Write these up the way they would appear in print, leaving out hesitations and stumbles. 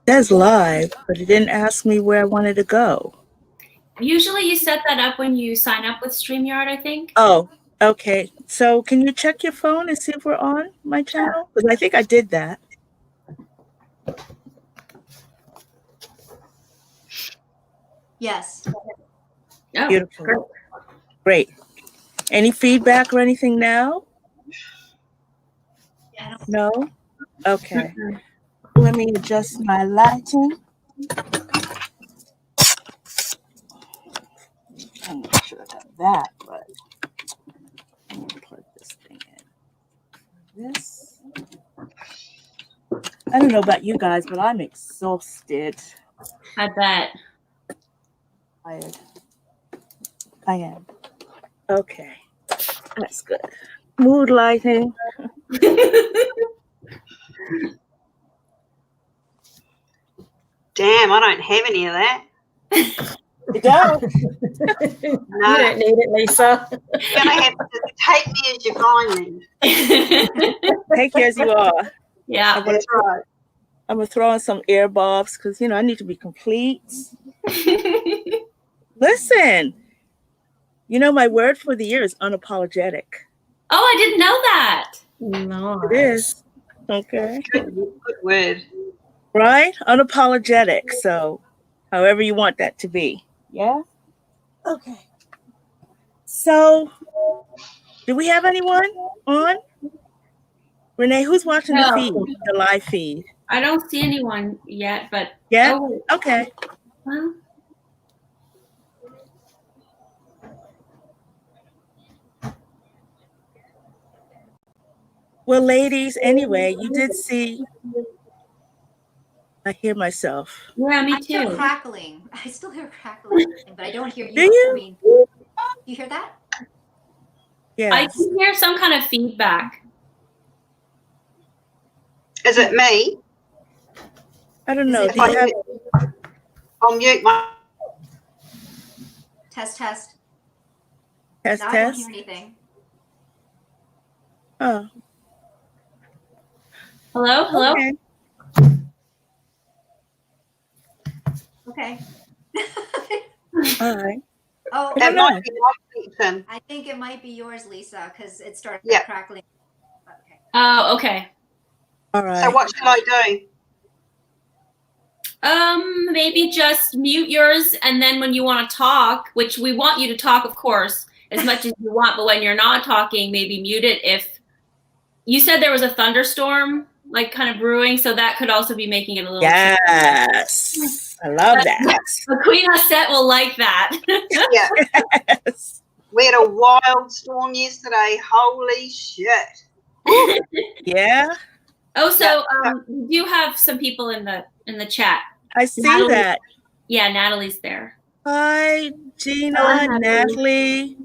Says live, but it didn't ask me where I wanted to go. Usually you set that up when you sign up with StreamYard, I think. Oh, okay. So can you check your phone and see if we're on my channel? Because I think I did that. Yes. Oh, Beautiful. Great. Any feedback or anything now? No? Okay. Let me adjust my lighting. I'm not sure I got that, but I'm going to plug this thing in. This. I don't know about you guys, but I'm exhausted. I bet. Tired. I am. Okay. That's good. Mood lighting. Damn, I don't have any of that. You don't? No. You don't need it, Leisa. You're going to have to take me as you find me. Take you as you are. Yeah. That's right. I'm going to throw in some ear bobs because, I need to be complete. Listen, my word for the year is unapologetic. Oh, I didn't know that. Nice. It is. Okay. Good word. Right? Unapologetic. So, however you want that to be. Yeah? Okay. So, do we have anyone on? Renee, who's watching the feed, the live feed? I don't see anyone yet, but... Yeah? Oh, okay. Well... Well, ladies, anyway, you did see... I hear myself. Yeah, me too. I hear crackling. I still hear crackling, but I don't hear you. Do you? I mean, you hear that? Yeah. I can hear some kind of feedback. Is it me? I don't know. I'll mute my... Test. Test, I test. don't hear anything. Oh. Hello? Okay. All right. Oh, That might be my function. I think it might be yours, Leisa, because it started crackling. Okay. Oh, okay. All right. So what shall I do? Maybe just mute yours, and then when you want to talk, which we want you to talk, of course, as much as you want, but when you're not talking, maybe mute it. If you said there was a thunderstorm, like kind of brewing, so that could also be making it a little... Yes. I love that. The Queen Set will like that. Yeah. Yes. We had a wild storm yesterday. Holy shit. Yeah. Oh, so we do have some people in the chat. I see that. Yeah, Natalie's there. Hi, Gina, Natalie.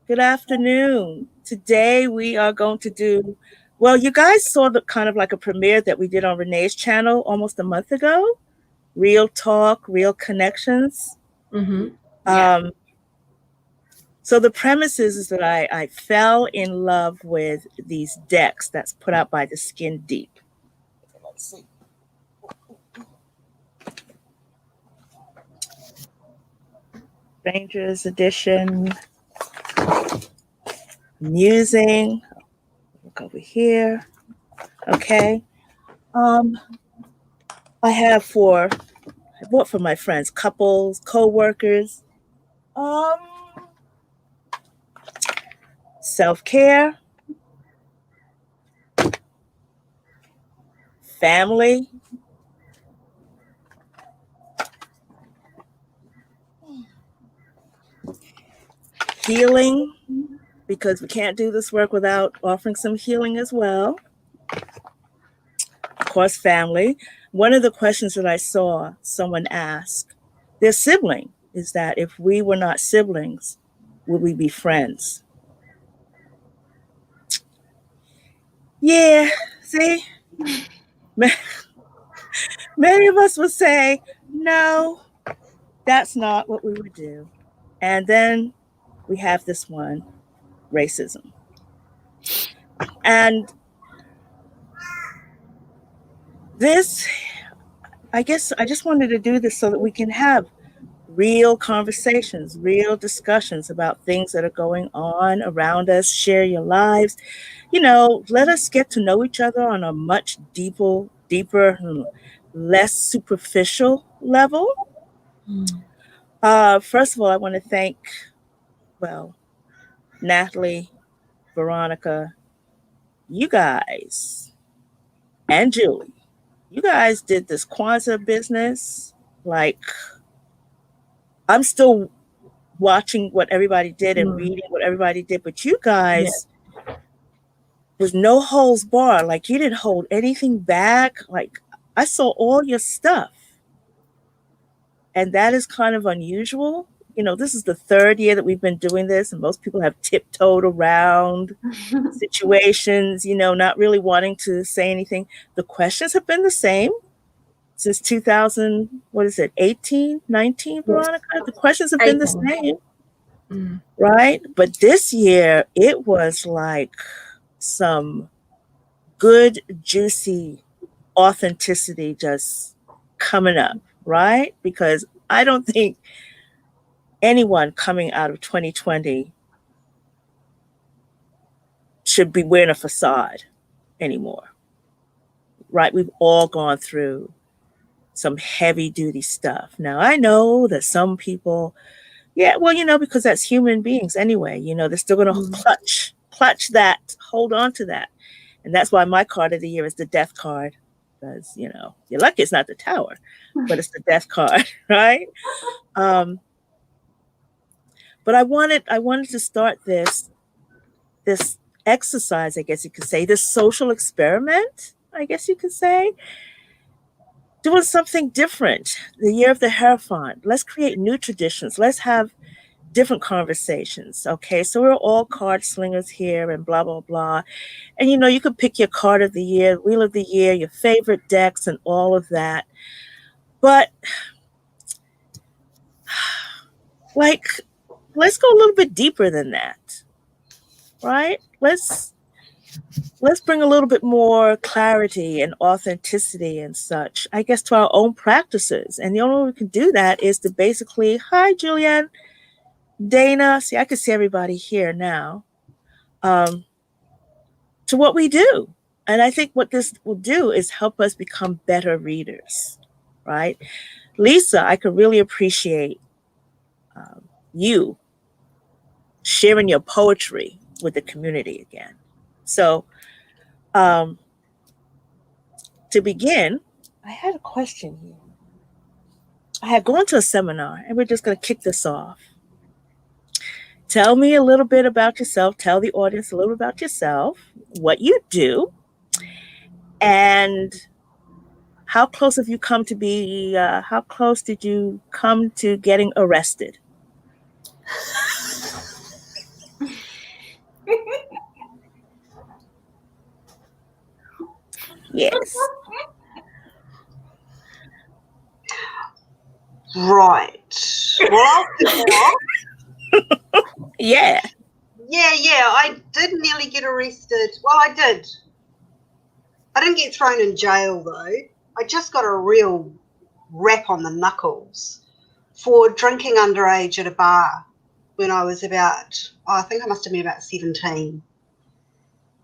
Good afternoon. Today we are going to do, well, you guys saw the kind of like a premiere that we did on Renee's channel almost a month ago. Real talk, real connections. Mm-hmm. Yeah. So the premise is that I fell in love with these decks that's put out by the Skin Deep. Let's see. Strangers Edition. Musing. Look over here. Okay. I bought for my friends, couples, co-workers. Self-care, family, healing, because we can't do this work without offering some healing as well. Of course, family. One of the questions that I saw someone ask their sibling is that if we were not siblings, would we be friends? Yeah, see? Many of us would say, no, that's not what we would do. And then we have this one, racism. And this I guess I just wanted to do this so that we can have real conversations, real discussions about things that are going on around us, share your lives. Let us get to know each other on a much deeper, less superficial level. First of all, I want to thank, Natalie, Veronica, you guys, and Juli. You guys did this Kwanzaa business. Like, I'm still watching what everybody did and reading what everybody did, but you guys was no holds bar. Like, you didn't hold anything back. Like, I saw all your stuff. And that is kind of unusual. This is the third year that we've been doing this, and most people have tiptoed around situations, not really wanting to say anything. The questions have been the same since 2000, 18, 19, Veronica? The questions have been the same, right? But this year, it was like some good, juicy authenticity just coming up, right? Because I don't think anyone coming out of 2020 should be wearing a facade anymore, right? We've all gone through some heavy duty stuff. Now, I know that some people, because that's human beings anyway, they're still going to clutch that, hold on to that. And that's why my card of the year is the death card, because, you're lucky it's not the tower, but it's the death card, right? But I wanted to start this exercise, I guess you could say, this social experiment, I guess you could say, doing something different. The year of the Hierophant. Let's create new traditions. Let's have different conversations. Okay, so we're all card slingers here and blah, blah, blah. And you could pick your card of the year, wheel of the year, your favorite decks and all of that. But let's go a little bit deeper than that, right? Let's bring a little bit more clarity and authenticity and such, I guess, to our own practices. And the only way we can do that is to basically, hi, Julianne, Dana, see, I can see everybody here now, to what we do. And I think what this will do is help us become better readers, right? Leisa, I could really appreciate you sharing your poetry with the community again. So, to begin, I had a question here. I had gone to a seminar, and we're just going to kick this off. Tell me a little bit about yourself. Tell the audience a little bit about yourself, what you do, and how close have you come to be, how close did you come to getting arrested? Yes. Right. Well, Yeah. Yeah, I did nearly get arrested. Well, I did. I didn't get thrown in jail, though. I just got a real rap on the knuckles for drinking underage at a bar when I was I think I must have been about 17.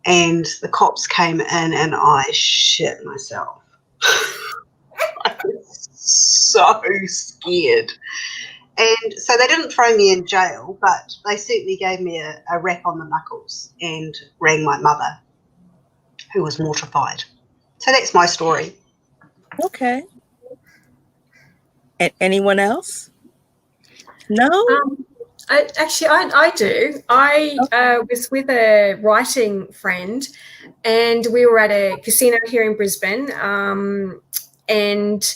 And the cops came in and I shit myself. I was so scared. And so they didn't throw me in jail, but they certainly gave me a rap on the knuckles and rang my mother, who was mortified. So that's my story. Okay. And anyone else? No? I do. I was with a writing friend, and we were at a casino here in Brisbane, and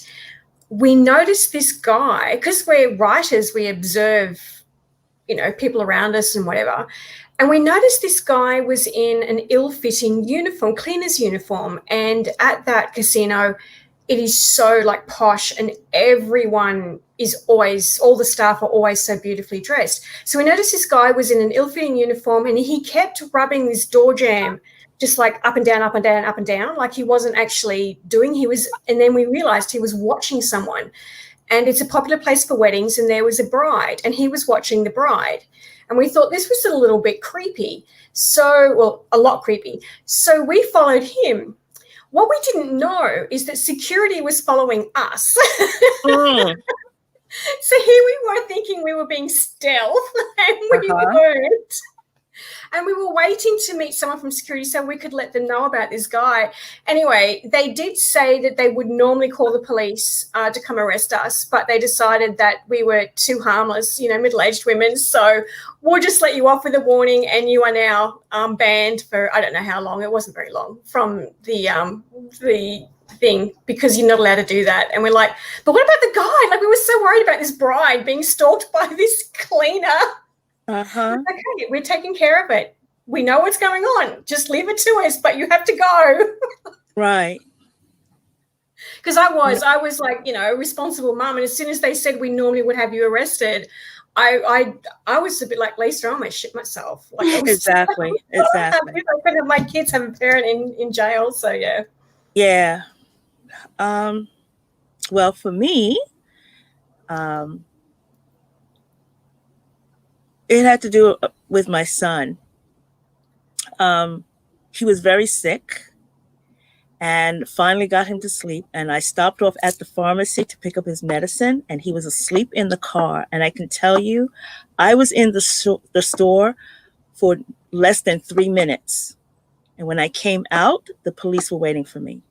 we noticed this guy, because we're writers, we observe, people around us and whatever. And we noticed this guy was in an ill-fitting uniform, cleaner's uniform. And at that casino, it is so posh, and everyone is always, all the staff are always so beautifully dressed. So we noticed this guy was in an ill-fitting uniform, and he kept rubbing this door jamb just like up and down, up and down, up and down. Like he wasn't actually doing, and then we realized he was watching someone. And it's a popular place for weddings, and there was a bride, and he was watching the bride. And we thought this was a little bit creepy. So, well, a lot creepy. So we followed him. What we didn't know is that security was following us. So here we were thinking we were being stealth, and we weren't. And we were waiting to meet someone from security so we could let them know about this guy. Anyway, they did say that they would normally call the police to come arrest us, but they decided that we were too harmless, middle-aged women. So we'll just let you off with a warning, and you are now banned for, I don't know how long. It wasn't very long, from the thing, because you're not allowed to do that. And we're like, but what about the guy? Like, we were so worried about this bride being stalked by this cleaner. Okay, we're taking care of it. We know what's going on. Just leave it to us, but you have to go. Right. Because I was like, a responsible mum. And as soon as they said we normally would have you arrested, I was a bit like, Leisa, I might shit myself. Like, Exactly. I couldn't have my kids have a parent in jail. So yeah. Yeah. Well, for me, it had to do with my son. He was very sick, and finally got him to sleep. And I stopped off at the pharmacy to pick up his medicine, and he was asleep in the car. And I can tell you, I was in the store for less than 3 minutes. And when I came out, the police were waiting for me.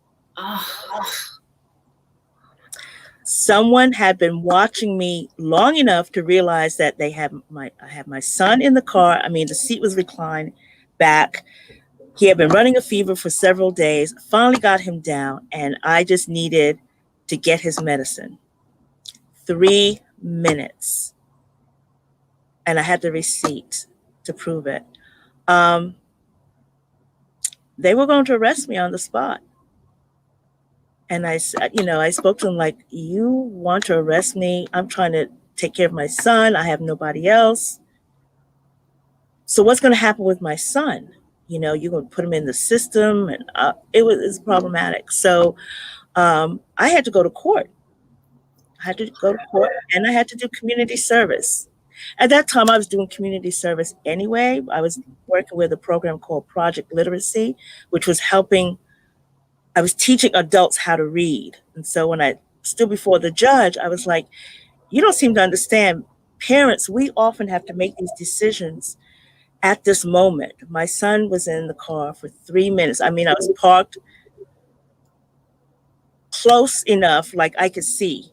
Someone had been watching me long enough to realize that I had my son in the car. I mean, the seat was reclined back. He had been running a fever for several days. Finally got him down, and I just needed to get his medicine. 3 minutes. And I had the receipt to prove it. They were going to arrest me on the spot. And I spoke to him like, you want to arrest me? I'm trying to take care of my son. I have nobody else. So what's going to happen with my son? You're going to put him in the system, and it was problematic. So I had to go to court. And I had to do community service. At that time, I was doing community service anyway. I was working with a program called Project Literacy, which was I was teaching adults how to read. And so when I stood before the judge, I was like, you don't seem to understand. Parents, we often have to make these decisions at this moment. My son was in the car for 3 minutes. I mean, I was parked close enough, like I could see.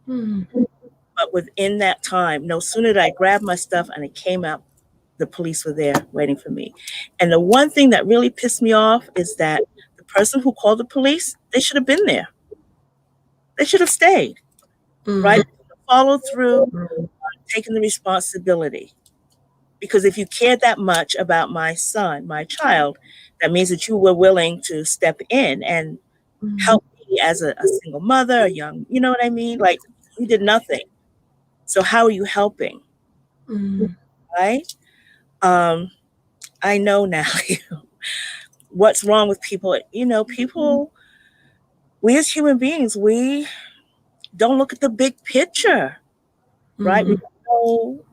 But within that time, no sooner did I grab my stuff and I came out, the police were there waiting for me. And the one thing that really pissed me off is that the person who called the police, they should have been there. They should have stayed, right? Followed through, taking the responsibility. Because if you cared that much about my son, my child, that means that you were willing to step in and help me as a single mother, a young, you know what I mean? Like, you did nothing. So how are you helping? Right? I know now what's wrong with people. People, we as human beings, we don't look at the big picture, right? We don't know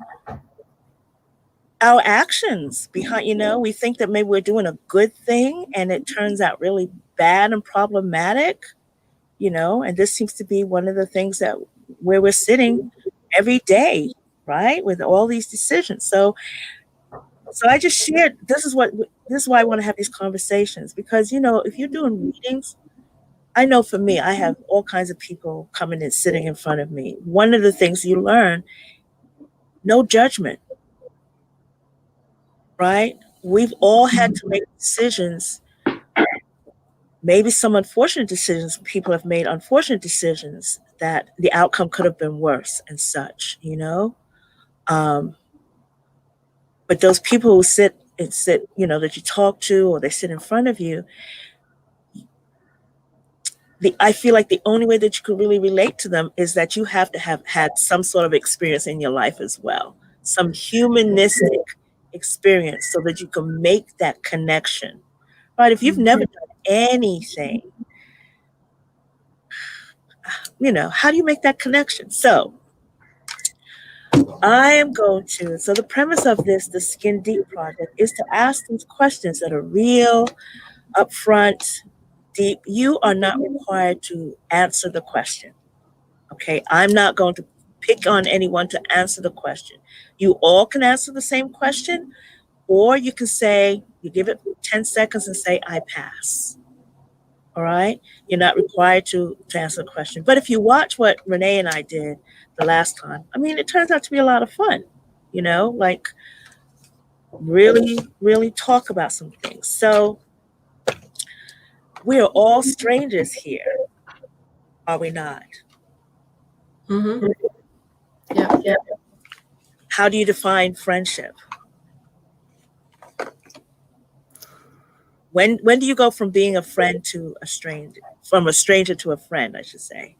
our actions behind, we think that maybe we're doing a good thing and it turns out really bad and problematic, and this seems to be one of the things that where we're sitting every day, right? With all these decisions. So I just shared, this is why I want to have these conversations, because, if you're doing readings, I know for me, I have all kinds of people coming and sitting in front of me. One of the things you learn, no judgment, right? We've all had to make decisions, maybe some unfortunate decisions. People have made unfortunate decisions that the outcome could have been worse and such, But those people who sit, that you talk to, or they sit in front of you, I feel like the only way that you could really relate to them is that you have to have had some sort of experience in your life as well, some humanistic experience, so that you can make that connection. right? If you've never done anything, how do you make that connection? So the premise of the Skin Deep project is to ask these questions that are real, upfront, deep. You are not required to answer the question. Okay. I'm not going to pick on anyone to answer the question. You all can answer the same question, or you can say, you give it 10 seconds and say, I pass. All right. You're not required to answer the question. But if you watch what Renee and I did the last time, it turns out to be a lot of fun, like really, really talk about some things. So we are all strangers here, are we not? Mm-hmm. Yeah. How do you define friendship? When do you go from being a friend to a stranger, from a stranger to a friend, I should say?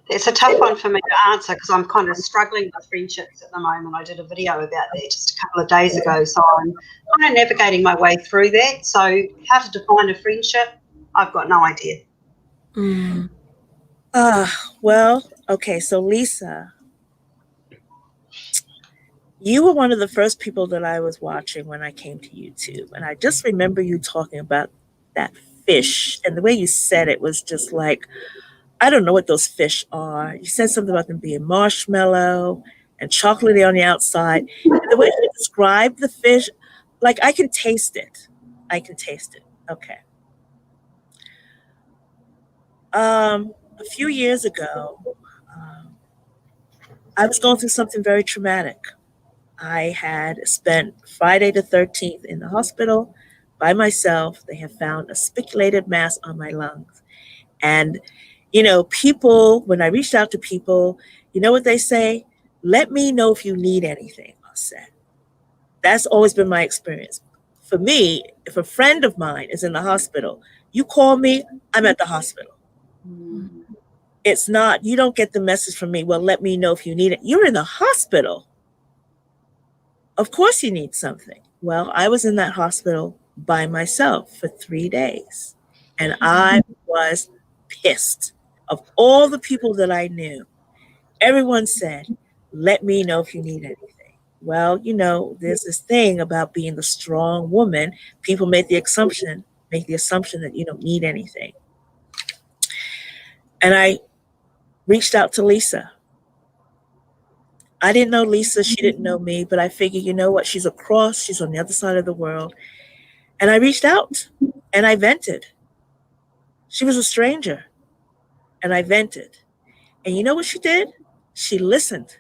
It's a tough one for me to answer because I'm kind of struggling with friendships at the moment. I did a video about that just a couple of days ago, so I'm kind of navigating my way through that. So how to define a friendship, I've got no idea. Mm. Well, okay, so Leisa, you were one of the first people that I was watching when I came to YouTube. And I just remember you talking about that fish. And the way you said it was just like, I don't know what those fish are. You said something about them being marshmallow and chocolatey on the outside. And the way you described the fish, like I can taste it. Okay. A few years ago, I was going through something very traumatic. I had spent Friday the 13th in the hospital by myself. They have found a spiculated mass on my lungs. And, people, when I reached out to people, you know what they say? Let me know if you need anything, I said. That's always been my experience. For me, if a friend of mine is in the hospital, you call me, I'm at the hospital. It's not, you don't get the message from me, well, let me know if you need it. You're in the hospital. Of course you need something. Well, I was in that hospital by myself for 3 days. And I was pissed. Of all the people that I knew, everyone said, let me know if you need anything. Well, there's this thing about being the strong woman. People make the assumption that you don't need anything. And I reached out to Leisa. I didn't know Leisa. She didn't know me, but I figured, you know what? She's on the other side of the world. And I reached out and I vented. She was a stranger and I vented. And you know what she did? She listened.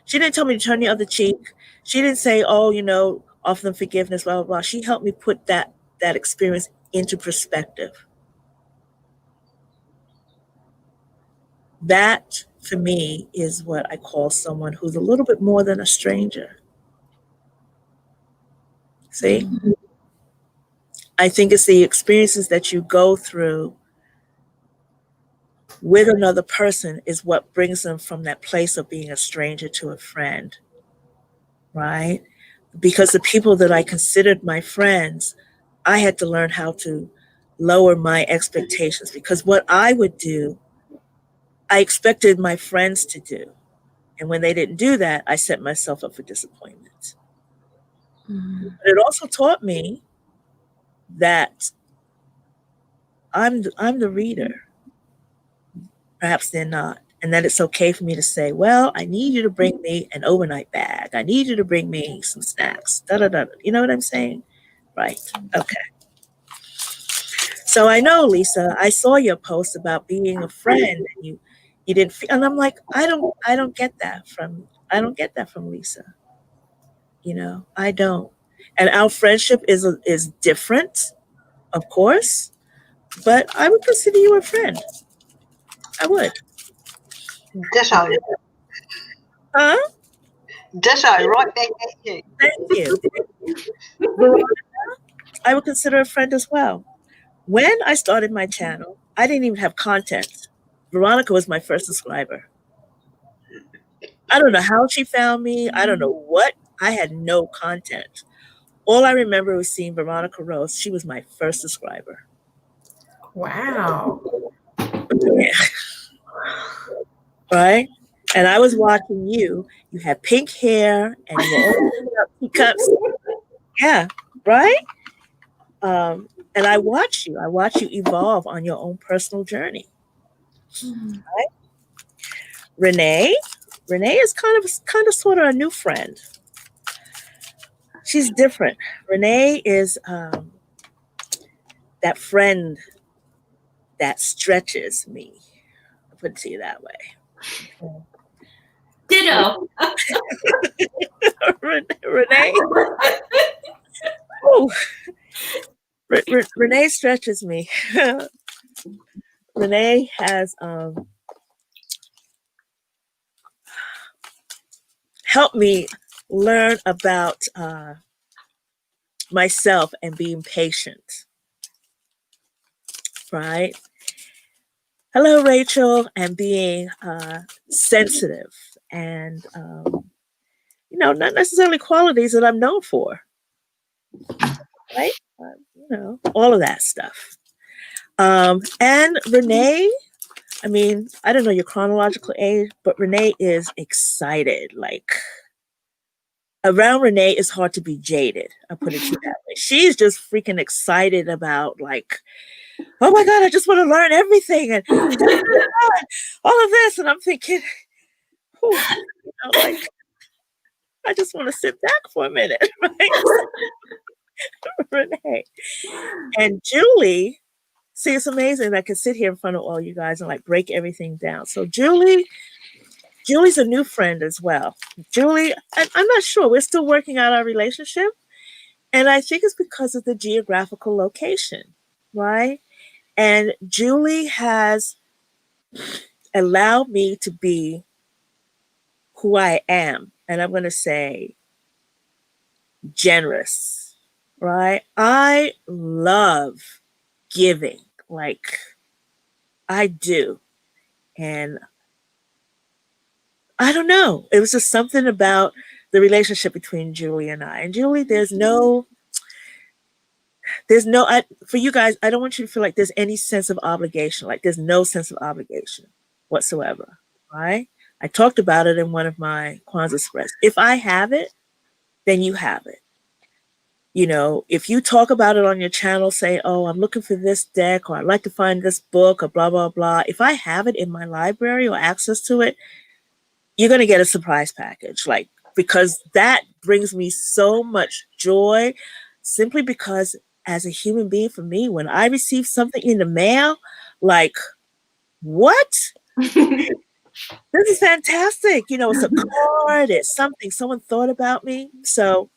She didn't tell me to turn the other cheek. She didn't say, offer them forgiveness, blah, blah, blah. She helped me put that experience into perspective. That, for me, is what I call someone who's a little bit more than a stranger. See? Mm-hmm. I think it's the experiences that you go through with another person is what brings them from that place of being a stranger to a friend, right? Because the people that I considered my friends, I had to learn how to lower my expectations because what I would do, I expected my friends to do. And when they didn't do that, I set myself up for disappointment. Mm-hmm. But it also taught me that I'm the reader. Perhaps they're not. And that it's okay for me to say, well, I need you to bring me an overnight bag. I need you to bring me some snacks. Da, da, da. You know what I'm saying? Right. Okay. So I know, Leisa, I saw your post about being a friend and you didn't feel, and I'm like, I don't get that from Leisa. I don't. And our friendship is different, of course, but I would consider you a friend. I would. Ditto. Huh? Ditto, right back at you. Thank you. Veronica, I would consider a friend as well. When I started my channel, I didn't even have content. Veronica was my first subscriber. I don't know how she found me. I don't know what. I had no content. all I remember was seeing Veronica Rose. She was my first subscriber. Wow. Yeah. Right? And I was watching you. You had pink hair and you were all teacups. Yeah, right? And I watched you. I watched you evolve on your own personal journey. Right? Renee is kind of sort of a new friend. She's different. Renee is that friend that stretches me. I'll put it to you that way. Ditto. Renee. Ooh. Renee stretches me. Renee has helped me learn about myself and being patient. Right? Hello, Rachel, and being sensitive and, not necessarily qualities that I'm known for. Right? All of that stuff. And Renee, I mean, I don't know your chronological age, but Renee is excited. Like, around Renee, it's hard to be jaded. I'll put it to you that way. She's just freaking excited about, like, oh my God, I just want to learn everything and all of this. And I'm thinking, like, I just want to sit back for a minute, right? Renee. And Juli, see, it's amazing. I can sit here in front of all you guys and like break everything down. So Julie's a new friend as well. Juli, I'm not sure. We're still working out our relationship. And I think it's because of the geographical location, right? And Juli has allowed me to be who I am. And I'm going to say generous, right? I love giving, like I do. And I don't know. It was just something about the relationship between Juli and I. And Juli, for you guys, I don't want you to feel like there's any sense of obligation. Like there's no sense of obligation whatsoever, right? I talked about it in one of my Kwanzaa spreads. If I have it, then you have it. If you talk about it on your channel, say, oh, I'm looking for this deck, or I'd like to find this book, or blah, blah, blah. If I have it in my library or access to it, you're going to get a surprise package. Like, because that brings me so much joy, simply because as a human being, for me, when I receive something in the mail, like, what? This is fantastic. It's a card, it's something, someone thought about me. So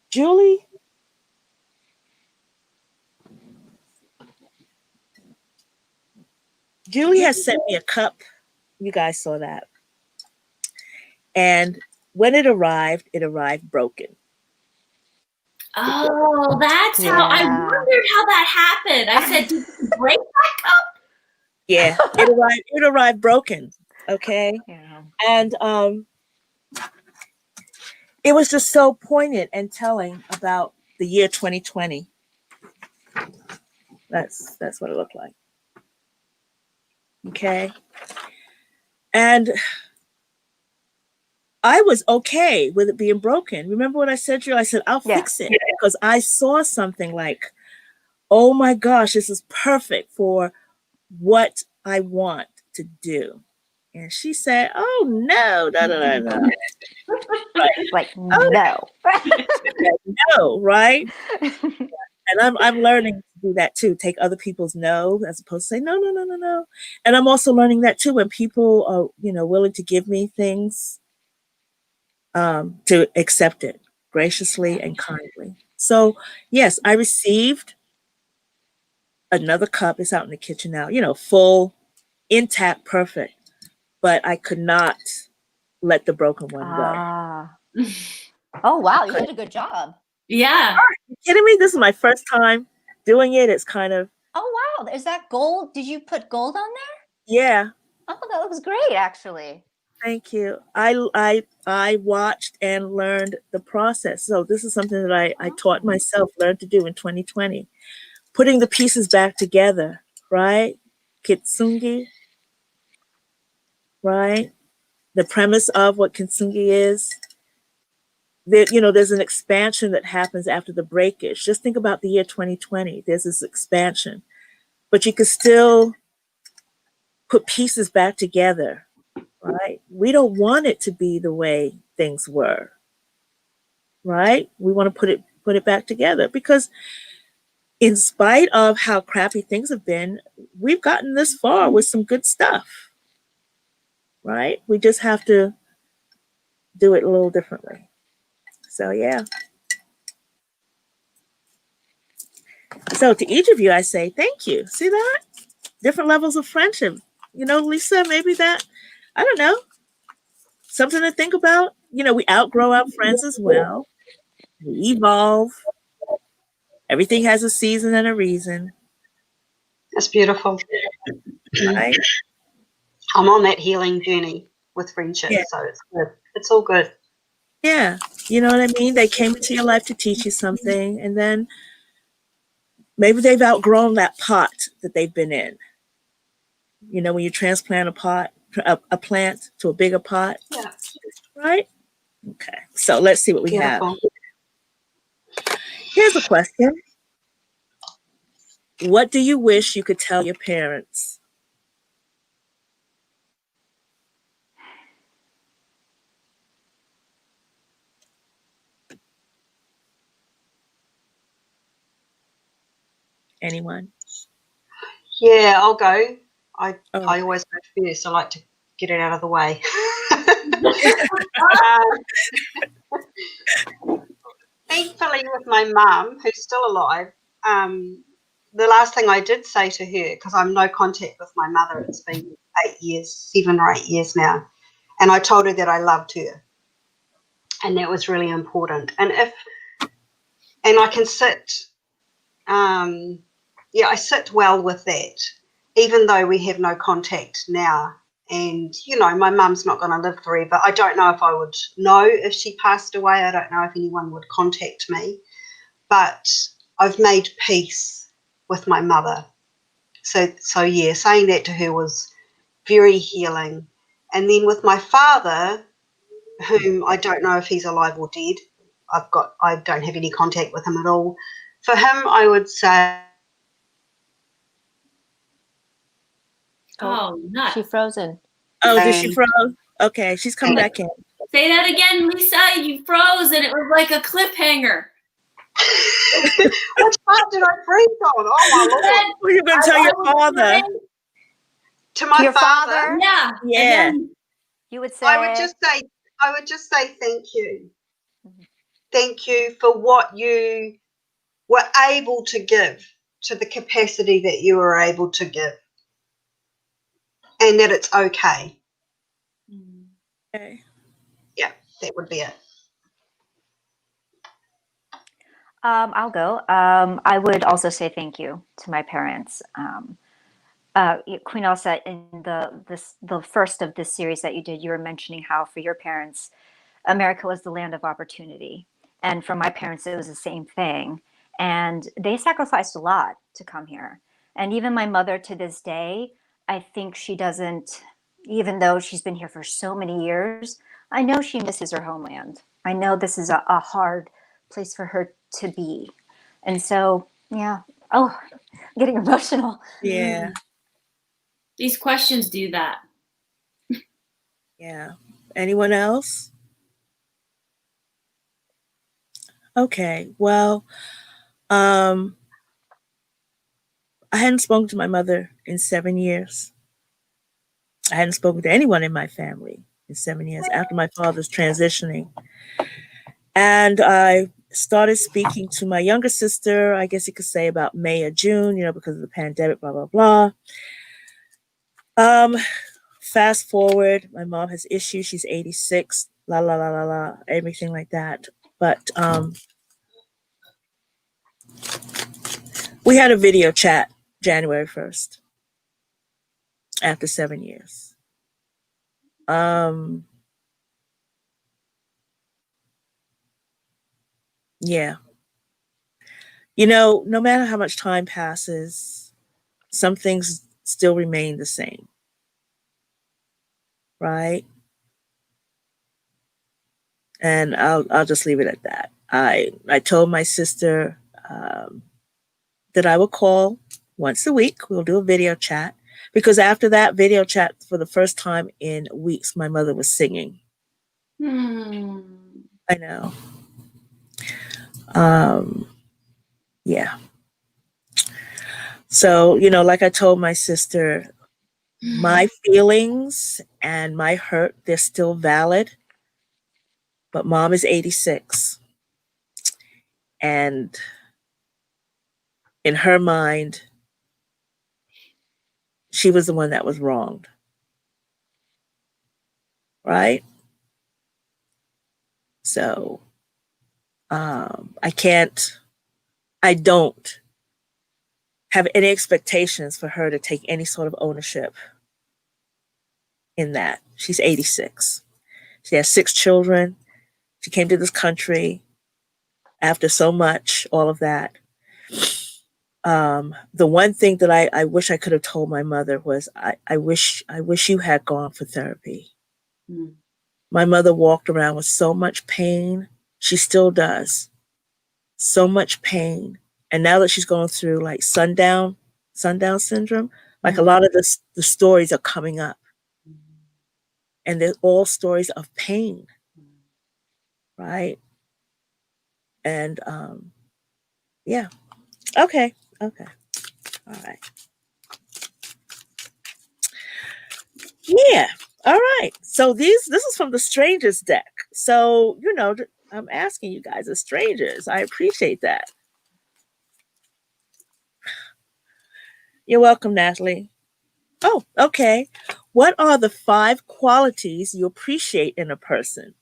Juli has sent me a cup. You guys saw that. And when it arrived broken. Oh, that's how I wondered how that happened. I said, did you break that cup? Yeah, it arrived broken. Okay. Yeah. And it was just so poignant and telling about the year 2020. That's what it looked like. Okay. And I was okay with it being broken. Remember what I said to you? I said, I'll fix it, because I saw something like, oh my gosh, this is perfect for what I want to do. And she said, oh no. Right. Like, no. No, right? And I'm learning to do that too. Take other people's no as opposed to say no. And I'm also learning that too, when people are, willing to give me things, to accept it graciously and kindly. So yes, I received another cup. It's out in the kitchen now, full, intact, perfect. But I could not let the broken one go. Oh, wow. You did a good job. Yeah. Are you kidding me? This is my first time doing it. It's kind of. Oh, wow. Is that gold? Did you put gold on there? Yeah. Oh, that looks great, actually. Thank you. I watched and learned the process. So this is something that I taught myself, learned to do in 2020. Putting the pieces back together, right? Kitsungi, right? The premise of what kintsugi is. There's an expansion that happens after the breakage. Just think about the year 2020. There's this expansion, but you could still put pieces back together, right? We don't want it to be the way things were, right? We want to put it back together because in spite of how crappy things have been, we've gotten this far with some good stuff, right? We just have to do it a little differently. So yeah. So to each of you, I say thank you. See that? Different levels of friendship. Leisa, maybe that, I don't know, something to think about. We outgrow our friends as well. We evolve. Everything has a season and a reason. That's beautiful. Right? I'm on that healing journey with friendship, Yeah. so it's good. It's all good. Yeah. You know what I mean? They came into your life to teach you something, and then maybe they've outgrown that pot that they've been in. When you transplant a plant to a bigger pot, Yeah. right? Okay. So let's see what we have. Beautiful. Here's a question. What do you wish you could tell your parents? Anyone? Yeah, I'll go. I Oh. always go first. I like to get it out of the way. Thankfully, with my mum, who's still alive, the last thing I did say to her, because I'm no contact with my mother, it's been 7 or 8 years now, and I told her that I loved her, and that was really important. And I can sit, I sit well with that, even though we have no contact now. And, my mum's not going to live forever. I don't know if I would know if she passed away. I don't know if anyone would contact me. But I've made peace with my mother. So yeah, saying that to her was very healing. And then with my father, whom I don't know if he's alive or dead, I don't have any contact with him at all. For him, I would say... Oh, nuts. She frozen. Oh, did she froze? Okay, she's coming back in. Say that again, Leisa. You froze, and it was like a cliffhanger. Which part did I freeze on? Oh, my Lord. What are you going to tell your father? To my Your father? father? Yeah. Yeah. And then, You would say. I would just say thank you. Thank you for what you were able to give, to the capacity that you were able to give, and that it's okay. Okay. Yeah, that would be it. I'll go. I would also say thank you to my parents. Queen Elsa, in the first of this series that you did, you were mentioning how for your parents, America was the land of opportunity. And for my parents, it was the same thing. And they sacrificed a lot to come here. And even my mother to this day, I think she doesn't, even though she's been here for so many years, I know she misses her homeland. I know this is a hard place for her to be. And so, yeah. Oh, I'm getting emotional. Yeah. these questions do that. Yeah. Anyone else? Okay. Well, I hadn't spoken to my mother in 7 years. I hadn't spoken to anyone in my family in 7 years after my father's transitioning. And I started speaking to my younger sister, I guess you could say about May or June, because of the pandemic, blah, blah, blah. Fast forward, my mom has issues. She's 86, la, la, la, la, la, everything like that. But we had a video chat January 1st after 7 years. Yeah. You know, no matter how much time passes, some things still remain the same, right? And I'll just leave it at that. I told my sister that I will call once a week. We'll do a video chat because after that video chat, for the first time in weeks, my mother was singing. I know. Yeah. So, you know, like I told my sister, my feelings and my hurt, they're still valid. But mom is 86. And in her mind, she was the one that was wronged. Right? So I don't have any expectations for her to take any sort of ownership in that. She's 86. She has 6 children. She came to this country after so much, all of that. The one thing that I wish I could have told my mother was, I wish you had gone for therapy. My mother walked around with so much pain. She still does. So much pain. And now that she's going through like sundown syndrome, like a lot of the stories are coming up. And they're all stories of pain. Right? And yeah. Okay. All right. Yeah. All right. So this is from the strangers deck. So, you know, I'm asking you guys as strangers. I appreciate that. You're welcome, Natalie. Oh, okay. What are the 5 qualities you appreciate in a person?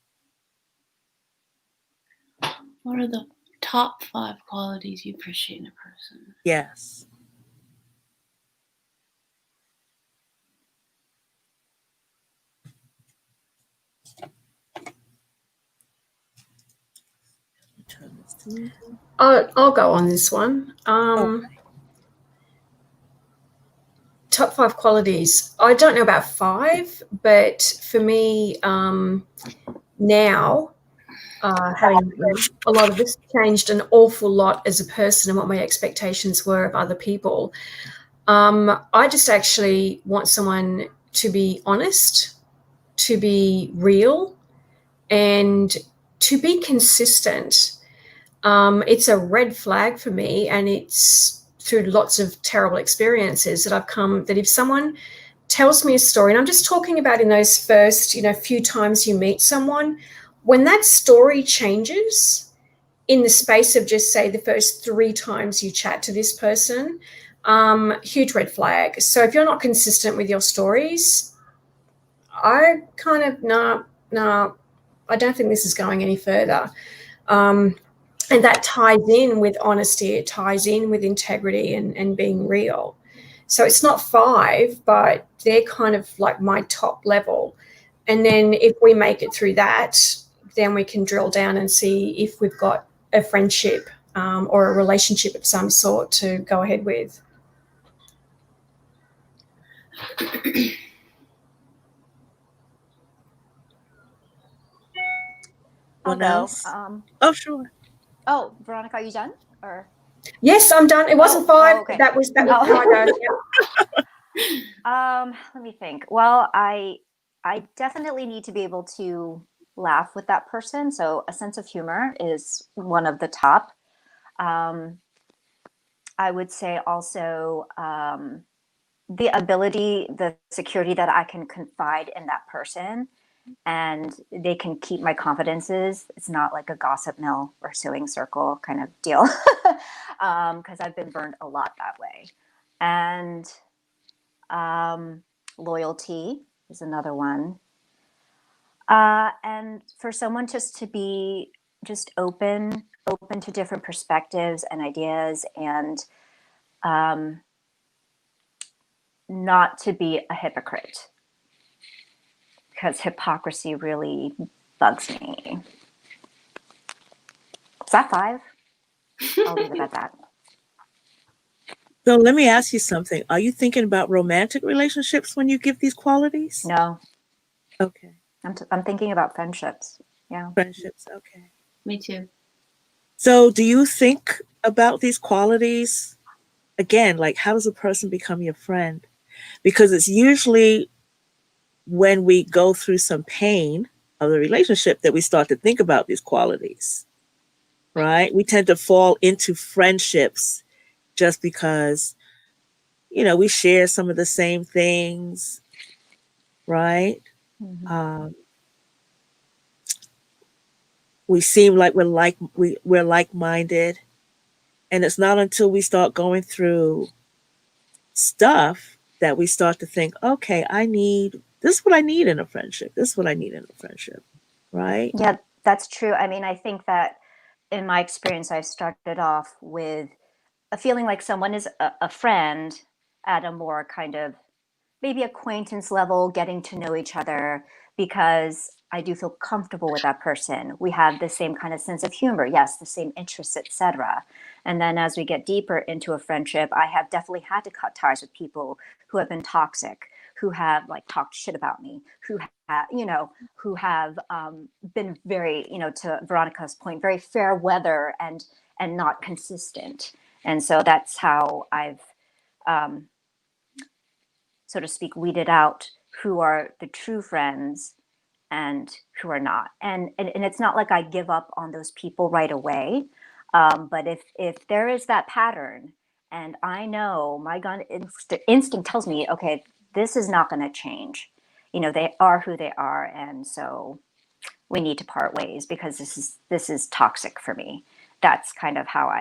What are the top 5 qualities you appreciate in a person? Yes. I'll go on this one. Top 5 qualities. I don't know about 5, but for me, now, having a lot of this changed an awful lot as a person and what my expectations were of other people. I just actually want someone to be honest, to be real, and to be consistent. It's a red flag for me, and it's through lots of terrible experiences that I've come that if someone tells me a story, and I'm just talking about in those first, few times you meet someone, when that story changes in the space of just say the first 3 times you chat to this person, huge red flag. So if you're not consistent with your stories, I kind of, no, I don't think this is going any further. And that ties in with honesty. It ties in with integrity and being real. So it's not 5, but they're kind of like my top level. And then if we make it through that, then we can drill down and see if we've got a friendship or a relationship of some sort to go ahead with. I'll Anyone go. else? Oh, sure. Oh, Veronica, are you done? Or yes, I'm done. It wasn't 5. okay. That was my go. Let me think. Well, I definitely need to be able to laugh with that person. So a sense of humor is one of the top. I would say also the ability, the security that I can confide in that person and they can keep my confidences. It's not like a gossip mill or sewing circle kind of deal because I've been burned a lot that way. And loyalty is another one. And for someone just to be just open to different perspectives and ideas and not to be a hypocrite. because hypocrisy really bugs me. Is that 5? I'll leave it at that. So let me ask you something. Are you thinking about romantic relationships when you give these qualities? No, Okay. I'm thinking about friendships. Yeah. Friendships. Okay. Me too. So do you think about these qualities again? Like, how does a person become your friend? Because it's usually when we go through some pain of the relationship that we start to think about these qualities, right? We tend to fall into friendships just because, we share some of the same things, right? Mm-hmm. We seem like we're like-minded, and it's not until we start going through stuff that we start to think, okay, this is what I need in a friendship. This is what I need in a friendship, right? Yeah, that's true. I mean, I think that in my experience, I started off with a feeling like someone is a friend at a more kind of maybe acquaintance level, getting to know each other, because I do feel comfortable with that person. We have the same kind of sense of humor, yes, the same interests, etc. And then as we get deeper into a friendship, I have definitely had to cut ties with people who have been toxic, who have like talked shit about me, who have been very, to Veronica's point, very fair weather and not consistent. And so that's how I've um, so to speak, weeded out who are the true friends and who are not. And it's not like I give up on those people right away. But if there is that pattern, and I know my gut instinct tells me, okay, this is not going to change. They are who they are, and so we need to part ways because this is toxic for me. That's kind of how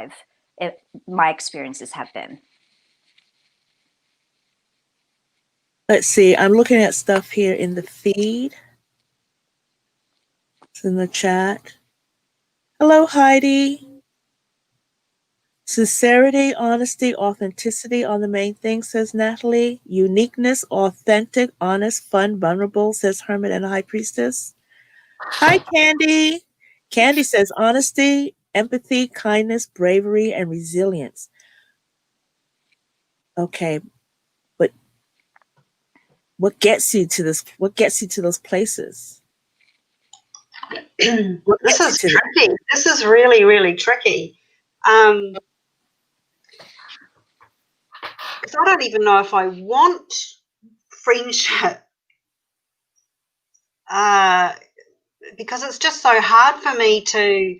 my experiences have been. Let's see. I'm looking at stuff here in the feed. It's in the chat. Hello, Heidi. Sincerity, honesty, authenticity are the main thing, says Natalie. Uniqueness, authentic, honest, fun, vulnerable, says Hermit and the High Priestess. Hi, Candy. Candy says honesty, empathy, kindness, bravery, and resilience. Okay, but what gets you to this? What gets you to those places? This is tricky. This is really, really tricky. Because I don't even know if I want friendship. Because it's just so hard for me to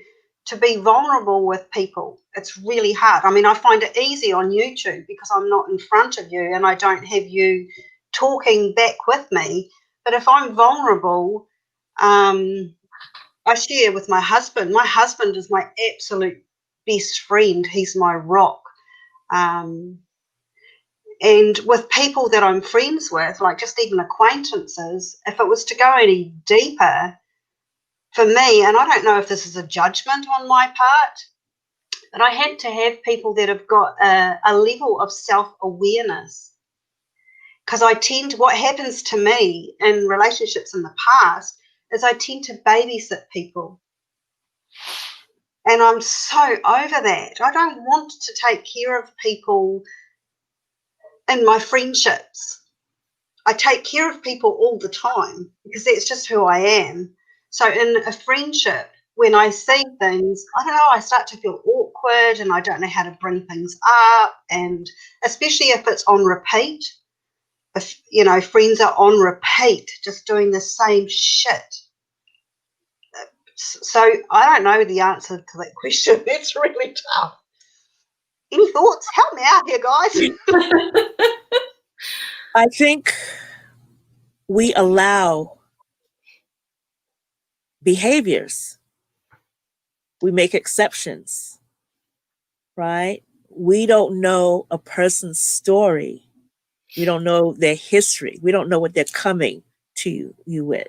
be vulnerable with people. It's really hard. I mean, I find it easy on YouTube because I'm not in front of you and I don't have you talking back with me. But if I'm vulnerable, I share with my husband. My husband is my absolute best friend. He's my rock. And with people that I'm friends with, like just even acquaintances, if it was to go any deeper, for me, and I don't know if this is a judgment on my part, but I had to have people that have got a level of self-awareness. Because what happens to me in relationships in the past is I tend to babysit people. And I'm so over that. I don't want to take care of people in my friendships. I take care of people all the time because that's just who I am. So in a friendship, when I see things, I don't know, I start to feel awkward and I don't know how to bring things up. And especially if it's on repeat, if, friends are on repeat, just doing the same shit. So I don't know the answer to that question. It's really tough. Any thoughts? Help me out here, guys. I think we allow behaviors. We make exceptions, right? We don't know a person's story. We don't know their history. We don't know what they're coming to you with.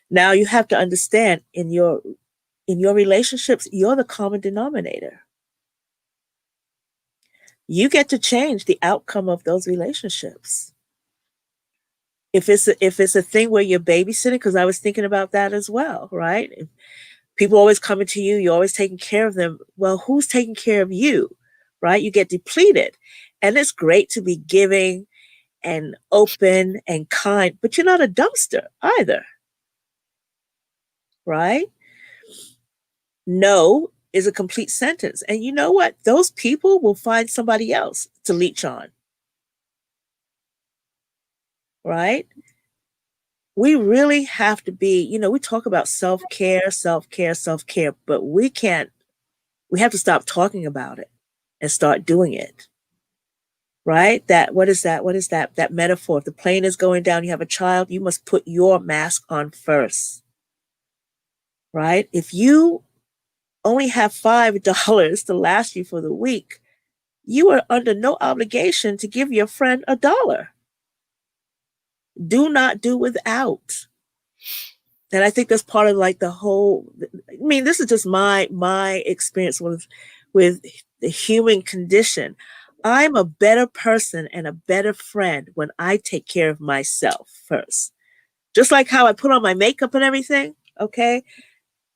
Now you have to understand in your relationships, you're the common denominator. You get to change the outcome of those relationships. if it's a thing where you're babysitting, because I was thinking about that as well, right? If people always coming to you, you're always taking care of them. Well, who's taking care of you, right? You get depleted. And it's great to be giving and open and kind, but you're not a dumpster either, right? No is a complete sentence. And you know what? Those people will find somebody else to leech on, right? We really have to be, we talk about self-care, self-care, self-care, but we have to stop talking about it and start doing it, right? What is that? That metaphor. If the plane is going down, you have a child, you must put your mask on first, right? If you only have $5 to last you for the week, you are under no obligation to give your friend $1. Do not do without. And I think that's part of like the whole, this is just my experience with the human condition. I'm a better person and a better friend when I take care of myself first. Just like how I put on my makeup and everything, okay?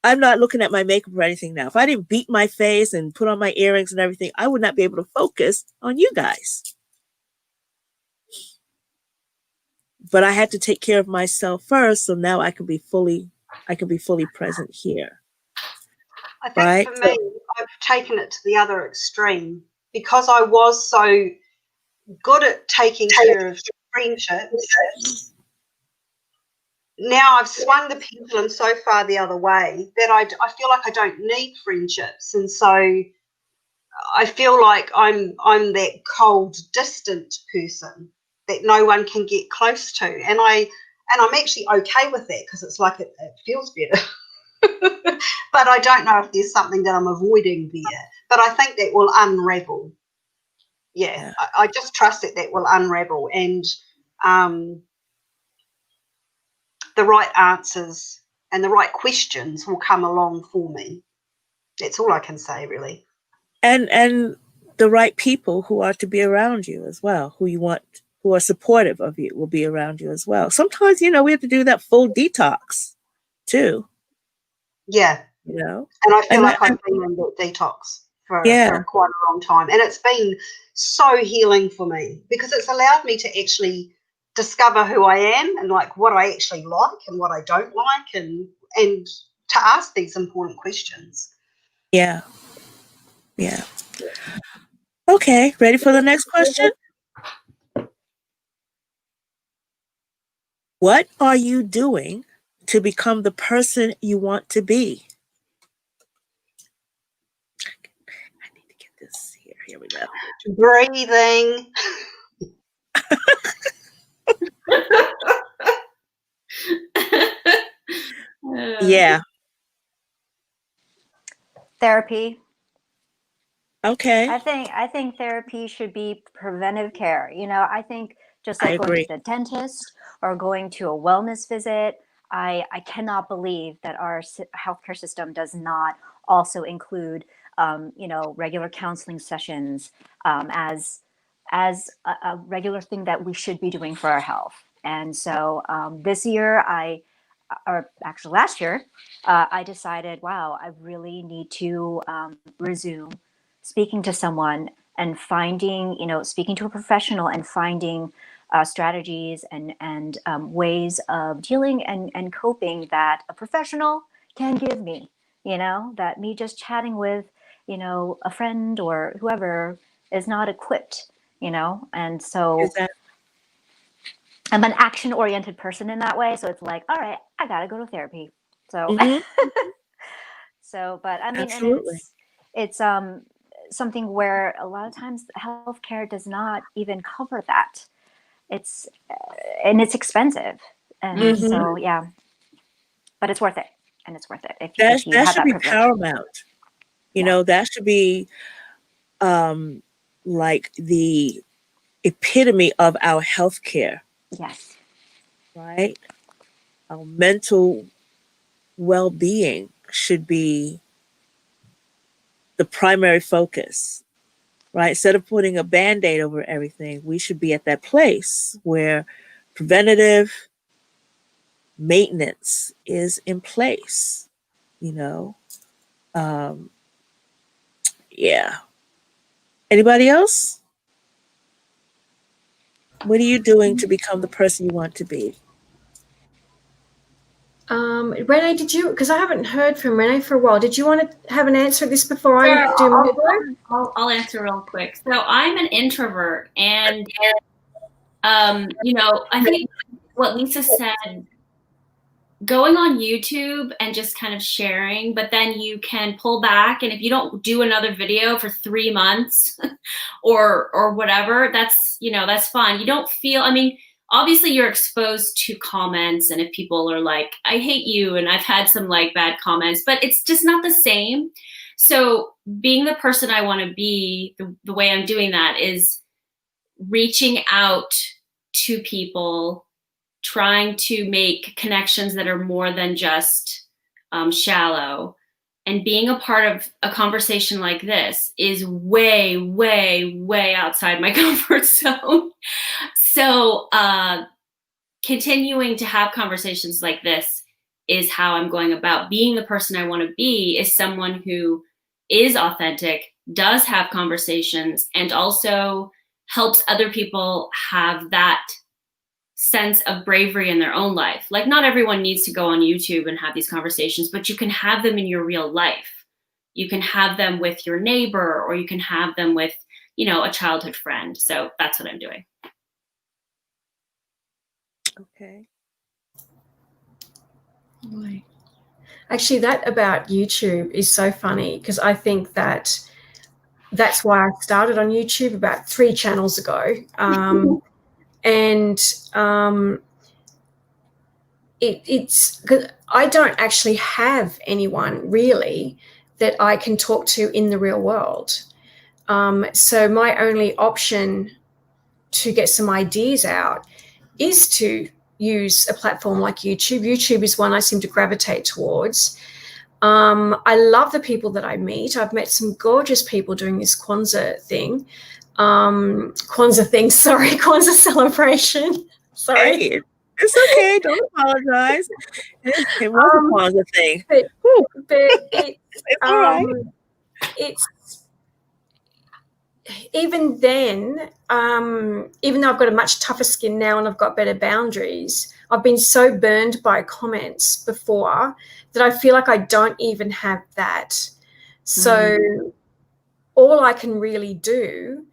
I'm not looking at my makeup or anything now. If I didn't beat my face and put on my earrings and everything, I would not be able to focus on you guys. But I had to take care of myself first, so now I can be fully present here. I think right? for me, I've taken it to the other extreme because I was so good at taking care of friendships. Now I've swung the pendulum so far the other way that I feel like I don't need friendships, and so I feel like I'm that cold, distant person that no one can get close to, and I'm actually okay with that because it's like it feels better. But I don't know if there's something that I'm avoiding there. But I think that will unravel. Yeah. I just trust that will unravel, and the right answers and the right questions will come along for me. That's all I can say, really. And the right people who are to be around you as well, who are supportive of you, will be around you as well. Sometimes, we have to do that full detox too. Yeah. And I feel like I've been in that detox for quite a long time. And it's been so healing for me because it's allowed me to actually discover who I am and like what I actually like and what I don't like and to ask these important questions. Yeah. Yeah. Okay, ready for the next question? What are you doing to become the person you want to be? I need to get this here. Here we go. Breathing. Yeah. Therapy. Okay. I think therapy should be preventive care. I think just like going to the dentist or going to a wellness visit, I cannot believe that our healthcare system does not also include, regular counseling sessions as a regular thing that we should be doing for our health. And so this year, or actually last year, I decided, wow, I really need to resume speaking to someone and finding, speaking to a professional and finding strategies and ways of dealing and coping that a professional can give me, that me just chatting with, a friend or whoever is not equipped, and so I'm an action-oriented person in that way. So it's like, all right, I got to go to therapy. So, but I mean, absolutely. And it's something where a lot of times healthcare does not even cover that. And it's expensive. And so, yeah, but it's worth it. And it's worth it. If you that have should that be privilege. paramount. That should be like the epitome of our healthcare. Yes. Right? Our mental well-being should be the primary focus, right? Instead of putting a Band-Aid over everything, we should be at that place where preventative maintenance is in place, you know. Yeah. Anybody else? What are you doing to become the person you want to be? Renee, did you, because I haven't heard from Renee for a while, did you want to have an answer to this before I do my homework? I'll answer real quick. So I'm an introvert, and you know, I think what Leisa said, going on YouTube and just kind of sharing, but then you can pull back, and if you don't do another video for 3 months or whatever, that's, you know, that's fine. You don't feel, I mean, obviously you're exposed to comments, and if people are like, I hate you, and I've had some like bad comments, but it's just not the same. So being the person I want to be, the way I'm doing that is reaching out to people, trying to make connections that are more than just shallow. And being a part of a conversation like this is way, way, way outside my comfort zone. So continuing to have conversations like this is how I'm going about being the person I want to be, is someone who is authentic, does have conversations, and also helps other people have that sense of bravery in their own life. Like, not everyone needs to go on YouTube and have these conversations, but you can have them in your real life. You can have them with your neighbor, or you can have them with, you know, a childhood friend. So that's what I'm doing. Okay. Actually, that about YouTube is so funny, because I think that that's why I started on YouTube about 3 channels ago. It's 'cause I don't actually have anyone really that I can talk to in the real world. So my only option to get some ideas out is to use a platform like YouTube. YouTube is one I seem to gravitate towards. I love the people that I meet. I've met some gorgeous people doing this Kwanzaa celebration. Sorry. Hey, it's okay. Don't apologize. It was a Kwanzaa thing. But It's all right. It's even then, even though I've got a much tougher skin now and I've got better boundaries, I've been so burned by comments before that I feel like I don't even have that. So all I can really do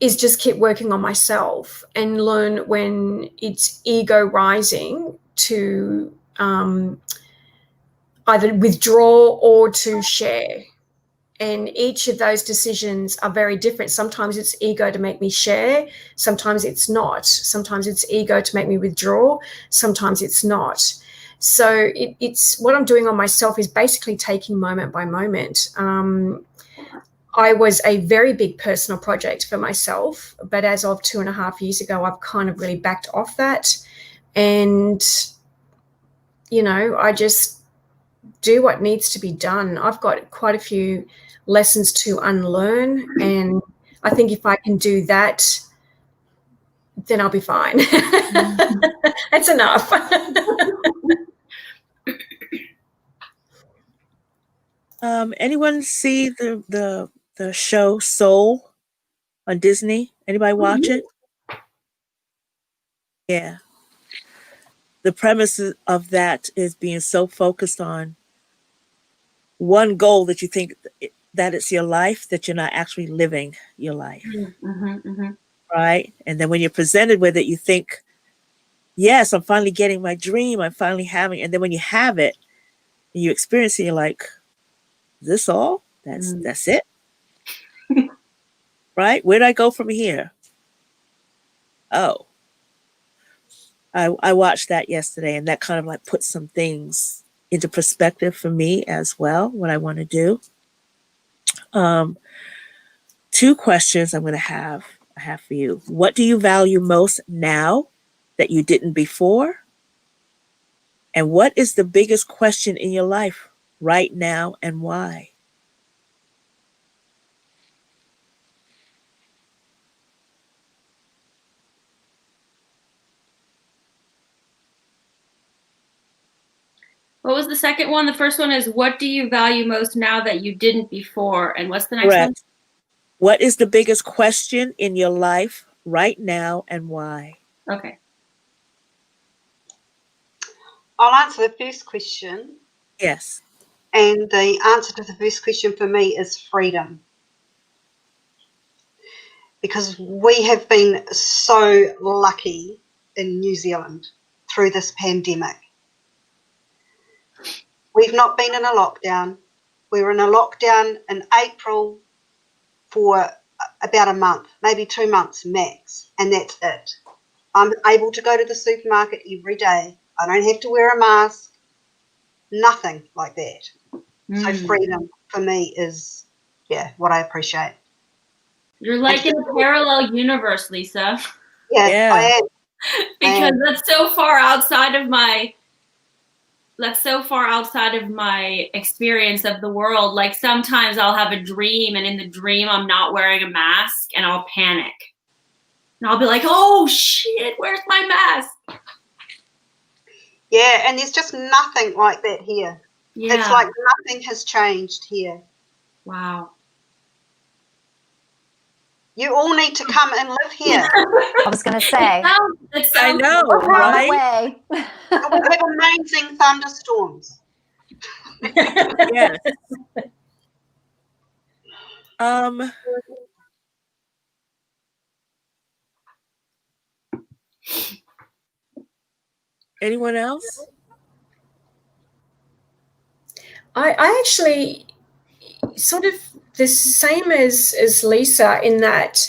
is just keep working on myself and learn when it's ego rising to either withdraw or to share. And each of those decisions are very different. Sometimes it's ego to make me share. Sometimes it's not. Sometimes it's ego to make me withdraw. Sometimes it's not. So it's what I'm doing on myself is basically taking moment by moment. I was a very big personal project for myself, but as of 2.5 years ago, I've kind of really backed off that. And, you know, I just do what needs to be done. I've got quite a few lessons to unlearn, and I think if I can do that, then I'll be fine. That's enough. Anyone see the show Soul on Disney? Anybody watch it? Yeah. The premise of that is being so focused on one goal that you think that it's your life, that you're not actually living your life. Right? And then when you're presented with it, you think, yes, I'm finally getting my dream. I'm finally having, and then when you have it and you experience it, you're like, is this all? That's it? Right? Where do I go from here? Oh, I watched that yesterday, and that kind of like put some things into perspective for me as well, what I want to do. 2 questions I have for you. What do you value most now that you didn't before? And what is the biggest question in your life right now, and why? What was the second one? The first one is, what do you value most now that you didn't before? And what's the next one? Correct. What is the biggest question in your life right now and why? Okay. I'll answer the first question. Yes. And the answer to the first question for me is freedom. Because we have been so lucky in New Zealand through this pandemic. We've not been in a lockdown. We were in a lockdown in April for about a month, maybe 2 months max, and that's it. I'm able to go to the supermarket every day. I don't have to wear a mask, nothing like that. So freedom for me is, what I appreciate. You're like in a parallel universe, Leisa. Yeah. I am. Because that's so far outside of my experience of the world. Like sometimes I'll have a dream, and in the dream I'm not wearing a mask, and I'll panic. And I'll be like, oh shit, where's my mask? Yeah, and there's just nothing like that here. Yeah. It's like nothing has changed here. Wow. You all need to come and live here. I was going to say. I know, right? We have amazing thunderstorms. Yes. Anyone else? I actually sort of the same as Leisa in that,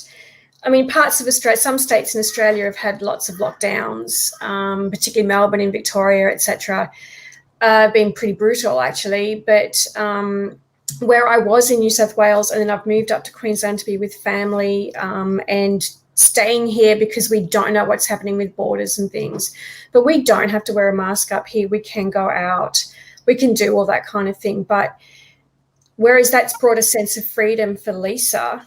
I mean, parts of Australia, some states in Australia have had lots of lockdowns, particularly Melbourne and Victoria, etc. Been pretty brutal actually. But where I was in New South Wales, and then I've moved up to Queensland to be with family and staying here because we don't know what's happening with borders and things. But we don't have to wear a mask up here. We can go out. We can do all that kind of thing. But whereas that's brought a sense of freedom for Leisa,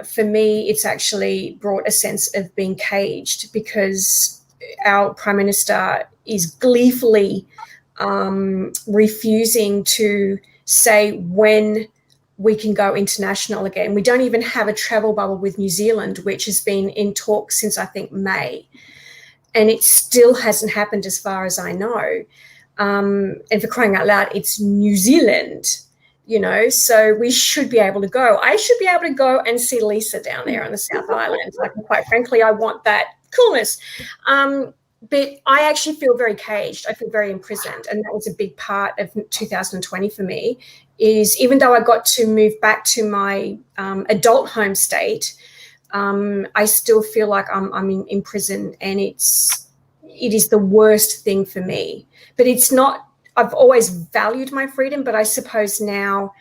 for me, it's actually brought a sense of being caged because our Prime Minister is gleefully refusing to say when we can go international again. We don't even have a travel bubble with New Zealand, which has been in talk since, I think, May. And it still hasn't happened as far as I know. And for crying out loud, it's New Zealand, you know, so we should be able to go. I should be able to go and see Leisa down there on the South Island. Like, quite frankly, I want that coolness. But I actually feel very caged. I feel very imprisoned. And that was a big part of 2020 for me, is even though I got to move back to my adult home state, I still feel like I'm in prison, and it is the worst thing for me. But it's not, I've always valued my freedom, but I suppose now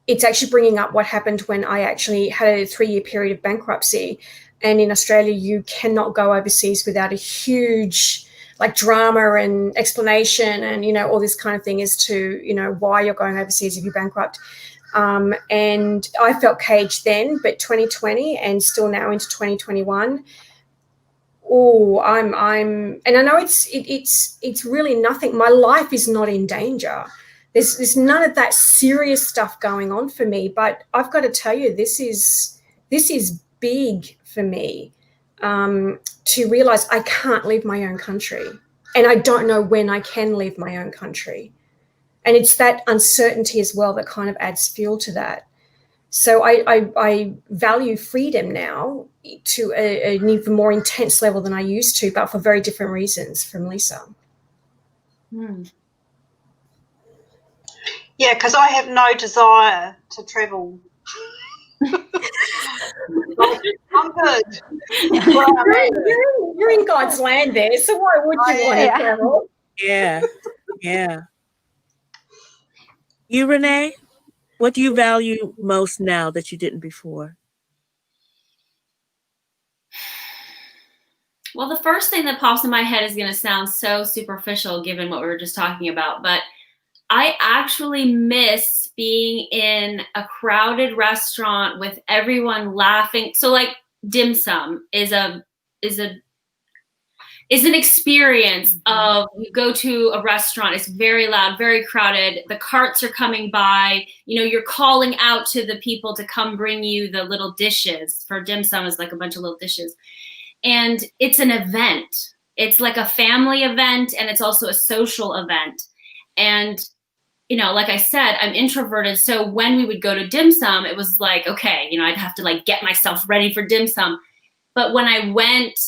it's actually bringing up what happened when I actually had a 3-year period of bankruptcy. And in Australia, you cannot go overseas without a huge like drama and explanation and, you know, all this kind of thing as to, you know, why you're going overseas if you're bankrupt. And I felt caged then, but 2020 and still now into 2021, and I know it's really nothing. My life is not in danger. There's none of that serious stuff going on for me, but I've got to tell you, this is big for me, to realize I can't leave my own country, and I don't know when I can leave my own country. And it's that uncertainty as well that kind of adds fuel to that. So I value freedom now to an even more intense level than I used to, but for very different reasons from Leisa. Yeah, because I have no desire to travel. I'm good. You're in God's land there, so why would you want to travel? Yeah, yeah. You, Renee, what do you value most now that you didn't before? Well, the first thing that pops in my head is going to sound so superficial given what we were just talking about, but I actually miss being in a crowded restaurant with everyone laughing. So like dim sum is a is an experience of you go to a restaurant, it's very loud, very crowded, the carts are coming by, you know, you're calling out to the people to come bring you the little dishes. For dim sum is like a bunch of little dishes. And it's an event. It's like a family event, and it's also a social event. And, you know, like I said, I'm introverted. So when we would go to dim sum, it was like, okay, you know, I'd have to like get myself ready for dim sum. But when I went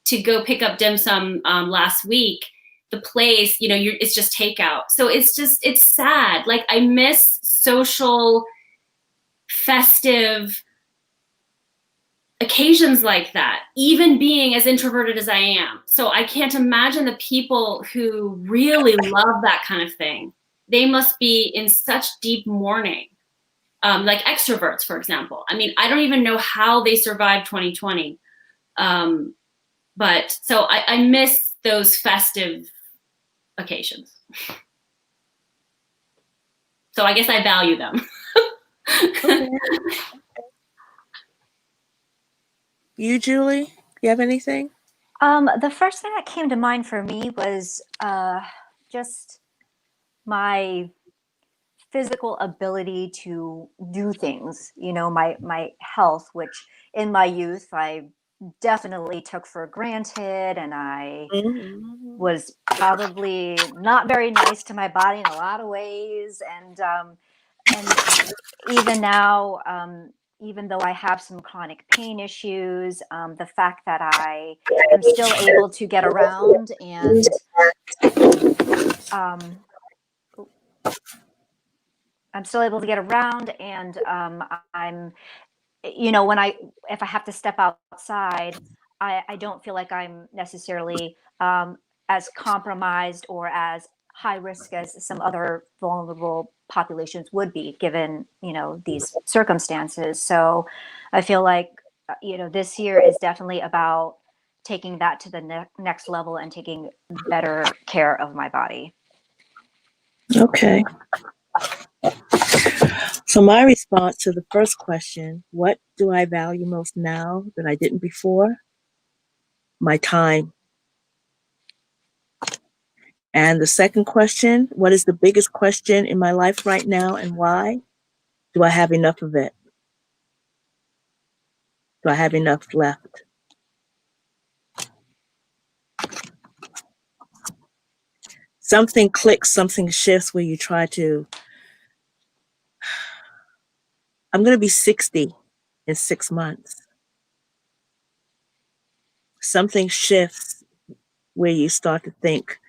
to go pick up dim sum last week, the place, you know, it's just takeout. So it's sad. Like I miss social, festive occasions like that, even being as introverted as I am. So I can't imagine the people who really love that kind of thing. They must be in such deep mourning. Like extroverts, for example. I mean, I don't even know how they survived 2020. But so I miss those festive occasions. So I guess I value them. Okay. You, Julie, you have anything? The first thing that came to mind for me was just my physical ability to do things, you know, my health, which in my youth I definitely took for granted, and I was probably not very nice to my body in a lot of ways, and even now, even though I have some chronic pain issues, the fact that I am still able to get around and I'm still able to get around, and I'm, you know, if I have to step outside, I don't feel like I'm necessarily as compromised or as high risk as some other vulnerable populations would be, given, you know, these circumstances. So I feel like, you know, this year is definitely about taking that to the next level and taking better care of my body. Okay. So my response to the first question, what do I value most now that I didn't before? My time. And the second question, what is the biggest question in my life right now and why? Do I have enough of it? Do I have enough left? Something clicks, something shifts where you try to, I'm going to be 60 in 6 months. Something shifts where you start to think,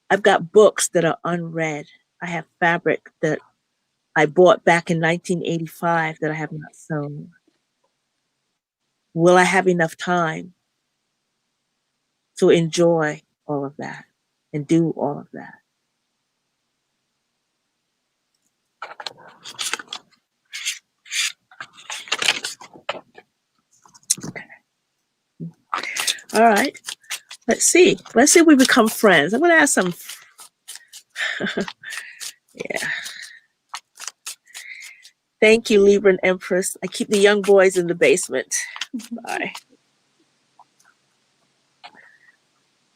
I've got books that are unread. I have fabric that I bought back in 1985 that I have not sewn. Will I have enough time to enjoy all of that and do all of that? Okay. All right. Let's see. Let's see if we become friends. I'm going to ask some. Yeah. Thank you, Libra and Empress. I keep the young boys in the basement. Bye.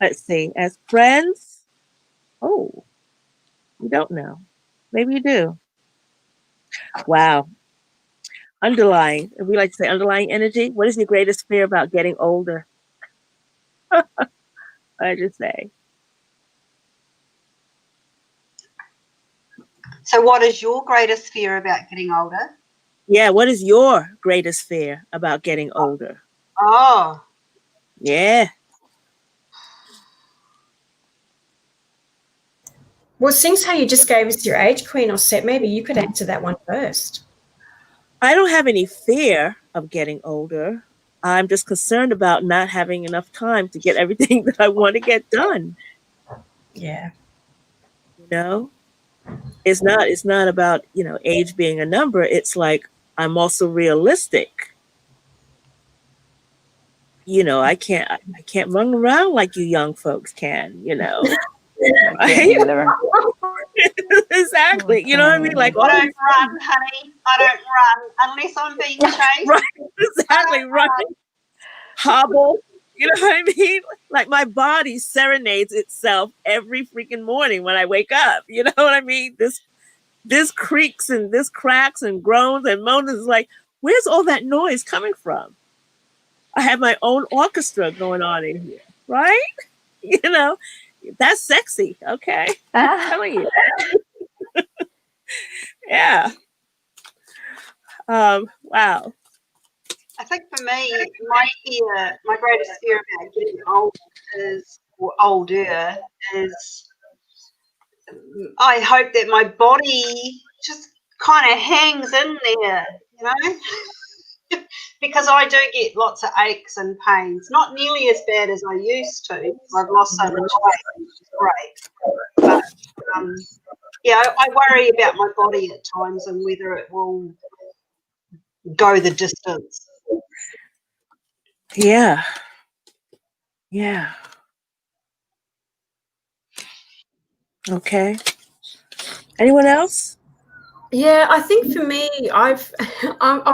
Let's see. As friends, oh, you don't know. Maybe you do. Wow. Underlying, we like to say underlying energy. What is your greatest fear about getting older? I just say. So what is your greatest fear about getting older? Yeah, what is your greatest fear about getting older? Oh. Yeah. Well, since how you just gave us your age, Queen or Set, maybe you could answer that one first. I don't have any fear of getting older. I'm just concerned about not having enough time to get everything that I want to get done. Yeah. You know, it's not about, you know, age being a number. It's like, I'm also realistic. You know, I can't run around like you young folks can, you know. Right? Exactly. You know what I mean? Like, I don't run, honey. I don't run unless I'm being chased. Right. Exactly. Right. Hobble. You know what I mean? Like my body serenades itself every freaking morning when I wake up. You know what I mean? This creaks and this cracks and groans and moans. Is like, where's all that noise coming from? I have my own orchestra going on in here, right? You know, that's sexy. Okay, I'm telling you. Yeah. Wow. I think for me, my greatest fear about getting old or older is I hope that my body just kind of hangs in there, you know, because I do get lots of aches and pains. Not nearly as bad as I used to. I've lost so much weight, which is great. But yeah, I worry about my body at times and whether it will go the distance. Yeah. Yeah. Okay. Anyone else? Yeah, I think for me, I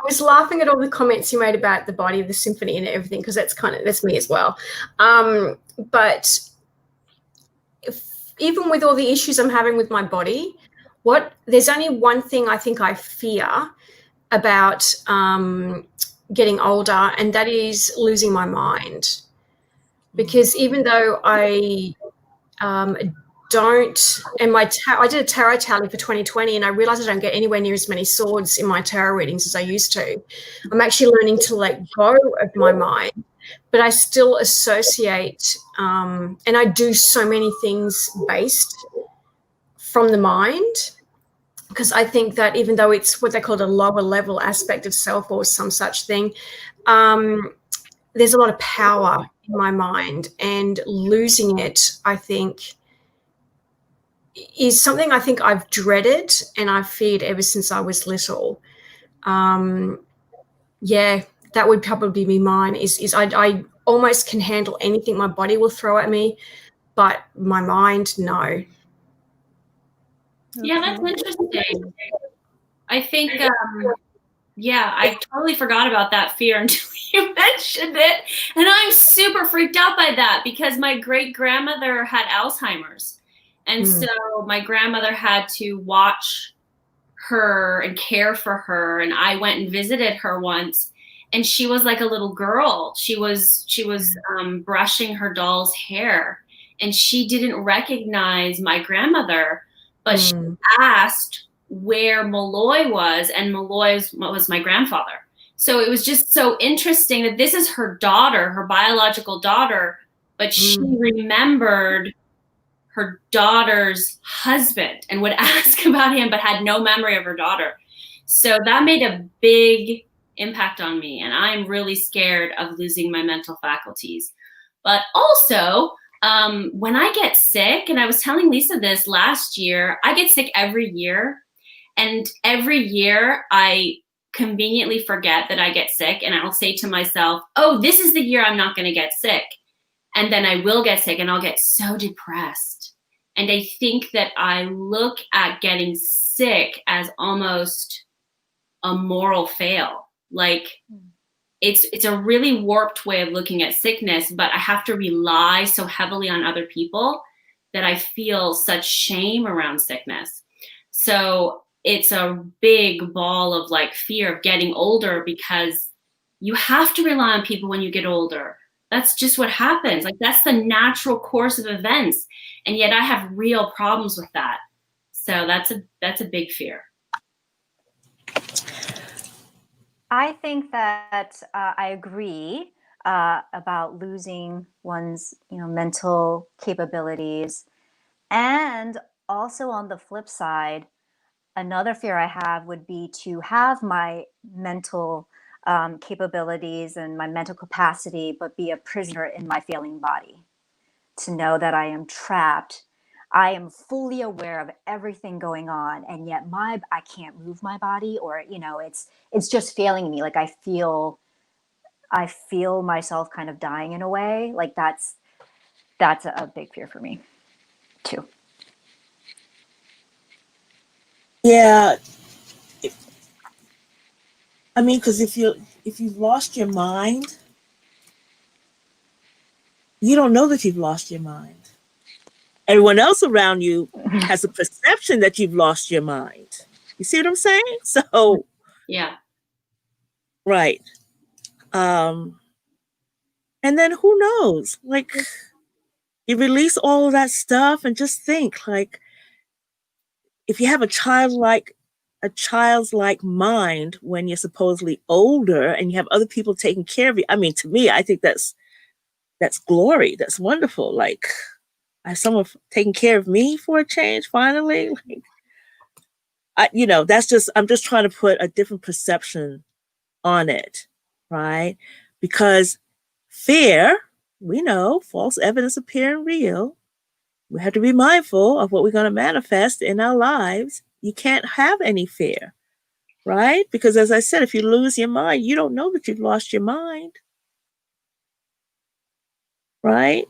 was laughing at all the comments you made about the body of the symphony and everything, because that's me as well. But even with all the issues I'm having with my body, there's only one thing I think I fear about getting older, and that is losing my mind. Because even though I I did a tarot tally for 2020, and I realized I don't get anywhere near as many swords in my tarot readings as I used to. I'm actually learning to let go of my mind, but I still associate, and I do so many things based from the mind, because I think that even though it's what they call a lower level aspect of self or some such thing, there's a lot of power in my mind, and losing it, I think, is something I think I've dreaded and I've feared ever since I was little. Yeah, that would probably be mine. Is I almost can handle anything my body will throw at me, but my mind, no. Yeah, that's interesting. I think, yeah, I totally forgot about that fear until you mentioned it. And I'm super freaked out by that because my great-grandmother had Alzheimer's. And so my grandmother had to watch her and care for her. And I went and visited her once, and she was like a little girl. She was brushing her doll's hair, and she didn't recognize my grandmother, but she asked where Malloy was, and Malloy was my grandfather. So it was just so interesting that this is her daughter, her biological daughter, but she remembered her daughter's husband and would ask about him, but had no memory of her daughter. So that made a big impact on me. And I'm really scared of losing my mental faculties. But also, when I get sick, and I was telling Leisa this last year, I get sick every year. And every year I conveniently forget that I get sick. And I'll say to myself, oh, this is the year I'm not going to get sick. And then I will get sick and I'll get so depressed. And I think that I look at getting sick as almost a moral fail. Like it's a really warped way of looking at sickness, but I have to rely so heavily on other people that I feel such shame around sickness. So it's a big ball of like fear of getting older, because you have to rely on people when you get older. That's just what happens. Like that's the natural course of events. And yet I have real problems with that. So that's a big fear. I think that I agree about losing one's, mental capabilities. And also on the flip side, another fear I have would be to have my mental capabilities and my mental capacity, but be a prisoner in my failing body. To know that I am trapped. I am fully aware of everything going on, and yet I can't move my body, or it's just failing me. Like I feel myself kind of dying in a way. Like that's a big fear for me too. Yeah. I mean, because if you've lost your mind, you don't know that you've lost your mind. Everyone else around you has a perception that you've lost your mind. You see what I'm saying? So, Yeah. right. And then who knows? Like, you release all of that stuff and just think, like, if you have a childlike mind when you're supposedly older and you have other people taking care of you. I mean, to me, I think that's glory. That's wonderful. Like, I have someone taking care of me for a change, finally. Like, I'm just trying to put a different perception on it, right? Because fear, we know, false evidence appearing real. We have to be mindful of what we're going to manifest in our lives. You can't have any fear, right? Because as I said, if you lose your mind, you don't know that you've lost your mind, right?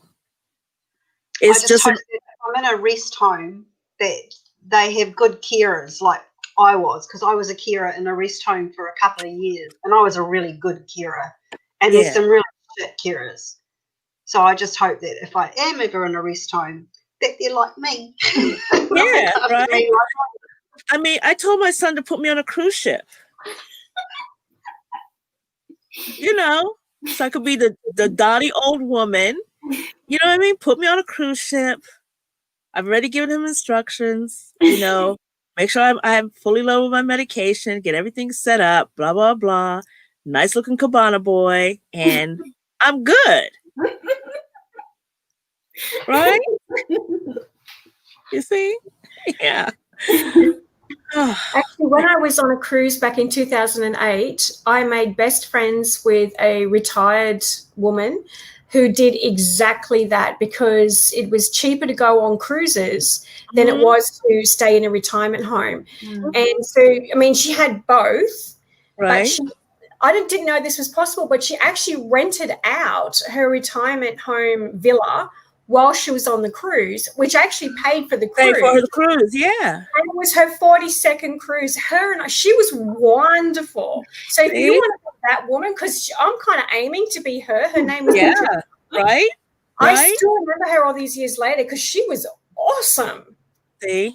It's just hope that if I'm in a rest home that they have good carers like I was, because I was a carer in a rest home for a couple of years, and I was a really good carer. And there's some really shit carers. So I just hope that if I am ever in a rest home, that they're like me. Yeah, right. I mean, I told my son to put me on a cruise ship. So I could be the dotty old woman. You know what I mean? Put me on a cruise ship. I've already given him instructions, make sure I'm fully loaded with my medication, get everything set up, blah, blah, blah. Nice looking cabana boy, and I'm good. Right? You see? Yeah. Actually, when I was on a cruise back in 2008, I made best friends with a retired woman who did exactly that, because it was cheaper to go on cruises than it was to stay in a retirement home. And so, I mean, she had both, right. But I didn't know this was possible, but she actually rented out her retirement home villa while she was on the cruise, which actually paid for the cruise. Paid for the cruise, yeah. And it was her 42nd cruise. She was wonderful. So if you want to be that woman, because I'm kind of aiming to be her. Her name was right. I still remember her all these years later because she was awesome. See,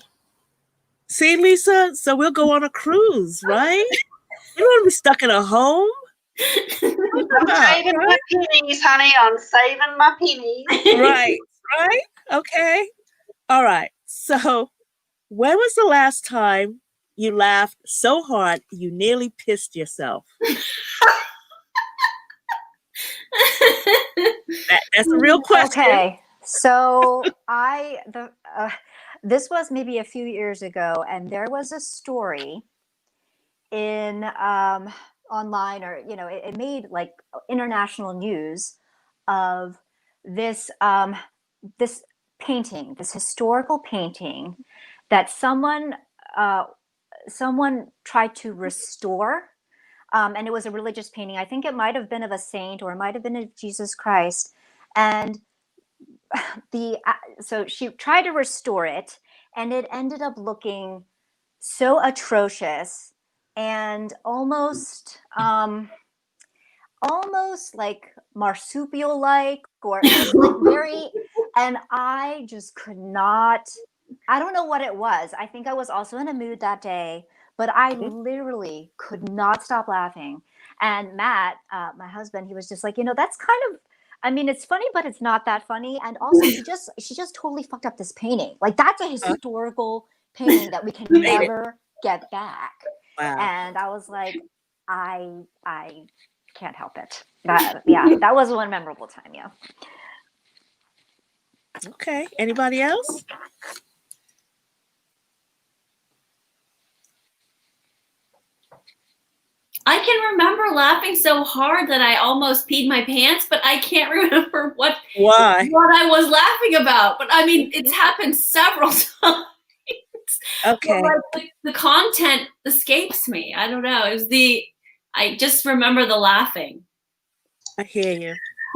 Lisa? So we'll go on a cruise, right? You don't want to be stuck in a home. I'm saving my pennies, honey. I'm saving my pennies. Right. Okay. All right. So when was the last time you laughed so hard you nearly pissed yourself? That's a real question. Okay. So this was maybe a few years ago, and there was a story in online, or it made like international news of this this painting, this historical painting that someone tried to restore, and it was a religious painting. I think it might have been of a saint, or it might have been of Jesus Christ, and so she tried to restore it, and it ended up looking so atrocious and almost like marsupial like, or just like very, and I just could not, I don't know what it was. I think I was also in a mood that day, but I literally could not stop laughing. And Matt, my husband, he was just like, that's kind of, I mean, it's funny, but it's not that funny. And also she just totally fucked up this painting. Like, that's a historical painting that we can never get back. Wow. And I was like, I can't help it. That was one memorable time. Yeah. Okay. Anybody else? I can remember laughing so hard that I almost peed my pants, but I can't remember what I was laughing about. But I mean, it's happened several times. Okay. Like, the content escapes me. I don't know. I just remember the laughing. I hear you.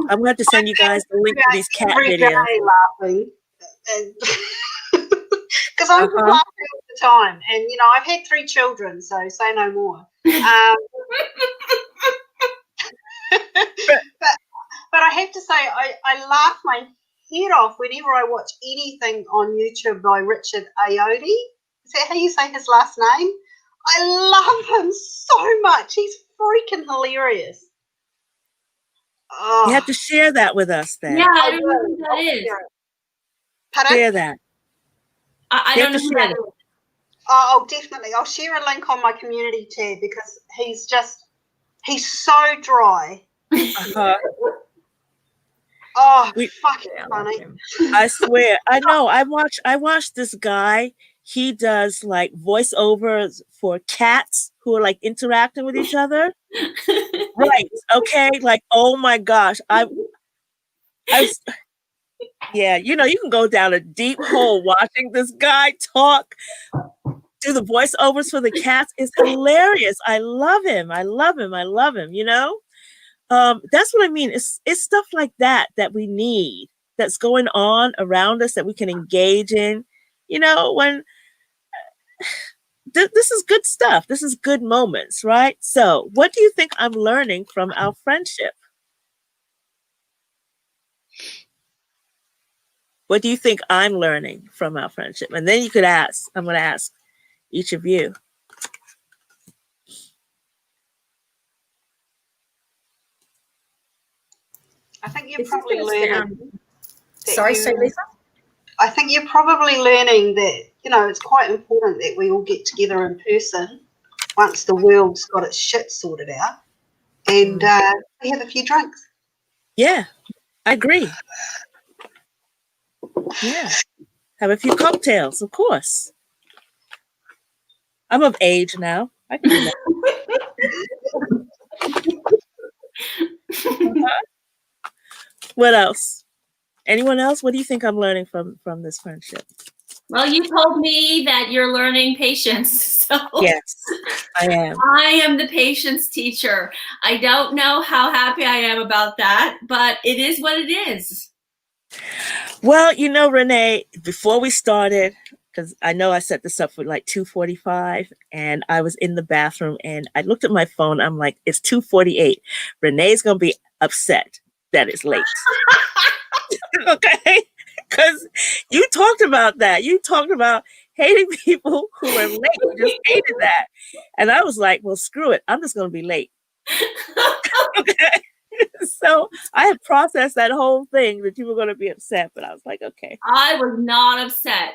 I'm going to send you guys the link to these cat every videos. day laughing. Because I'm laughing all the time. And, I've had 3 children, so say no more. But I have to say, I I laugh my head off whenever I watch anything on YouTube by Richard Ayoade. Is that how you say his last name? I love him so much. He's freaking hilarious. Oh, You have to share that with us then. Yeah, I I don't know who will. that I'll is. share it. Pardon? Share that. I You don't know have to who share that that. is. Oh, definitely. I'll share a link on my community tab because he's so dry. Uh-huh. Oh, We- fucking Yeah, I love funny. him. I swear. I know. I watched this guy. He does like voiceovers for cats who are like interacting with each other. Right. Okay. Like, oh my gosh. Yeah, you know, you can go down a deep hole watching this guy talk, do the voiceovers for the cats. It's hilarious. I love him. I love him. I love him, you know? That's what I mean. It's stuff like that that we need, that's going on around us that we can engage in. You know, when this is good stuff. This is good moments, right? So, what do you think I'm learning from our friendship? What do you think I'm learning from our friendship? And then you could ask, I'm going to ask each of you. I think you're This is probably gonna learning. sound- that Sorry, you- say Lisa. I think you're probably learning that, you know, it's quite important that we all get together in person once the world's got its shit sorted out and we have a few drinks. Yeah, I agree. Yeah. Have a few cocktails, of course. I'm of age now. I can do that. What else? Anyone else? What do you think I'm learning from this friendship? Well, you told me that you're learning patience. So Yes, I am. I am the patience teacher. I don't know how happy I am about that, but it is what it is. Well, you know, Renee, before we started, because I know I set this up for like 2:45, and I was in the bathroom and I looked at my phone. I'm like, it's 2:48. Renee's gonna be upset that it's late. Okay, because you talked about that. You talked about hating people who were late. You just hated that, and I was like, well, screw it. I'm just gonna be late. Okay. So I had processed that whole thing that you were going to be upset, but I was like, okay. I was not upset.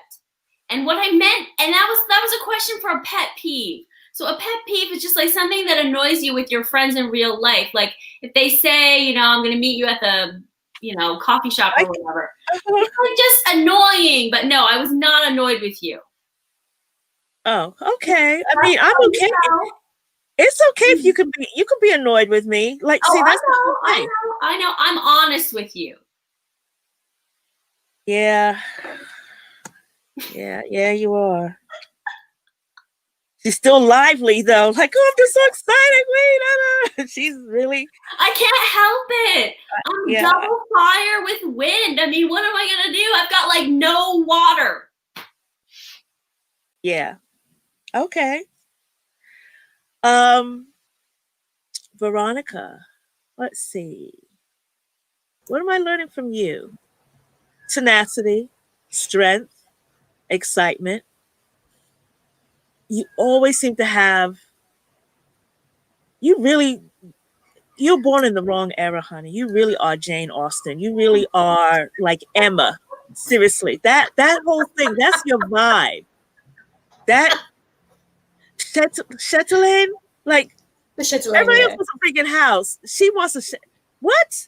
And what I meant, and that was a question for a pet peeve. So a pet peeve is just like something that annoys you with your friends in real life. Like if they say, you know, I'm going to meet you at the, you know, coffee shop or whatever. It's like just annoying. But no, I was not annoyed with you. Oh, okay. I mean, I'm okay. It's okay if you can be annoyed with me. Like, Oh, see, that's I know. I'm honest with you. Yeah. Yeah, you are. She's still lively though. Like, oh, I'm just so excited. Wait, she's really. I can't help it. I'm Yeah. double fire with wind. I mean, what am I gonna do? I've got like no water. Yeah. Okay. Veronica, let's see. What am I learning from you? Tenacity, strength, excitement. You always seem to have, you're born in the wrong era, honey. You really are Jane Austen. You really are like Emma. Seriously, that whole thing, that's your vibe. That Chatelaine, like The Chatelaine, everybody yeah. else wants a freaking house. She wants a what?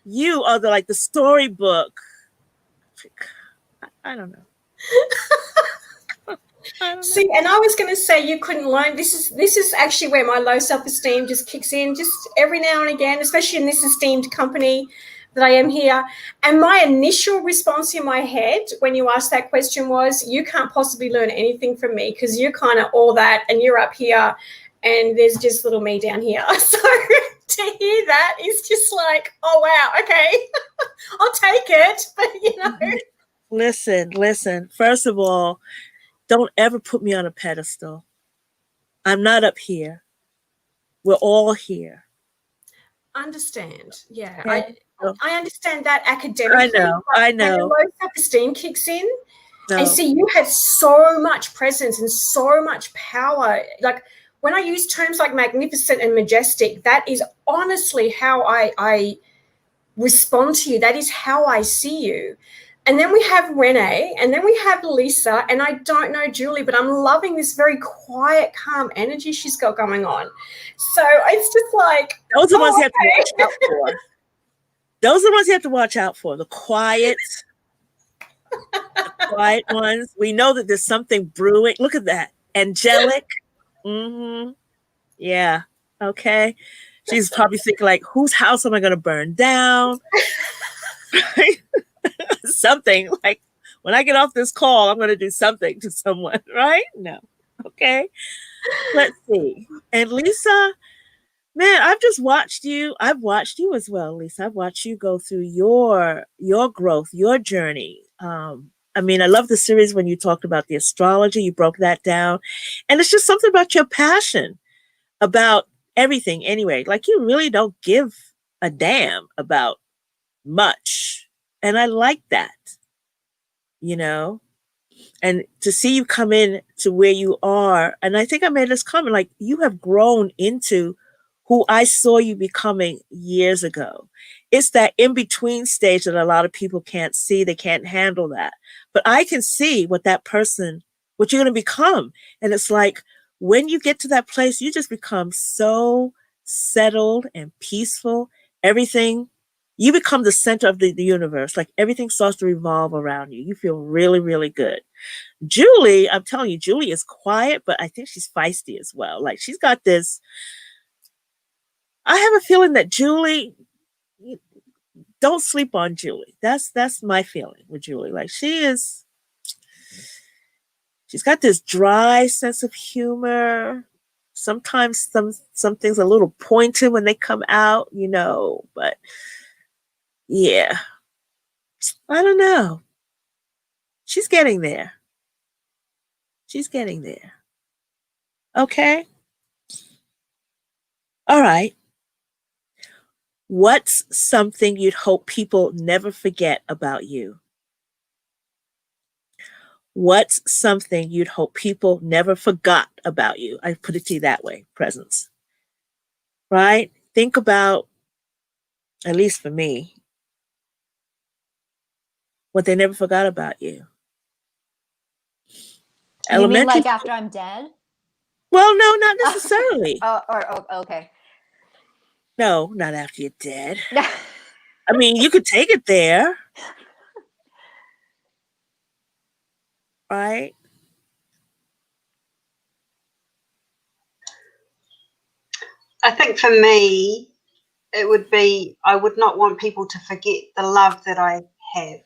You are the storybook. I don't know. See, and I was going to say you couldn't learn. This is actually where my low self-esteem just kicks in, just every now and again, especially in this esteemed company that I am here. And my initial response in my head when you asked that question was, you can't possibly learn anything from me because you're kind of all that and you're up here and there's just little me down here. So to hear that is just like, oh, wow, okay, I'll take it. But, you know. Listen. First of all, don't ever put me on a pedestal. I'm not up here. We're all here. understand. Yeah, Okay. I understand that academically. I When the know. low self-esteem kicks in, No. and see, you have so much presence and so much power. Like when I use terms like magnificent and majestic, that is honestly how I respond to you. That is how I see you. And then we have Renee, and then we have Leisa, and I don't know Juli, but I'm loving this very quiet, calm energy she's got going on. So it's just like, those are the ones you have to watch out for. Those are the ones you have to watch out for. The quiet ones. We know that there's something brewing. Look at that. Angelic. Mm-hmm. Yeah. Okay. She's probably thinking like, whose house am I going to burn down? Right? Something like, when I get off this call, I'm going to do something to someone, right? No. Okay. Let's see. And Leisa, man, I've just watched you. I've watched you as well, Leisa. I've watched you go through your growth, your journey. I mean, I love the series when you talked about the astrology, you broke that down. And it's just something about your passion about everything anyway. Like you really don't give a damn about much. And I like that, you know? And to see you come in to where you are, and I think I made this comment, like you have grown into who I saw you becoming years ago. It's that in-between stage that a lot of people can't see. They can't handle that. But I can see what that person, what you're going to become. And it's like, when you get to that place, you just become so settled and peaceful. Everything, you become the center of the universe. Like everything starts to revolve around you. You feel really, really good. Juli, I'm telling you, Juli is quiet, but I think she's feisty as well. Like she's got this, I have a feeling that Juli, don't sleep on Juli. That's my feeling with Juli. Like she's got this dry sense of humor. Sometimes some things are a little pointed when they come out, you know, but yeah, I don't know. She's getting there. She's getting there. Okay. All right. What's something you'd hope people never forget about you? What's something you'd hope people never forgot about you? I put it to you that way, presence. Right? Think about, at least for me, what they never forgot about you. You mean like after I'm dead? Well, no, not necessarily. Okay. No, not after you're dead. I mean, you could take it there. Right? I think for me, it would be, I would not want people to forget the love that I have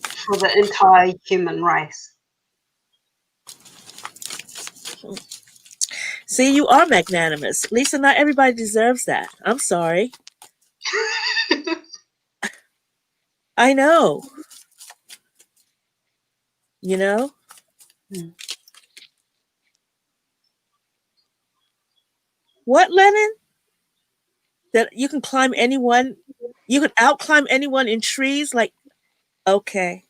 for the entire human race. See, you are magnanimous. Leisa, not everybody deserves that. I'm sorry. I know. You know? What, Lennon? That you can climb anyone, you can outclimb anyone in trees? Like, okay.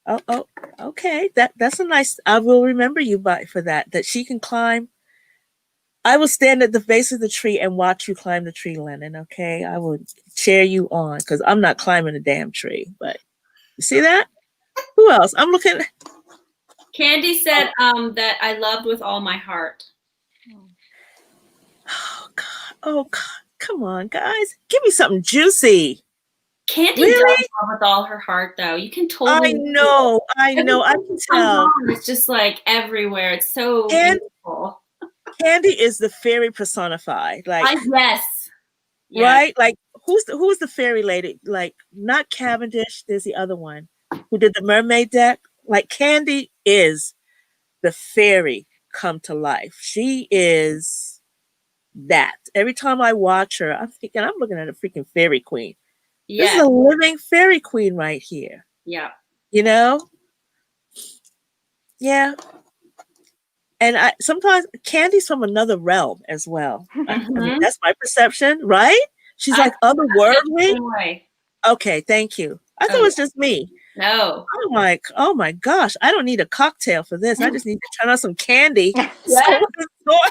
Oh, okay. That's a nice, I will remember you for that she can climb. I will stand at the base of the tree and watch you climb the tree, Lennon, okay? I will cheer you on because I'm not climbing a damn tree, but you see that? Who else? I'm looking. Candy said that I loved with all my heart. Oh, God. Come on, guys. Give me something juicy. Candy really? does love with all her heart, though. You can totally. I know. I can tell. It's just like everywhere. It's so beautiful. Candy is the fairy personified. Like yes. Right? Like who's the fairy lady? Like not Cavendish. There's the other one who did the mermaid deck. Like Candy is the fairy come to life. She is that. Every time I watch her, I'm thinking I'm looking at a freaking fairy queen. Yeah. This is a living fairy queen right here. Yeah. You know? Yeah. And sometimes Candy's from another realm as well. I mean, Mhm. that's my perception, right? She's like otherworldly. Way. Okay, thank you. I thought Oh, it was just me. No. I'm like, oh my gosh, I don't need a cocktail for this. I just need to turn on some candy. Yes. Someone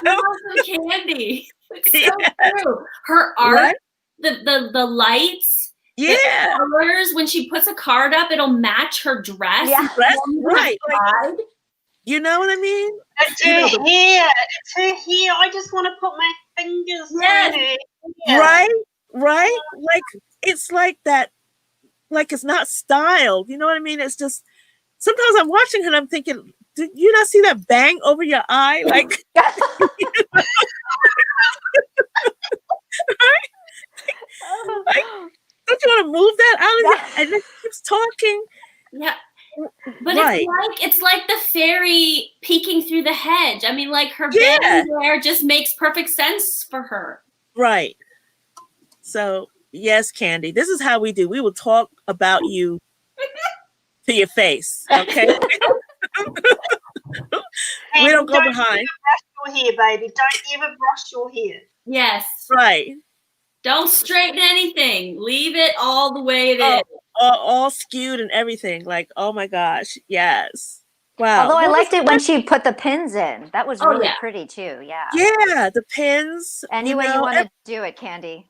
Some candy. It's so Yes. true. Her art, Right? the lights, Yeah. the colors. When she puts a card up, it'll match her dress. Yeah. That's right. Like, you know what I mean? It's her hair. It's her hair. I just want to put my fingers Yes. through her hair. Right? Right? Like, it's like that, like it's not styled. You know what I mean? It's just, sometimes I'm watching her and I'm thinking, did you not see that bang over your eye? Like, like, don't you want to move that out of Yeah. here? And then she keeps talking. Yeah. But Right. it's like the fairy peeking through the hedge. I mean, like her Yeah. band there just makes perfect sense for her. Right. So, yes, Candy, this is how we do. We will talk about you to your face, okay? We don't go behind. Brush your hair, baby. Don't ever brush your hair. Yes. Right. Don't straighten anything. Leave it all the way it is. All skewed and everything. Like, oh my gosh. Yes. Wow. Although I What was liked it when she put the pins in. That was really yeah. pretty too. Yeah. Yeah, the pins. Any way you want to do it, Candy.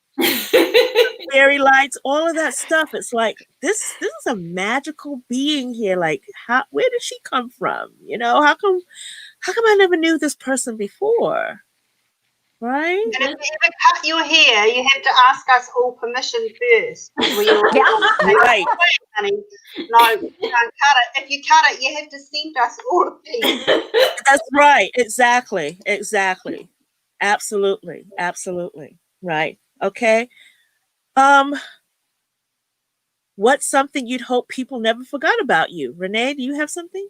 Fairy lights, all of that stuff. It's like this is a magical being here. Like, where did she come from? You know, how come I never knew this person before? Right? And if you ever cut your hair, you have to ask us all permission first. Yeah. Right. Honey. No, you don't cut it. If you cut it, you have to send us all a piece. That's right. Exactly. Absolutely. Right. Okay. What's something you'd hope people never forgot about you? Renee, do you have something?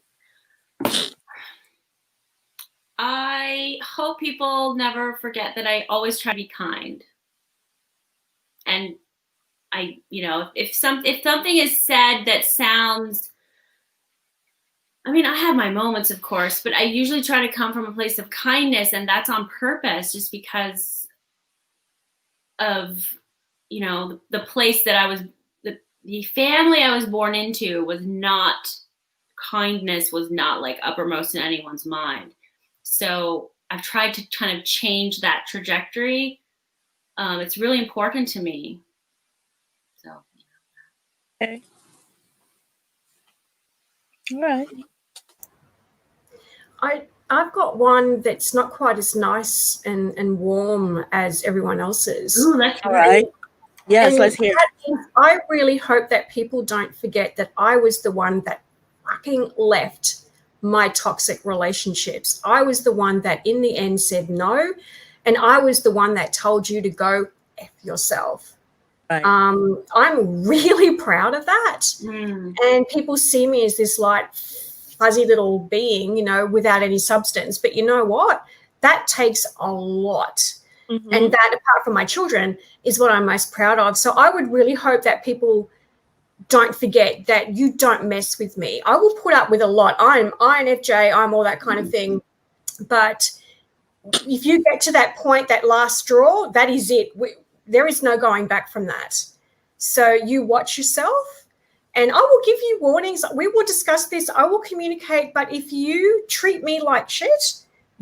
I hope people never forget that I always try to be kind. And if something is said that sounds, I mean, I have my moments, of course, but I usually try to come from a place of kindness, and that's on purpose, just because of, the place that I was, the family I was born into was not, kindness was not like uppermost in anyone's mind. So I've tried to kind of change that trajectory. It's really important to me. So. Okay. All right. I've got one that's not quite as nice and warm as everyone else's. Ooh, that's all right. Yes, let's hear it. I really hope that people don't forget that I was the one that fucking left my toxic relationships. I was the one that in the end said no, and I was the one that told you to go F yourself. Right. I'm really proud of that. And people see me as this like fuzzy little being, without any substance. But you know what? That takes a lot. Mm-hmm. And that, apart from my children, is what I'm most proud of. So I would really hope that people don't forget that you don't mess with me. I will put up with a lot. I'm INFJ, I'm all that kind of thing. But if you get to that point, that last straw, that is it. There is no going back from that. So you watch yourself, and I will give you warnings. We will discuss this. I will communicate. But if you treat me like shit,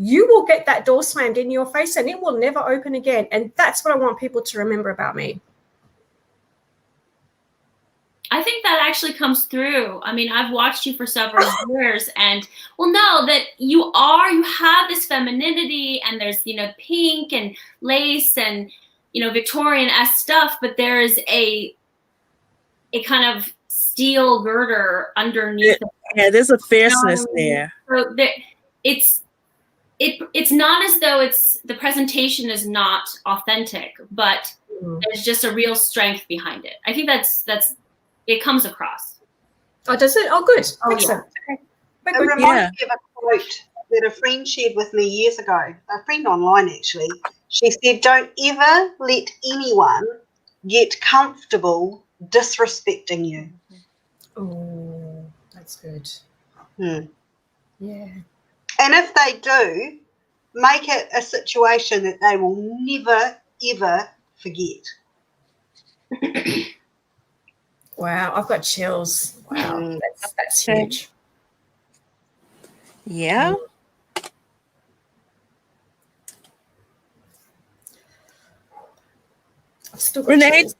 you will get that door slammed in your face and it will never open again. And that's what I want people to remember about me. I think that actually comes through. I mean, I've watched you for several years, and know that you have this femininity, and there's, pink and lace and, Victorian-esque stuff, but there is a kind of steel girder underneath it. Yeah, there's a fierceness there. So it's not as though the presentation is not authentic, but there's just a real strength behind it. I think that's it comes across. Oh, does it? Oh, good. Oh, excellent. yeah. Okay. It reminds me of a quote that a friend shared with me years ago, a friend online actually. She said, "Don't ever let anyone get comfortable disrespecting you." Oh, that's good. Hmm. Yeah. And if they do, make it a situation that they will never, ever forget. Wow, I've got chills. Wow, that's huge. Yeah. I've still got Renee, chills.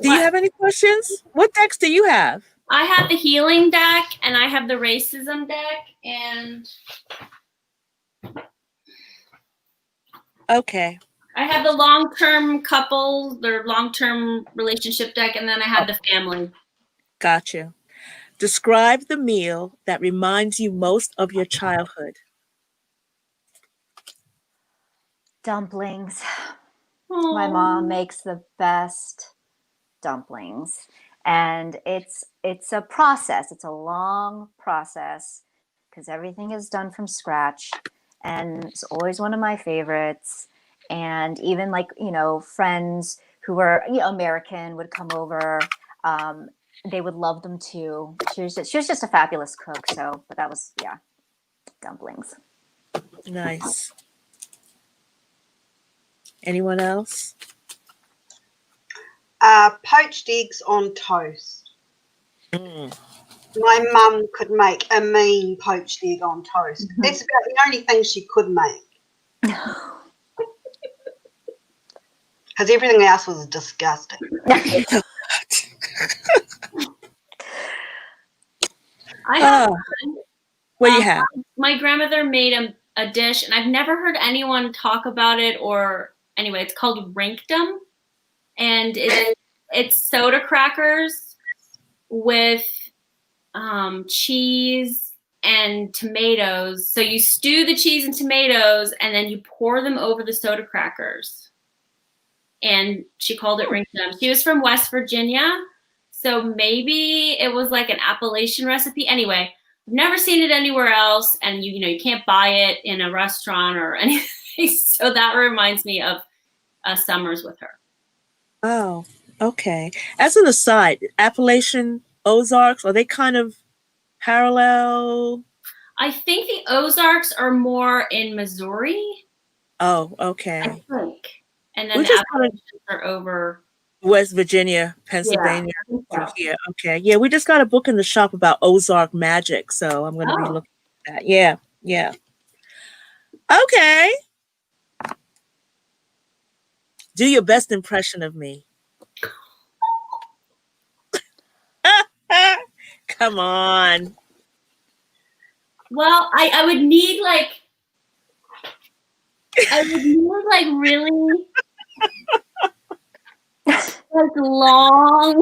do you have any questions? What decks do you have? I have the healing deck and I have the racism deck, and Okay. I have the long-term couple, their long-term relationship deck, and then I have the family. Gotcha. Describe the meal that reminds you most of your childhood. Dumplings. Aww. My mom makes the best dumplings, and it's a process. It's a long process because everything is done from scratch, and it's always one of my favorites. And even like, friends who were, American would come over. They would love them too. She was just a fabulous cook. So, but that was, dumplings. Nice. Anyone else? Poached eggs on toast. Mm. My mum could make a mean poached egg on toast. Mm-hmm. That's about the only thing she could make. Because everything else was disgusting. I have What do you have? my grandmother made a dish, and I've never heard anyone talk about it, or anyway, it's called rinkdom, and it's soda crackers with cheese and tomatoes. So you stew the cheese and tomatoes, and then you pour them over the soda crackers. And she called it rinkdom. She was from West Virginia, so maybe it was like an Appalachian recipe. Anyway, I've never seen it anywhere else, and you can't buy it in a restaurant or anything. So that reminds me of summers with her. Oh, okay. As an aside, Appalachian Ozarks, are they kind of parallel? I think the Ozarks are more in Missouri. Oh, I okay. think. And then We the just Appalachians are over. West Virginia, Pennsylvania, through here. Okay. Yeah, we just got a book in the shop about Ozark magic, so I'm going to be looking at that. Yeah, yeah. Okay. Do your best impression of me. Come on. Well, I would need really long.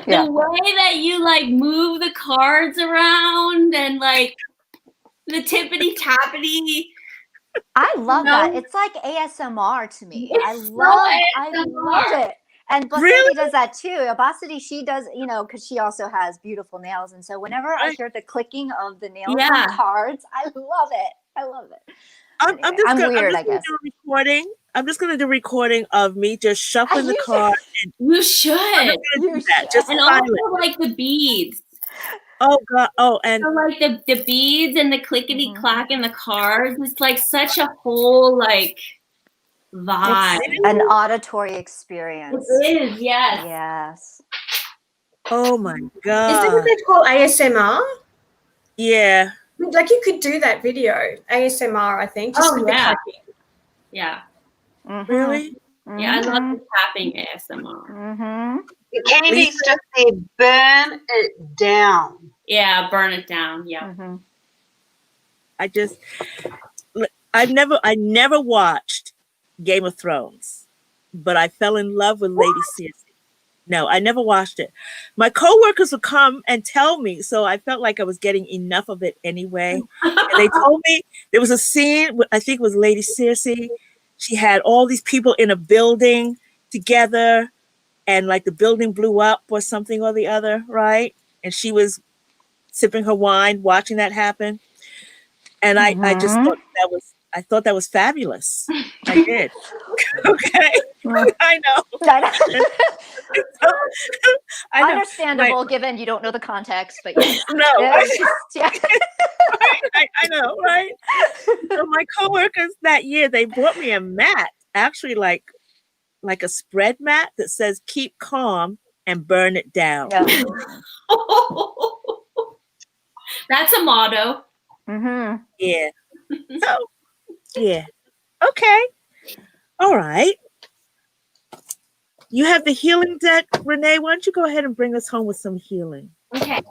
Yeah. The way that you move the cards around and the tippity tappity. I love that. It's like ASMR to me. I love it. And Basidi does that too. Basidi, she does, because she also has beautiful nails. And so whenever I hear the clicking of the nails on cards, I love it. I love it. I'm weird, I guess. I'm just going to do a recording of me just shuffling the cards. You should. Just and also the beads. Oh God! Oh, and so the beads and the clickety clack and the cards. It's such a whole vibe. It's an auditory experience. It is, yes. Yes. Oh my God! Isn't it called ASMR? Yeah. You could do that video ASMR. I think. Just with the clapping. Yeah. Mm-hmm. Really? Mm-hmm. Yeah, I love the tapping ASMR. Mm-hmm. Candy's just said, burn it down. Yeah, burn it down. Yeah. Mm-hmm. I never watched Game of Thrones, but I fell in love with Lady Circe. No, I never watched it. My coworkers would come and tell me, so I felt like I was getting enough of it anyway. And they told me there was a scene, I think it was Lady Circe. She had all these people in a building together, and the building blew up or something or the other, right? And she was sipping her wine, watching that happen. And I just thought that was fabulous. I did. Okay. I know. I know. Understandable, given you don't know the context, but yes. No, Yeah. I know, right? So my coworkers that year, they bought me a mat, actually like a spread mat that says "Keep calm and burn it down." Yeah. That's a motto. Mm-hmm. Yeah. So, yeah. Okay. All right. You have the healing deck, Renee. Why don't you go ahead and bring us home with some healing? Okay.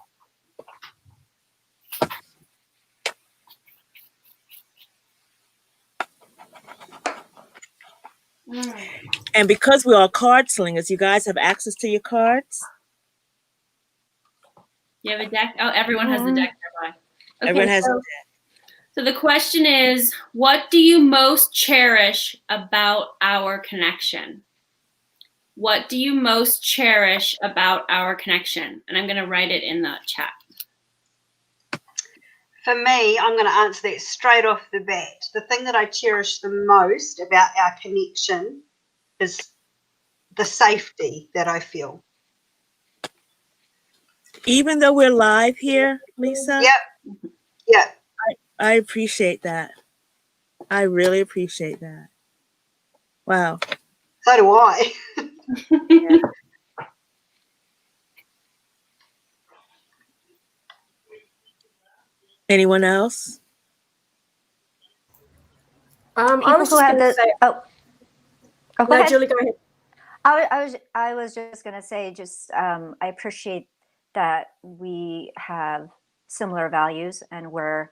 And because we are card slingers, you guys have access to your cards. You have a deck? Oh, everyone has the deck nearby. Okay, Everyone has a deck. So the question is, what do you most cherish about our connection? What do you most cherish about our connection? And I'm going to write it in the chat. For me, I'm going to answer that straight off the bat. The thing that I cherish the most about our connection is the safety that I feel. Even though we're live here, Leisa. Yep. Yeah. I appreciate that. I really appreciate that. Wow. So do I. Yeah. Anyone else? I was just going to say. Oh, go no, ahead. Julie, go ahead. I was just going to say, I appreciate that we have similar values and we're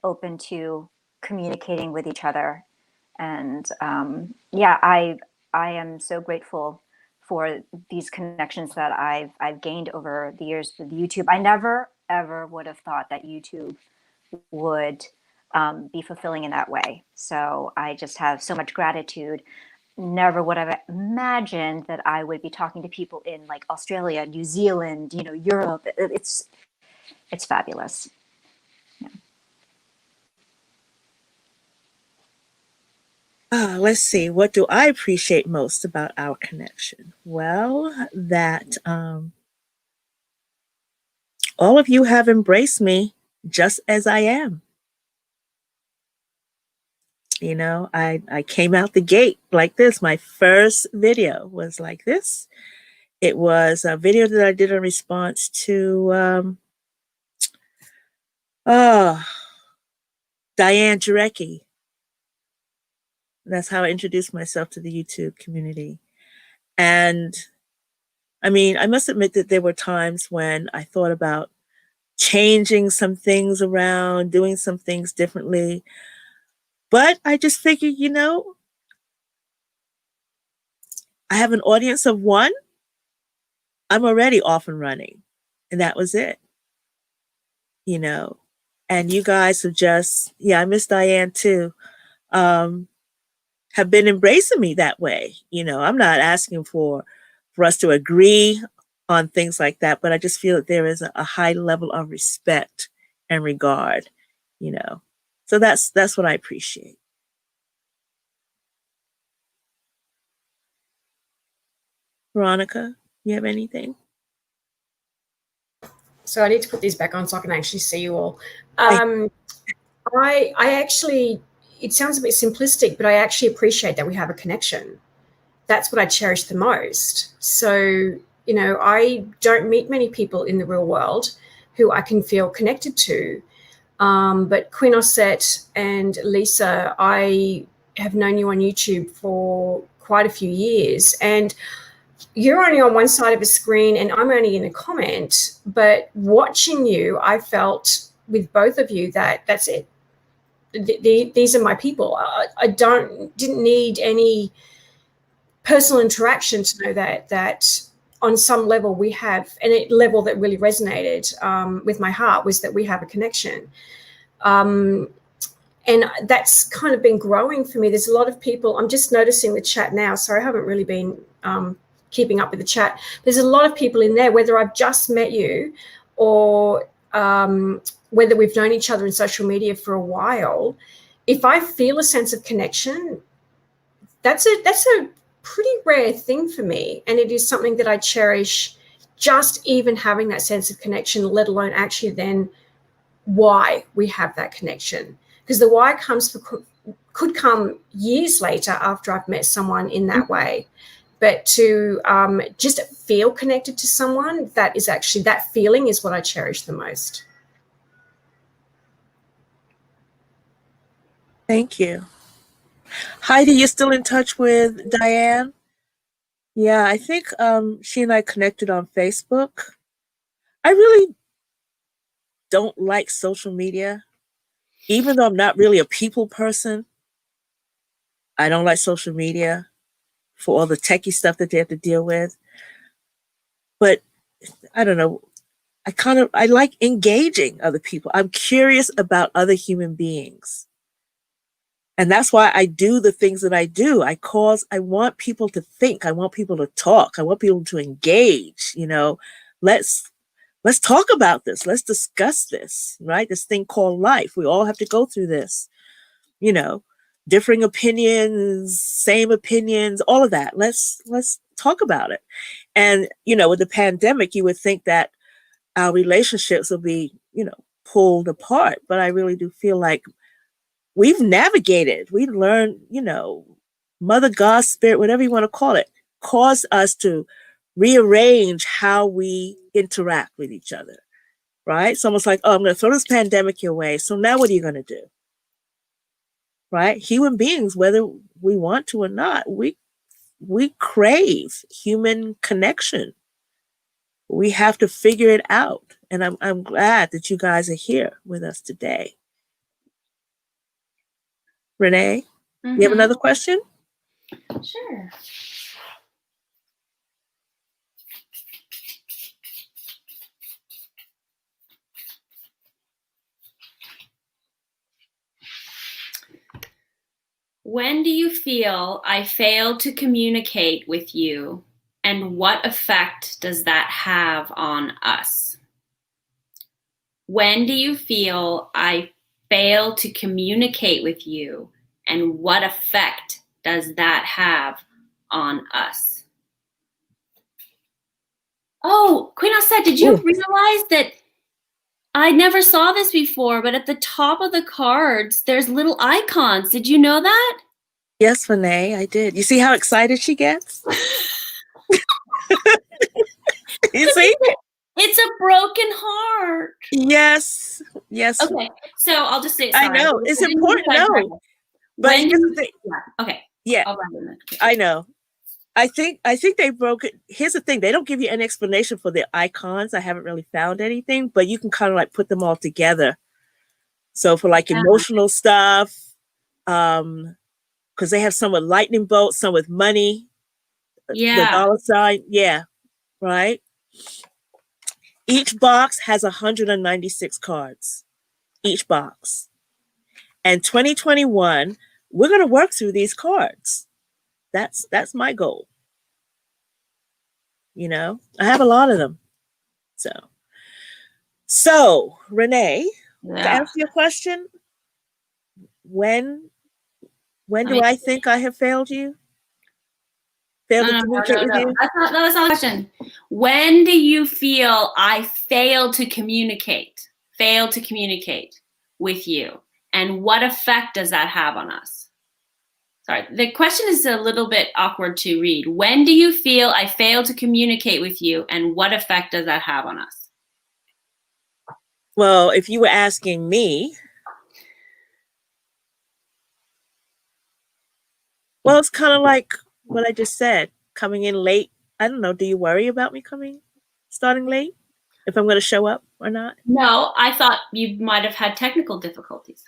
open to communicating with each other. And I am so grateful for these connections that I've gained over the years with YouTube. I never ever would have thought that YouTube would be fulfilling in that way. So I just have so much gratitude. Never would have imagined that I would be talking to people in like Australia, New Zealand, Europe. It's fabulous. Yeah. Let's see. What do I appreciate most about our connection? Well, that all of you have embraced me just as I am. I came out the gate like this. My first video was like this. It was a video that I did in response to Diane Jarecki. That's how I introduced myself to the YouTube community. And I mean, I must admit that there were times when I thought about changing some things around, doing some things differently. But I just figured, I have an audience of one. I'm already off and running. And that was it. And you guys have I miss Diane too, have been embracing me that way. I'm not asking for us to agree on things like that, but I just feel that there is a high level of respect and regard, So that's what I appreciate. Veronica, you have anything? So I need to put these back on so I can actually see you all. I actually, it sounds a bit simplistic, but I actually appreciate that we have a connection. That's what I cherish the most. So, I don't meet many people in the real world who I can feel connected to. But Queen Osset and Leisa, I have known you on YouTube for quite a few years, and you're only on one side of a screen and I'm only in a comment, but watching you, I felt with both of you that that's it. These are my people. I didn't need any personal interaction to know that on some level we have, and a level that really resonated with my heart was that we have a connection. And that's kind of been growing for me. There's a lot of people, I'm just noticing the chat now. Sorry, I haven't really been keeping up with the chat. There's a lot of people in there, whether I've just met you or whether we've known each other in social media for a while. If I feel a sense of connection, that's a pretty rare thing for me, and it is something that I cherish, just even having that sense of connection, let alone actually then why we have that connection. Because the why could come years later after I've met someone in that way. But to just feel connected to someone, that is actually, that feeling is what I cherish the most. Thank you. Heidi, you still in touch with Diane? Yeah, I think she and I connected on Facebook. I really don't like social media. Even though I'm not really a people person, I don't like social media for all the techie stuff that they have to deal with. But I don't know. I like engaging other people. I'm curious about other human beings. And that's why I do the things that I do. I want people to think. I want people to talk. I want people to engage, you know. Let's talk about this. Let's discuss this, right? This thing called life. We all have to go through this, you know, differing opinions, same opinions, all of that. Let's talk about it. And, you know, with the pandemic, you would think that our relationships will be, you know, pulled apart. But I really do feel like we've navigated, we learned, you know, Mother God, Spirit, whatever you want to call it, caused us to rearrange how we interact with each other, right? It's almost like, oh, I'm going to throw this pandemic your way. So now what are you going to do? Right? Human beings, whether we want to or not, we crave human connection. We have to figure it out. And I'm glad that you guys are here with us today. Renee, you have another question? Sure. When do you feel I failed to communicate with you, and what effect does that have on us? When do you feel I failed to communicate with you, and what effect does that have on us? Oh, Queen Osset, did you realize that I never saw this before, but at the top of the cards, there's little icons. Did you know that? Yes, Renee, I did. You see how excited she gets? You see? It's a broken heart. Yes. Yes. Okay, so I'll just say, I know. It's important. No. But here's the thing. Yeah. Okay. Yeah. I'll write it in. I know. I think they broke it. Here's the thing. They don't give you any explanation for the icons. I haven't really found anything, but you can kind of like put them all together. So for like emotional stuff, because they have some with lightning bolts, some with money. Yeah. The dollar sign. Yeah. Right. Each box has 196 cards. Each box. And 2021, we're going to work through these cards. That's my goal. You know, I have a lot of them. So Renee, to answer your question, when do I think I have failed you? Failed to communicate with you? That's not a question. When do you feel I failed to communicate with you? And what effect does that have on us? Sorry, the question is a little bit awkward to read. When do you feel I failed to communicate with you, and what effect does that have on us? Well, if you were asking me, well, it's kind of like what I just said, coming in late. I don't know. Do you worry about me starting late? If I'm going to show up or not? No, I thought you might have had technical difficulties.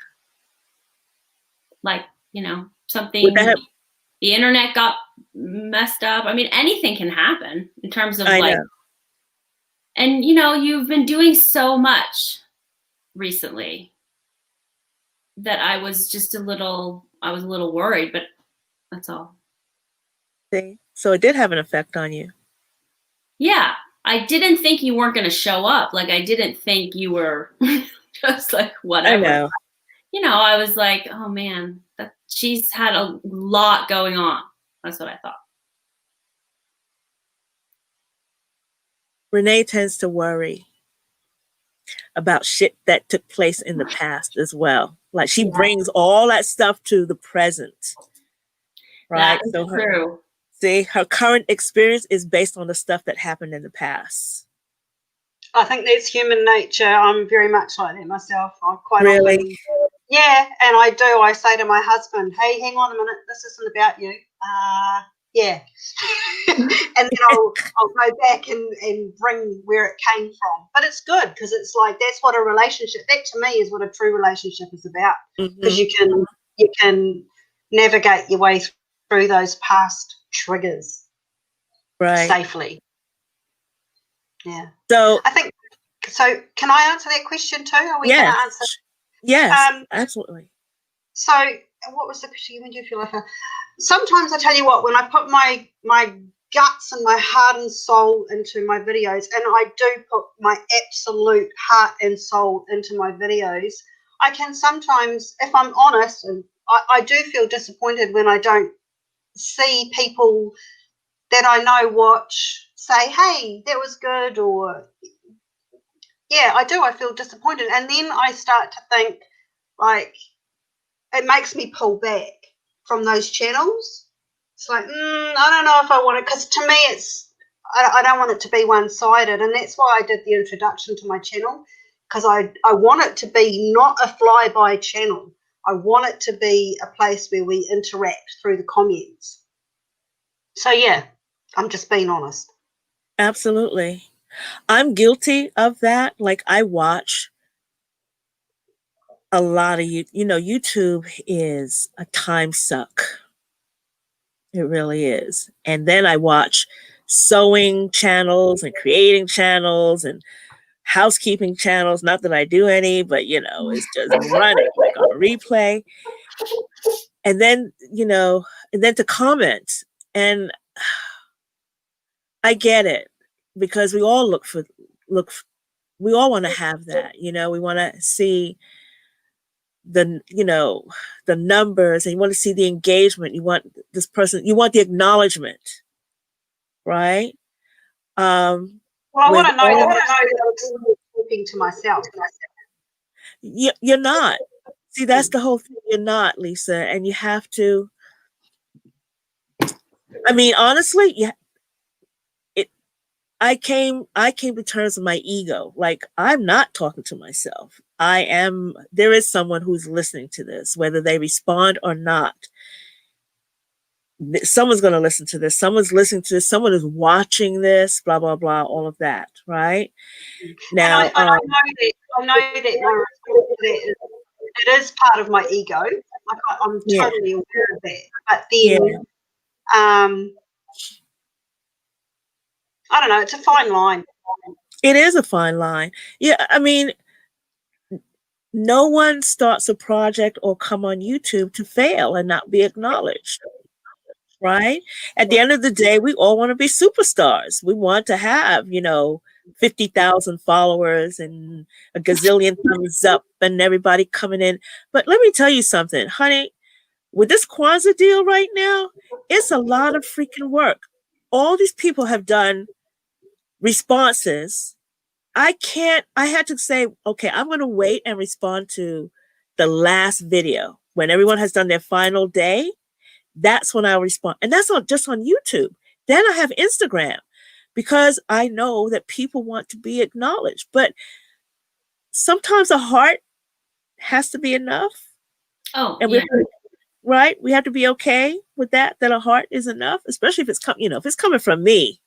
Like, you know, something, the internet got messed up. I mean, anything can happen in terms of like, and you know, you've been doing so much recently that I was a little worried, but that's all. See? So it did have an effect on you. Yeah. I didn't think you weren't going to show up. Like, I didn't think you were just like, whatever. I know. You know, I was like, oh man, she's had a lot going on. That's what I thought. Renee tends to worry about shit that took place in the past as well. Like she brings all that stuff to the present. Right? That's So true. her current experience is based on the stuff that happened in the past. I think that's human nature. I'm very much like that myself. I quite Really? often, yeah, and I do. I say to my husband, "Hey, hang on a minute. This isn't about you." Yeah, and then I'll go back and bring where it came from. But it's good because it's like that's what a relationship. That to me is what a true relationship is about. Because you can navigate your way through those past triggers safely. Yeah. So I think so. Can I answer that question too? Are we going to answer? Yes, absolutely. So, what was the question? When do you feel like sometimes I tell you what, when I put my guts and my heart and soul into my videos, and I do put my absolute heart and soul into my videos, I can sometimes, if I'm honest, and I do feel disappointed when I don't see people that I know watch say, "Hey, that was good," or yeah, I do. I feel disappointed. And then I start to think, like, it makes me pull back from those channels. It's like, I don't know if I want it, because to me I don't want it to be one-sided. And that's why I did the introduction to my channel, because I want it to be not a fly-by channel. I want it to be a place where we interact through the comments. So, yeah, I'm just being honest. Absolutely. I'm guilty of that. Like I watch a lot of YouTube is a time suck. It really is. And then I watch sewing channels and creating channels and housekeeping channels. Not that I do any, but it's just running like on a replay. And then, and then to comment. And I get it because we all we all want to have that, we want to see the numbers, and you want to see the engagement. You want this person, you want the acknowledgement, right? Well, I want to know that I'm talking to myself. You're not. See, that's the whole thing. You're not, Leisa, and you have to. I mean, honestly, I came to terms with my ego. Like, I'm not talking to myself. There is someone who's listening to this, whether they respond or not. Someone's going to listen to this. Someone's listening to this. Someone is watching this, blah, blah, blah, all of that. Right. Now, and I know that my response to that it is part of my ego. Like I'm totally aware of that. But then, I don't know. It's a fine line. It is a fine line. Yeah, I mean, no one starts a project or come on YouTube to fail and not be acknowledged, right? At the end of the day, we all want to be superstars. We want to have, 50,000 followers and a gazillion thumbs up and everybody coming in. But let me tell you something, honey, with this Kwanzaa deal right now, it's a lot of freaking work. All these people have done responses. I had to say, okay, I'm going to wait and respond to the last video. When everyone has done their final day, that's when I'll respond. And that's not just on YouTube. Then I have Instagram because I know that people want to be acknowledged. But sometimes a heart has to be enough. Oh, and we have to be okay with that a heart is enough, especially if it's coming from me.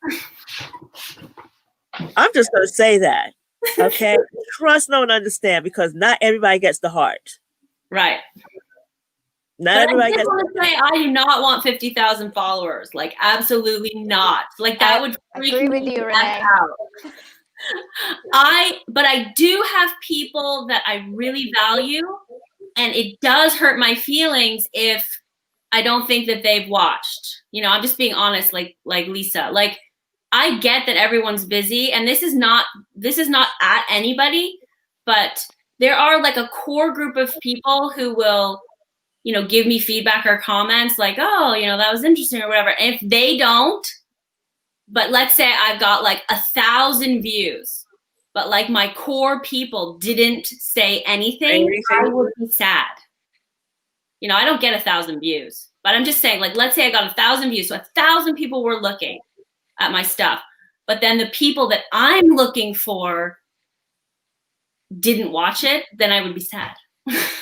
I'm just going to say that. Okay. Trust, know, and understand, because not everybody gets the heart. Right. Not but everybody I gets want to say I do not want 50,000 followers. Like, absolutely not. Like, that would freak agree with me you, Renee. out. But I do have people that I really value, and it does hurt my feelings if I don't think that they've watched. I'm just being honest, like Leisa. Like, I get that everyone's busy, and this is not at anybody, but there are like a core group of people who will, give me feedback or comments like, oh, that was interesting or whatever. And if they don't, but let's say I've got like 1,000 views, but like my core people didn't say anything, I would be sad. You know, I don't get 1,000 views, but I'm just saying, like, let's say I got 1,000 views, so 1,000 people were looking at my stuff, but then the people that I'm looking for didn't watch it, then I would be sad.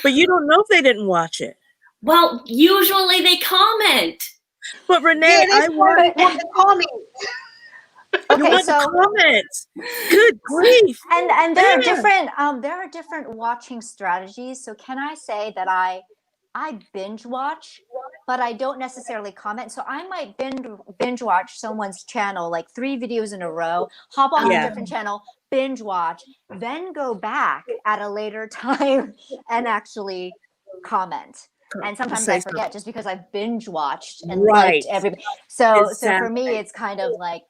But you don't know if they didn't watch it. Well, usually they comment. But Renee, Yeah, I want the comments. you want the comments. Good grief. And there are Yeah. different watching strategies. So can I say that I binge watch, but I don't necessarily comment. So I might binge watch someone's channel, like 3 videos in a row, hop on a different channel, binge watch, then go back at a later time and actually comment. And sometimes I forget just because I've binge watched and liked everybody. So for me, it's kind of like,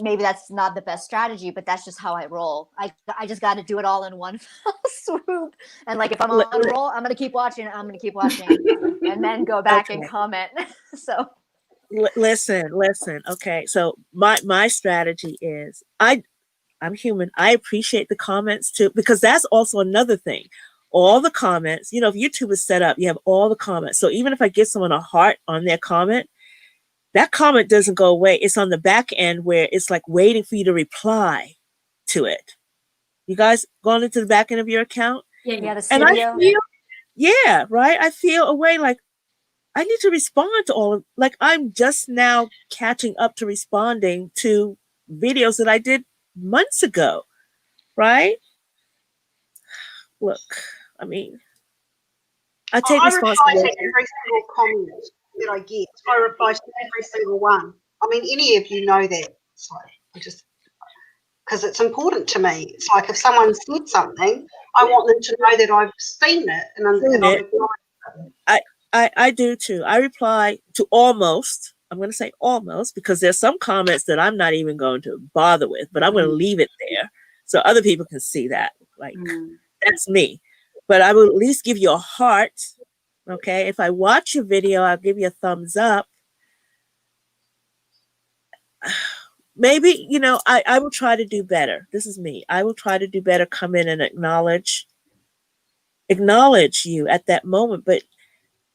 maybe that's not the best strategy, but that's just how I roll. I just got to do it all in one swoop. And like, if I'm on a roll, I'm going to keep watching. And then go back and comment. So listen. Okay. So my strategy is I'm human. I appreciate the comments too, because that's also another thing. All the comments, you know, if YouTube is set up, you have all the comments. So even if I give someone a heart on their comment, that comment doesn't go away. It's on the back end where it's like waiting for you to reply to it. You guys gone into the back end of your account? Yeah, the and studio. I feel, right? I feel a way like I need to respond to all of, like I'm just now catching up to responding to videos that I did months ago, right? Look, I mean, I take responsibility. I reply to every single comment that I get. I reply to every single one. I mean, any of you know that. So I just, because it's important to me. It's like if someone said something, I want them to know that I've seen it and I've acknowledged it. I do too. I reply to almost. I'm going to say almost because there's some comments that I'm not even going to bother with, but I'm going to leave it there so other people can see that. Like that's me. But I will at least give you a heart. Okay. If I watch your video, I'll give you a thumbs up. Maybe, you know, I will try to do better. This is me. I will try to do better, come in and acknowledge you at that moment. But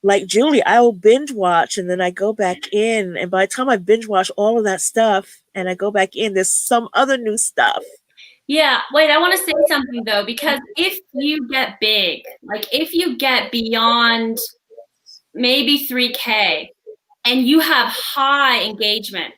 like Juli, I will binge watch and then I go back in. And by the time I binge watch all of that stuff and I go back in, there's some other new stuff. Yeah, wait, I want to say something though, because if you get big, like if you get beyond maybe 3K and you have high engagement,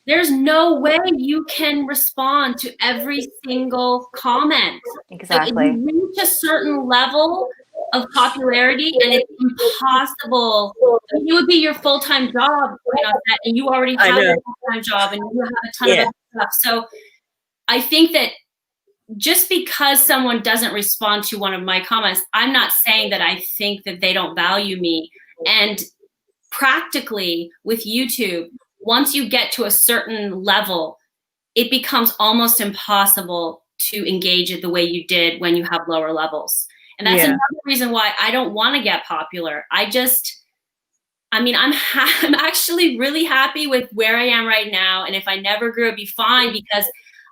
there's no way you can respond to every single comment. Exactly. Like you reach a certain level of popularity and it's impossible. I mean, it would be your full-time job, you know, and you already have a full-time job and you have a ton of other stuff. So I think that just because someone doesn't respond to one of my comments, I'm not saying that I think that they don't value me. And practically with YouTube, once you get to a certain level, it becomes almost impossible to engage it the way you did when you have lower levels. And that's another reason why I don't want to get popular. I'm actually really happy with where I am right now. And if I never grew, it'd be fine because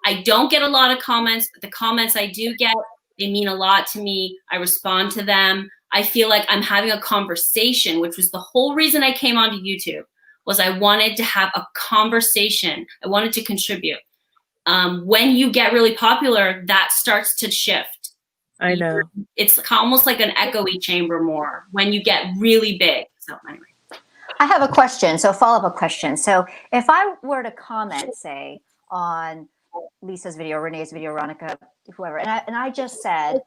I don't get a lot of comments, but the comments I do get, they mean a lot to me. I respond to them. I feel like I'm having a conversation, which was the whole reason I came onto YouTube, was I wanted to have a conversation. I wanted to contribute. When you get really popular, that starts to shift. I know. It's almost like an echoey chamber more when you get really big. So anyway. I have a question. So follow-up question. So if I were to comment, say, on Lisa's video, Renee's video, Veronica, whoever, and I just said,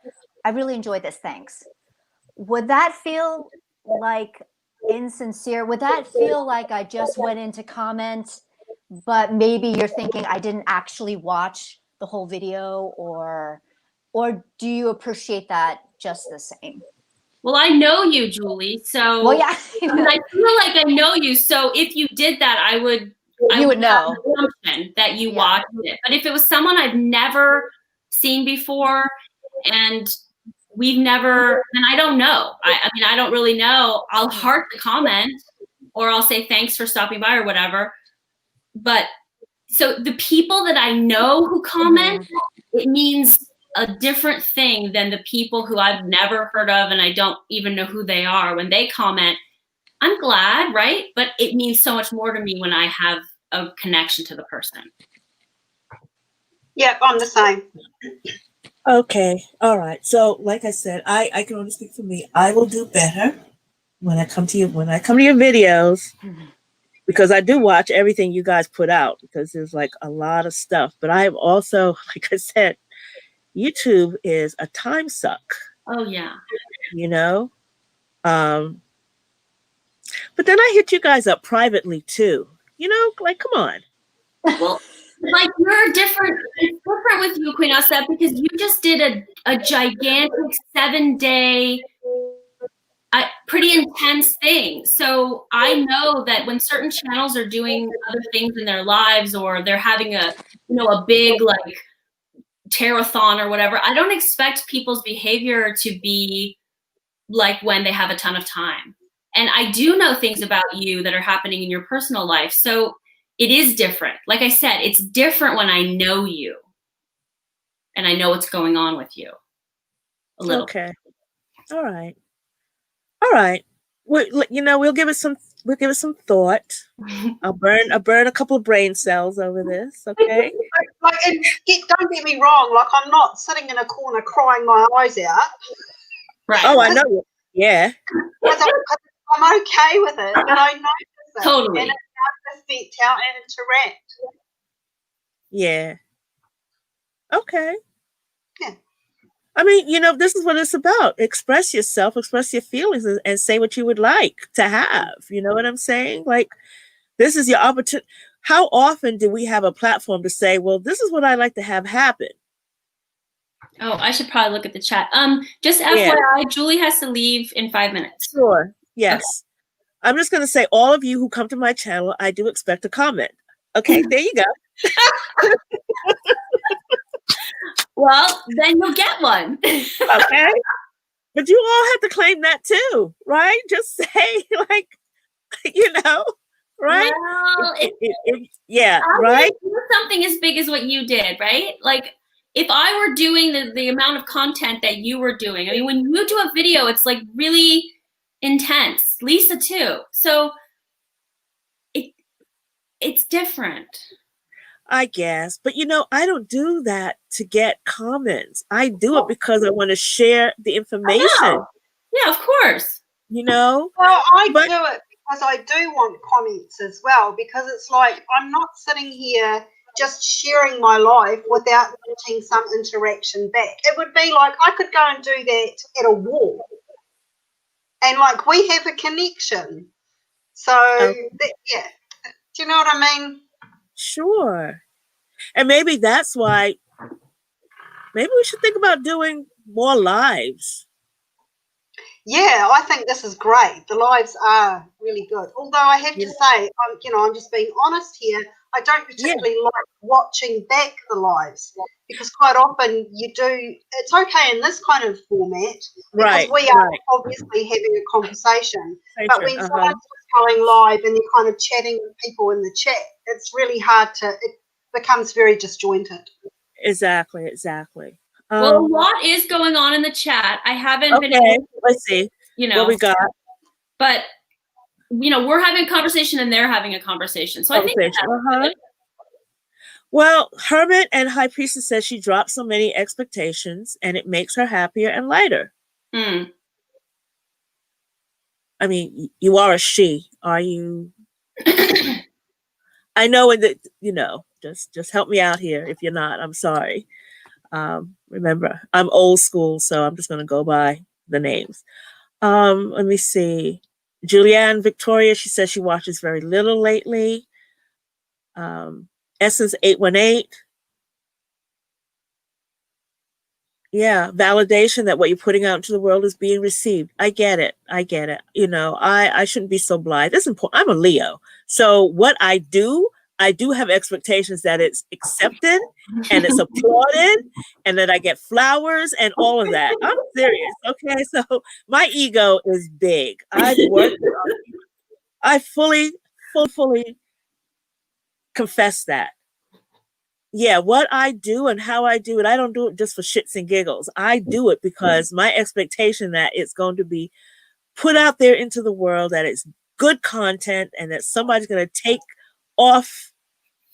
I really enjoyed this, thanks. Would that feel like insincere? Would that feel like I just went in to comment, but maybe you're thinking I didn't actually watch the whole video, or do you appreciate that just the same? Well, I know you, Juli. So well, yeah, I feel like I know you. So if you did that, I would know that you watched it. But if it was someone I've never seen before and we've never, and I don't know. I mean, I don't really know. I'll heart the comment or I'll say thanks for stopping by or whatever. but so the people that I know who comment, it means a different thing than the people who I've never heard of and I don't even know who they are. When they comment, I'm glad, right? But it means so much more to me when I have a connection to the person. Yeah, I'm the same. Okay. All right. So, like I said, I can only speak for me. I will do better when I come to you, when I come to your videos, because I do watch everything you guys put out because there's like a lot of stuff. But I have also, like I said, YouTube is a time suck, Oh yeah. you know? But then I hit you guys up privately too. You know, like, come on. Well, like you're different. It's different with you, Queen Asep, because you just did a gigantic 7-day, pretty intense thing. So I know that when certain channels are doing other things in their lives, or they're having a big like terrathon or whatever, I don't expect people's behavior to be like when they have a ton of time. And I do know things about you that are happening in your personal life. So it is different. Like I said, it's different when I know you and I know what's going on with you a little. Okay. All right. All right. We'll give it some thought. I'll burn a couple of brain cells over this, okay? Don't get me wrong, like I'm not sitting in a corner crying my eyes out. Right. Oh, I know you. Yeah. I'm okay with it, but I notice it. Totally. And it's how to affect how and interact. Yeah. Okay. Yeah. I mean, this is what it's about. Express yourself, express your feelings, and say what you would like to have. You know what I'm saying? Like, this is your opportunity. How often do we have a platform to say, well, this is what I like to have happen? Oh, I should probably look at the chat. Just FYI, Julie has to leave in 5 minutes. Sure. Yes. Okay. I'm just going to say, all of you who come to my channel, I do expect a comment. Okay, there you go. Well, then you'll get one. Okay. But you all have to claim that too, right? Just say, like, right? Well, yeah, right? Do something as big as what you did, right? Like, if I were doing the amount of content that you were doing, I mean, when you do a video, it's like really intense. Leisa too. So it's different. I guess. But I don't do that to get comments. I do it because I want to share the information. Yeah, of course. Well, I do it because I do want comments as well, because it's like I'm not sitting here just sharing my life without getting some interaction back. It would be like I could go and do that at a wall, and like we have a connection. So yeah, do you know what I mean? Sure. And maybe that's why we should think about doing more lives. Yeah, I think this is great. The lives are really good. Although I have to say, I'm just being honest here. I don't particularly like watching back the lives, because quite often you do. It's okay in this kind of format because we are obviously having a conversation. But when someone's going live and you're kind of chatting with people in the chat, it's really hard to. It becomes very disjointed. Exactly. Well, a lot is going on in the chat. I haven't been able to, let's see what we got. But we're having a conversation and they're having a conversation. So I think Well, Hermit and High Priestess says she dropped so many expectations and it makes her happier and lighter. I mean, you are a she. Are you? I know that, just help me out here. If you're not, I'm sorry. Remember, I'm old school, so I'm just going to go by the names. Let me see. Julianne Victoria, she says she watches very little lately. Essence 818. Yeah, validation that what you're putting out into the world is being received. I get it. I shouldn't be so blind. It's important. I'm a Leo. So what I do have expectations that it's accepted and it's applauded and that I get flowers and all of that. I'm serious. Okay. So my ego is big. I've worked. I fully confess that. Yeah, what I do and how I do it, I don't do it just for shits and giggles. I do it because my expectation that it's going to be put out there into the world, that it's good content, and that somebody's going to take off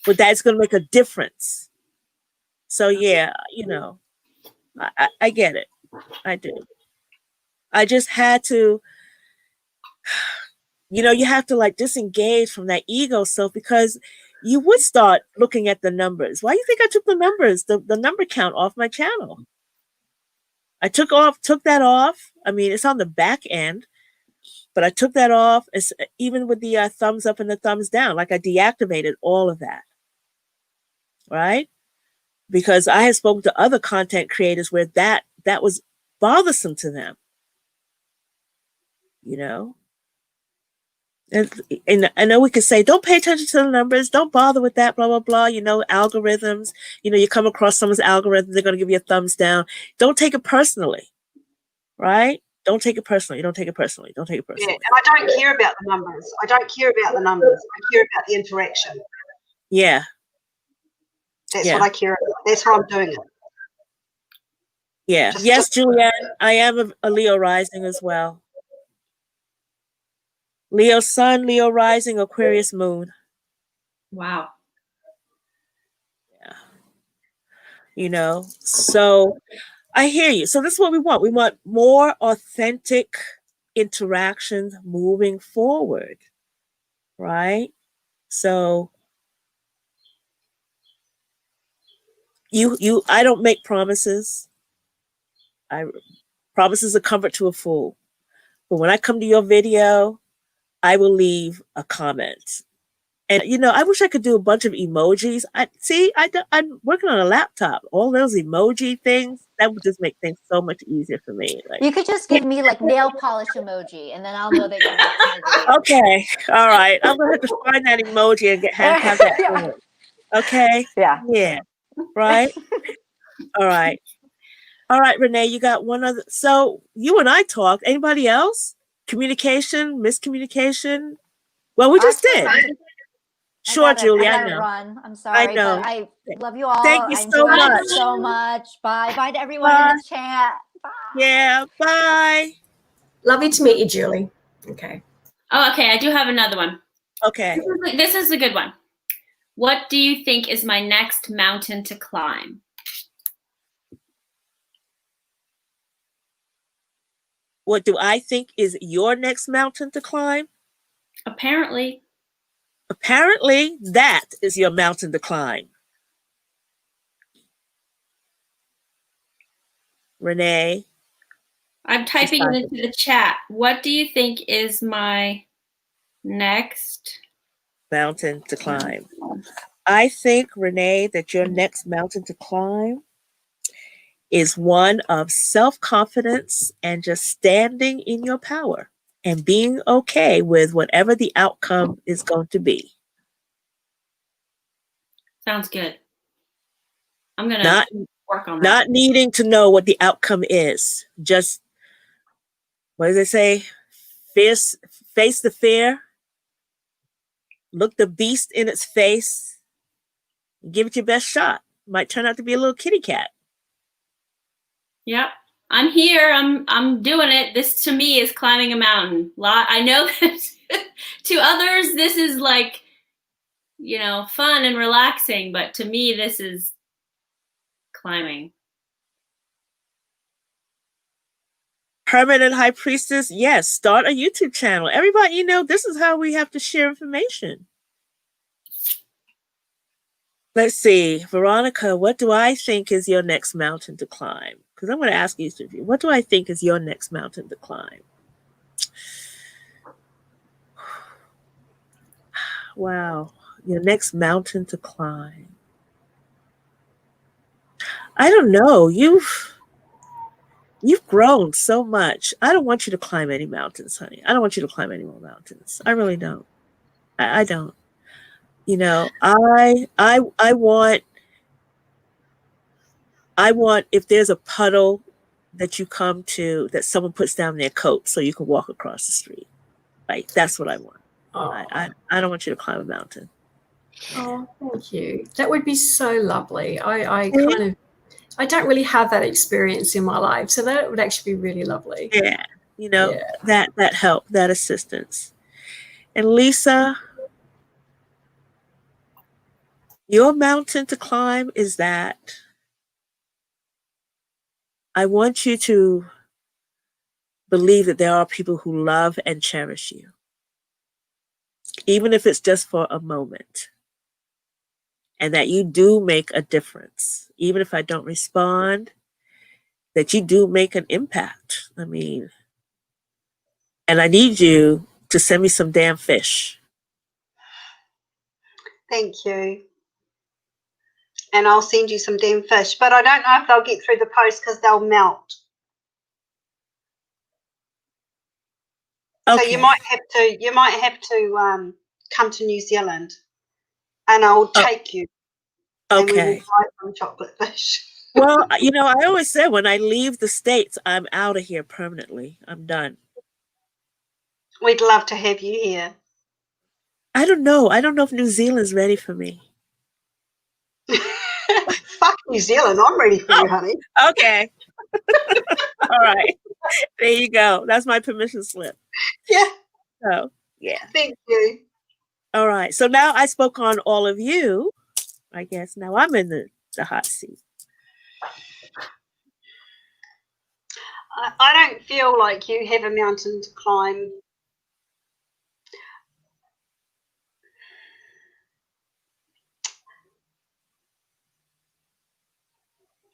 with that. It's going to make a difference. So yeah, I get it. I do. I just had to, you have to like disengage from that ego self, because you would start looking at the numbers. Why do you think I took the numbers, the number count off my channel? I took that off. I mean, it's on the back end, but I took that off. It's, even with the thumbs up and the thumbs down, like I deactivated all of that, right? Because I had spoken to other content creators where that was bothersome to them, And I know we could say, don't pay attention to the numbers, don't bother with that, blah, blah, blah, algorithms, you come across someone's algorithm, they're going to give you a thumbs down. Don't take it personally, right? Don't take it personally. Don't take it personally. Don't take it personally. Yeah, and I don't care about the numbers. I don't care about the numbers. I care about the interaction. Yeah. That's what I care about. That's how I'm doing it. Yeah. Yes, Julianne, I am a Leo rising as well. Leo sun, Leo rising, Aquarius moon. Wow. Yeah. So I hear you. So this is what we want. We want more authentic interactions moving forward, right? So I don't make promises. Promises are comfort to a fool. But when I come to your video, I will leave a comment. And, I wish I could do a bunch of emojis. I'm working on a laptop. All those emoji things, that would just make things so much easier for me. Like, you could just give me like nail polish emoji, and then I'll know that you're watching the video. Okay. All right. I'm going to have to find that emoji and have that. Yeah. Okay. Yeah. Yeah. Right. All right. All right, Renee, you got one other. So you and I talked. Anybody else? Communication, miscommunication? Well, we just did. Sure, Julie, I know. Run. I'm sorry, but I love you all. Thank you so much. So much. Bye. Bye to everyone in the chat. Bye. Yeah, bye. Lovely to meet you, Julie. Okay. Oh, okay. I do have another one. Okay. This is a good one. What do you think is my next mountain to climb? What do I think is your next mountain to climb? Apparently, that is your mountain to climb. Renee. I'm typing it into the chat. What do you think is my next mountain to climb? I think, Renee, that your next mountain to climb is one of self-confidence and just standing in your power and being okay with whatever the outcome is going to be. Sounds good. I'm going to work on that. Not needing to know what the outcome is. Just, what does it say? Face the fear. Look the beast in its face. Give it your best shot. Might turn out to be a little kitty cat. Yep. I'm here. I'm doing it. This to me is climbing a mountain. I know that to others this is like, fun and relaxing, but to me this is climbing. Hermit and High Priestess, yes, start a YouTube channel. Everybody, this is how we have to share information. Let's see, Veronica, what do I think is your next mountain to climb? Because I'm going to ask each of you, what do I think is your next mountain to climb? Wow, your next mountain to climb. I don't know. You've grown so much. I don't want you to climb any mountains, honey. I don't want you to climb any more mountains. I really don't. I don't. I want if there's a puddle that you come to that someone puts down their coat so you can walk across the street. Like, that's what I want. I don't want you to climb a mountain. Oh, thank you. That would be so lovely. I don't really have that experience in my life, so that would actually be really lovely. Yeah, that help, that assistance. And Leisa, your mountain to climb is that I want you to believe that there are people who love and cherish you, even if it's just for a moment, and that you do make a difference. Even if I don't respond, that you do make an impact. I mean, and I need you to send me some damn fish. Thank you. And I'll send you some damn fish, but I don't know if they'll get through the post because they'll melt. Okay. So you might have to come to New Zealand, and I'll take you. And we will Okay. buy some chocolate fish. Well, I always say when I leave the States, I'm out of here permanently. I'm done. We'd love to have you here. I don't know. I don't know if New Zealand's ready for me. Fuck New Zealand. I'm ready for you, honey. Okay. All right. There you go. That's my permission slip. Yeah. So, yeah. Thank you. All right. So now I spoke on all of you. I guess now I'm in the hot seat. I don't feel like you have a mountain to climb.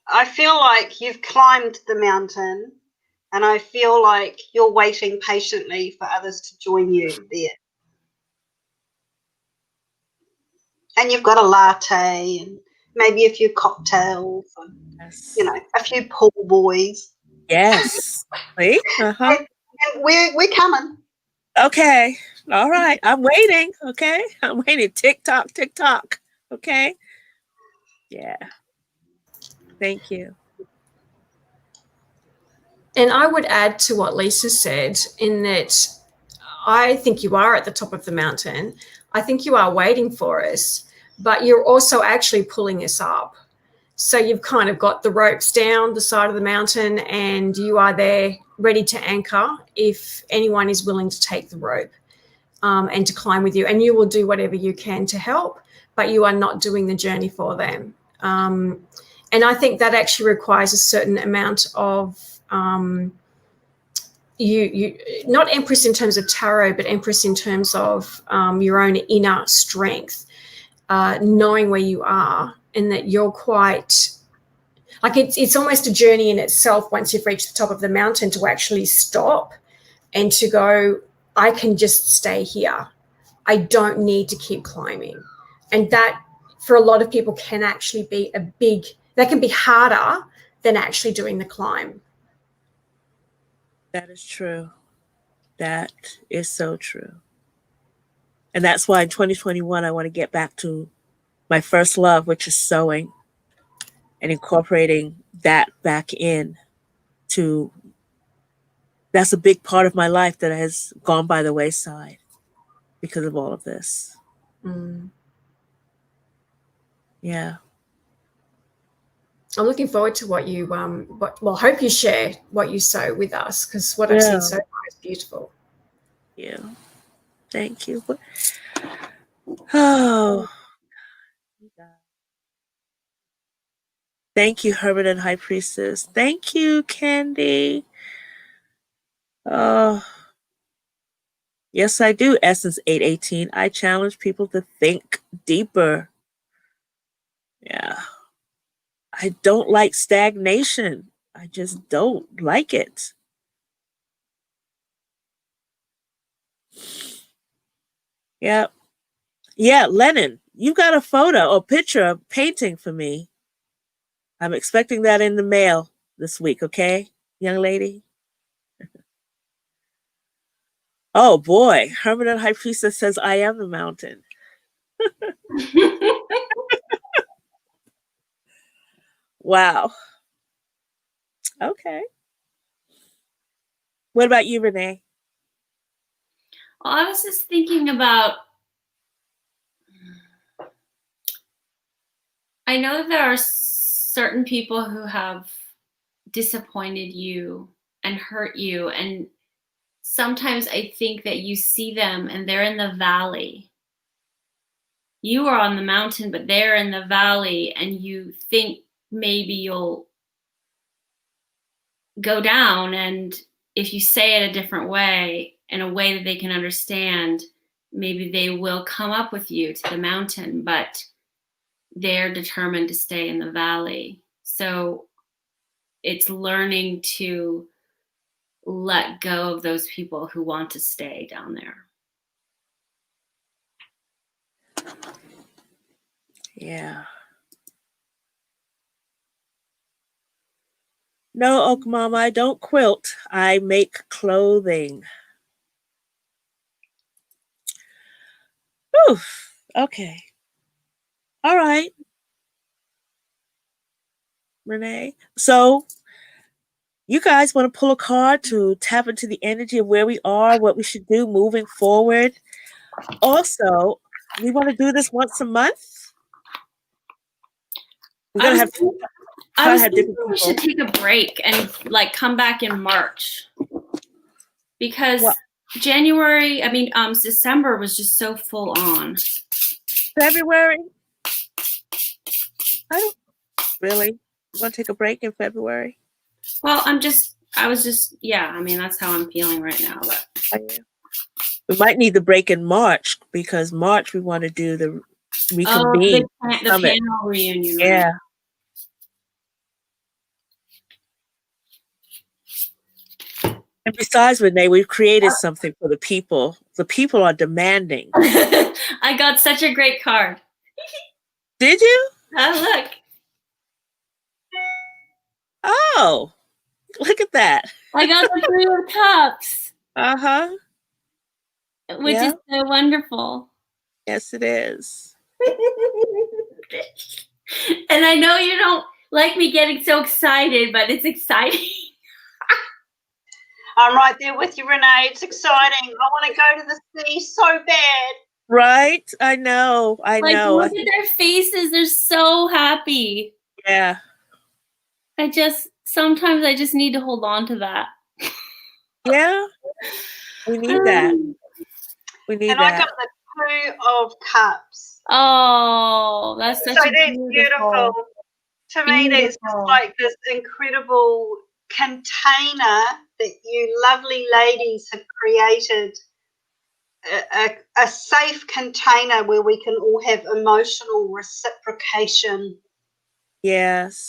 I feel like you've climbed the mountain, and I feel like you're waiting patiently for others to join you there. And you've got a latte and maybe a few cocktails and, Yes. a few pool boys. Yes. See? Uh-huh. And we're coming. Okay. All right. I'm waiting. Okay. I'm waiting. Tick tock, tick tock. Okay. Yeah. Thank you. And I would add to what Leisa said in that I think you are at the top of the mountain. I think you are waiting for us, but you're also actually pulling us up. So you've kind of got the ropes down the side of the mountain and you are there ready to anchor if anyone is willing to take the rope and to climb with you. And you will do whatever you can to help, but you are not doing the journey for them. And I think that actually requires a certain amount of you not Empress in terms of tarot, but Empress in terms of your own inner strength, knowing where you are and that you're quite like it's almost a journey in itself once you've reached the top of the mountain to actually stop and to go, I can just stay here. I don't need to keep climbing. And that for a lot of people can actually be that can be harder than actually doing the climb. That is true. That is so true. And that's why in 2021, I want to get back to my first love, which is sewing, and incorporating that back in to, that's a big part of my life that has gone by the wayside because of all of this. Mm. Yeah. I'm looking forward to what you hope you share what you sew with us, because what I've seen so far is beautiful. Yeah. Thank you. Oh. Thank you, Hermit and High Priestess. Thank you, Candy. Oh. Yes, I do. Essence 818. I challenge people to think deeper. Yeah. I don't like stagnation. I just don't like it. Yeah. Yeah, Lennon, you got a photo or picture, a painting for me. I'm expecting that in the mail this week, okay, young lady? Oh boy, Hermit and High Priestess says I am the mountain. Wow. Okay. What about you, Renee? Well, I was just thinking about I know that there are certain people who have disappointed you and hurt you, and sometimes I think that you see them and they're in the valley. You are on the mountain, but they're in the valley, and you think maybe you'll go down, and if you say it a different way, in a way that they can understand, maybe they will come up with you to the mountain, but they're determined to stay in the valley. So it's learning to let go of those people who want to stay down there. Yeah. No, Oak Mama, I don't quilt. I make clothing. Whew. Okay. All right. Renee. So you guys want to pull a card to tap into the energy of where we are, what we should do moving forward. Also, we want to do this once a month. We're going to have I was different thinking we people. should take a break and like come back in March, because December was just so full on. February? I don't really want to take a break in February. Well, that's how I'm feeling right now. But we might need the break in March, because March we want to do the reconvene. The panel reunion. Right? Yeah. And besides, Renee, we've created something for the people. The people are demanding. I got such a great card. Did you? Look. Oh, look at that. I got the Three of Cups. Uh-huh. Which is so wonderful. Yes, it is. And I know you don't like me getting so excited, but it's exciting. I'm right there with you, Renee. It's exciting. I want to go to the sea so bad. Right? I know. I know. Look at their faces. They're so happy. Yeah. Sometimes I just need to hold on to that. Yeah. We need that. We need and that. I got the Two of Cups. Oh, that's such beautiful. To me, that's just like this incredible container that you lovely ladies have created. A safe container where we can all have emotional reciprocation. Yes.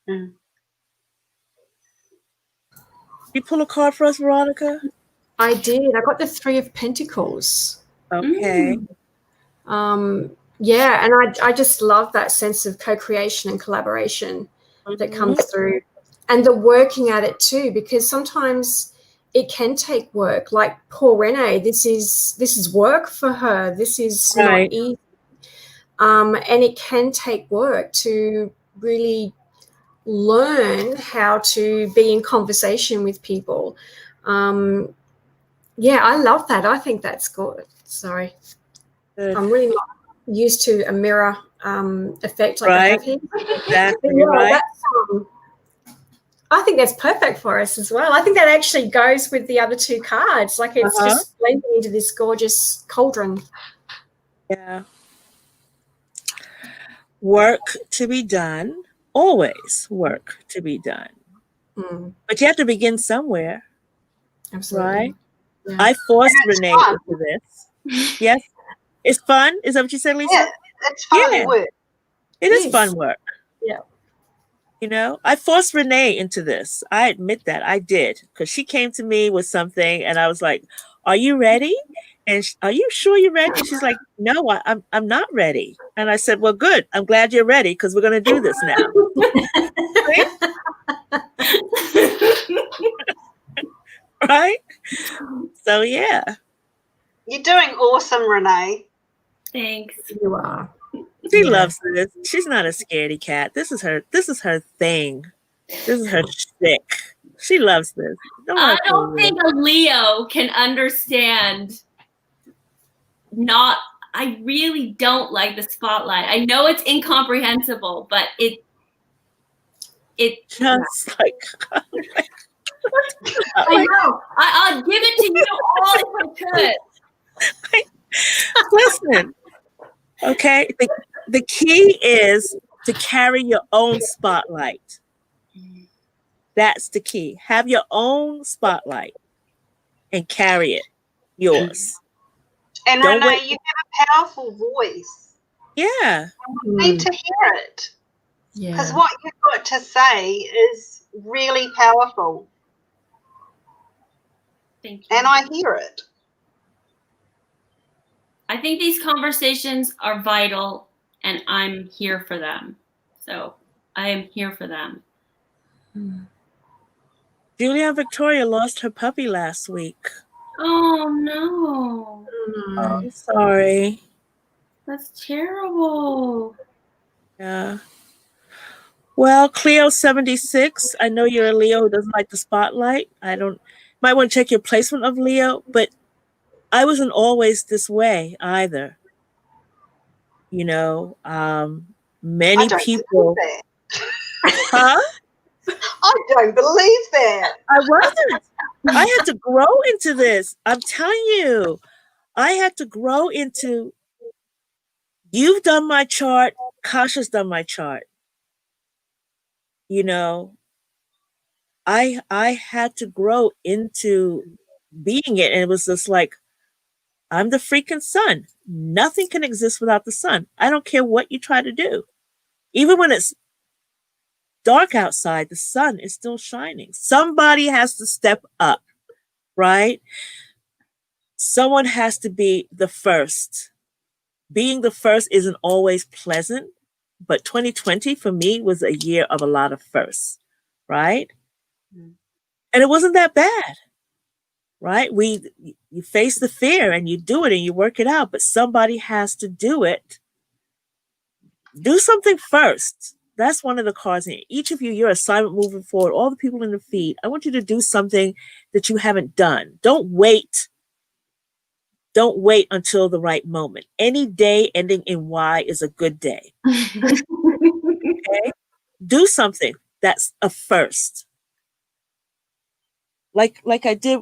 You pull a card for us, Veronica? I did. I got the Three of Pentacles. Okay. Yeah, and I just love that sense of co-creation and collaboration that comes through, and the working at it too, because sometimes it can take work. Like poor Renee, this is work for her. This is not easy, and it can take work to really learn how to be in conversation with people. Yeah, I love that. I think that's good. Sorry. Good. I'm really not used to a mirror effect like I have here. Exactly. Yeah, right. I think that's perfect for us as well. I think that actually goes with the other two cards. Like it's just blending into this gorgeous cauldron. Yeah. Work to be done. Always work to be done. But you have to begin somewhere. Absolutely. Right? Yeah. I forced Renee into this. Yes. It's fun. Is that what you said, Leisa? Yeah, it's fun work. It is fun work. Yeah. You know, I forced Renee into this. I admit that I did, because she came to me with something and I was like, are you ready? And are you sure you're ready? And she's like, no, I'm not ready. And I said, well, good. I'm glad you're ready, because we're going to do this now. Right? So, yeah. You're doing awesome, Renee. Thanks. You are. She loves this. She's not a scaredy cat. This is her thing. This is her shtick. She loves this. I don't think a Leo can understand not I really don't like the spotlight. I know it's incomprehensible, but it just like I know. I'll give it to you all if I could. listen, okay? The key is to carry your own spotlight. That's the key. Have your own spotlight and carry it, yours. And Don't Renee, wait. you have a powerful voice. Yeah. You need to hear it. Because Yeah. what you've got to say is really powerful. Thank you. And I hear it. I think these conversations are vital, and I'm here for them. So I am here for them. Julia Victoria lost her puppy last week. Oh no, I'm sorry. that's terrible. Yeah. Well, Cleo 76, I know you're a Leo who doesn't like the spotlight. Might want to check your placement of Leo, but I wasn't always this way either. You know, many I don't people. believe that. Huh? I don't believe that. I wasn't. I had to grow into this. I'm telling you, I had to grow into. You've done my chart. Kasha's done my chart. You know, I had to grow into being it, and it was just like, I'm the freaking sun. Nothing can exist without the sun. I don't care what you try to do. Even when it's dark outside, the sun is still shining. Somebody has to step up, right? Someone has to be the first. Being the first isn't always pleasant, but 2020 for me was a year of a lot of firsts, right? And it wasn't that bad, right? You face the fear and you do it and you work it out, but somebody has to do it. Do something first. That's one of the cards. Each of you, your assignment moving forward, all the people in the feed, I want you to do something that you haven't done. Don't wait. Don't wait until the right moment. Any day ending in Y is a good day. Okay? Do something that's a first. Like I did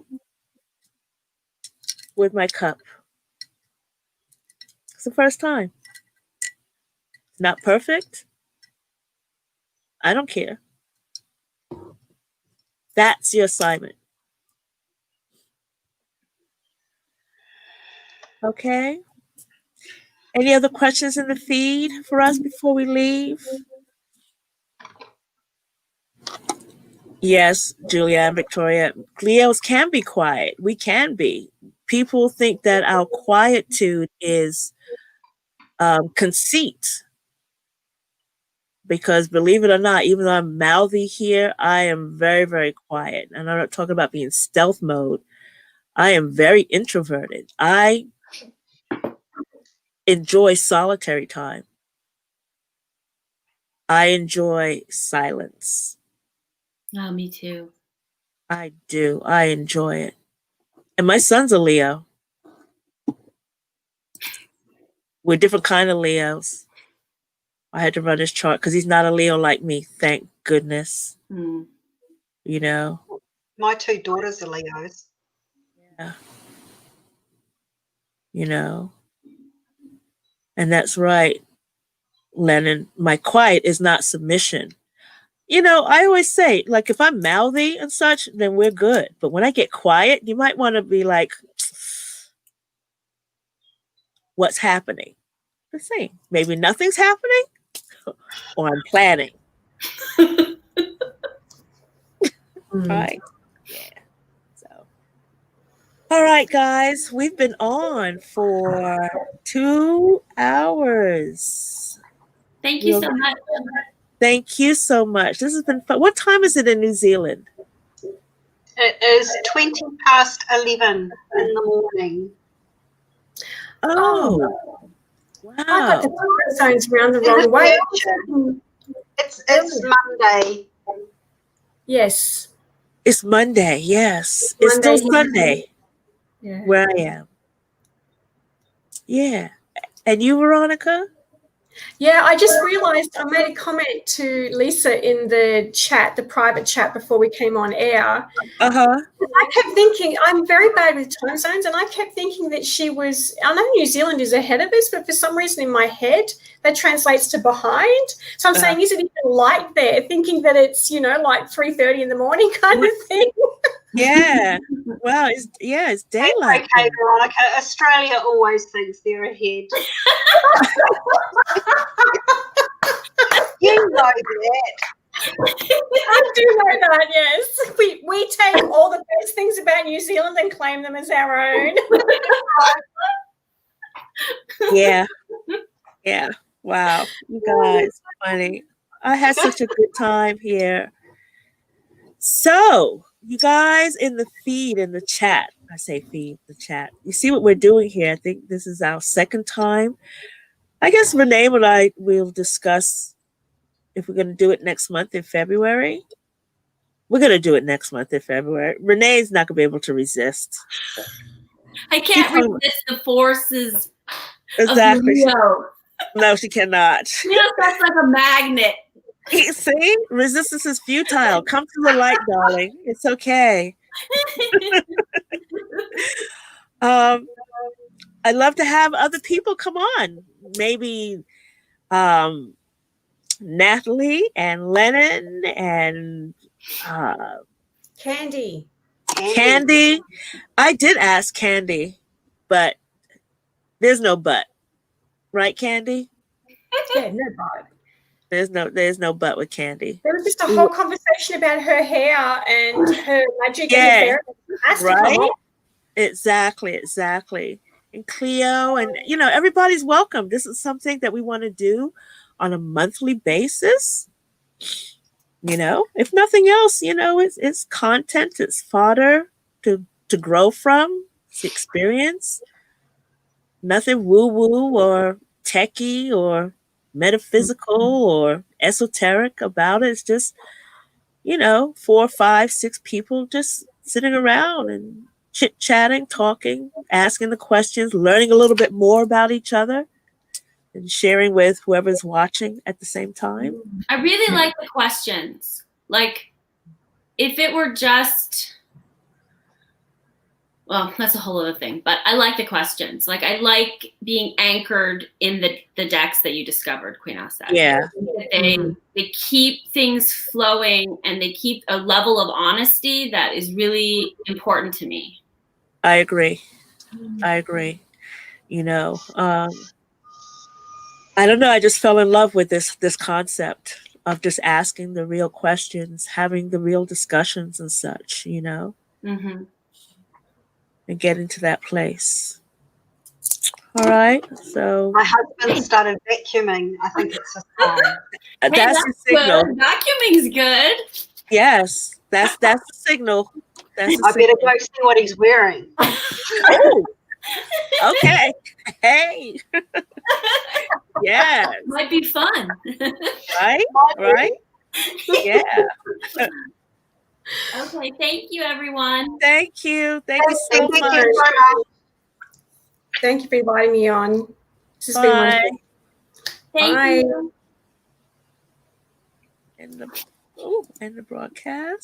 with my cup. It's the first time. Not perfect. I don't care. That's your assignment. Okay? Any other questions in the feed for us before we leave? Yes, Julia and Victoria. Leos can be quiet. We can be. People think that our quietude is conceit. Because believe it or not, even though I'm mouthy here, I am very, very quiet. And I'm not talking about being stealth mode. I am very introverted. I enjoy solitary time. I enjoy silence. Oh, me too. I do. I enjoy it. And my son's a Leo. We're different kind of Leos. I had to run his chart because he's not a Leo like me. Thank goodness. Mm. You know? My two daughters are Leos. Yeah. You know? And that's right, Lennon. My quiet is not submission. You know, I always say, like, if I'm mouthy and such, then we're good. But when I get quiet, you might want to be like, what's happening? Let's see. Maybe nothing's happening or I'm planning. Right? Yeah. So, all right, guys, we've been on for 2 hours. Thank you so much. Thank you so much. This has been fun. What time is it in New Zealand? It is 11:20 in the morning. Oh, I got the wow. time zones around the In wrong the way. future. It's Monday. Yes. It's Monday. Yes. It's still Monday. Sunday Yeah. where I am. Yeah. And you, Veronica? Yeah, I just realized I made a comment to Leisa in the chat, the private chat before we came on air. Uh-huh. I kept thinking, I'm very bad with time zones, and I kept thinking that she was, I know New Zealand is ahead of us, but for some reason in my head, that translates to behind. So I'm saying, is it even light there? Thinking that it's, like 3:30 in the morning kind of thing. Yeah. Well, it's daylight. Okay, Veronica. Australia always thinks they're ahead. You know that. I do know that, yes. We take all the best things about New Zealand and claim them as our own. Yeah. Yeah. Wow. You guys, funny. I had such a good time here. So, you guys in the feed, in the chat, I say feed, the chat. You see what we're doing here? I think this is our second time. I guess Renee and I will discuss if we're going to do it next month in February. We're going to do it next month in February. Renee's not going to be able to resist. I can't resist the forces Exactly. of Leo. No, she cannot. That's like a magnet. See? Resistance is futile. Come to the light, darling. It's okay. I'd love to have other people come on. Maybe Natalie and Lennon and Candy. Candy. I did ask Candy, but there's no but. Right, Candy? Yeah, no but. There's no but with Candy. There was just a whole conversation about her hair and her magic and her fairy. Right? Exactly. And Cleo and everybody's welcome. This is something that we want to do on a monthly basis. If nothing else, it's content, it's fodder to grow from, it's experience. Nothing woo-woo or techie or metaphysical or esoteric about it. It's just, 4, 5, 6 people just sitting around and chit-chatting, talking, asking the questions, learning a little bit more about each other, and sharing with whoever's watching at the same time. I really like the questions. Like, if it were just, well, that's a whole other thing, but I like the questions. Like, I like being anchored in the decks that you discovered, Queen Asa. Yeah. They keep things flowing, and they keep a level of honesty that is really important to me. I agree. I don't know. I just fell in love with this concept of just asking the real questions, having the real discussions and such, Mm-hmm. and getting to that place. All right. So my husband started vacuuming. I think it's a sign. That's the signal. Good. Vacuuming's good. Yes, that's the signal. I better go see what he's wearing. Oh, okay. Hey. Yeah. Might be fun. Right? Yeah. Okay, thank you, everyone. Thank you. Thank you so much. Thank you so much. Thank you for inviting me on. This has been wonderful. Thank you. End the broadcast.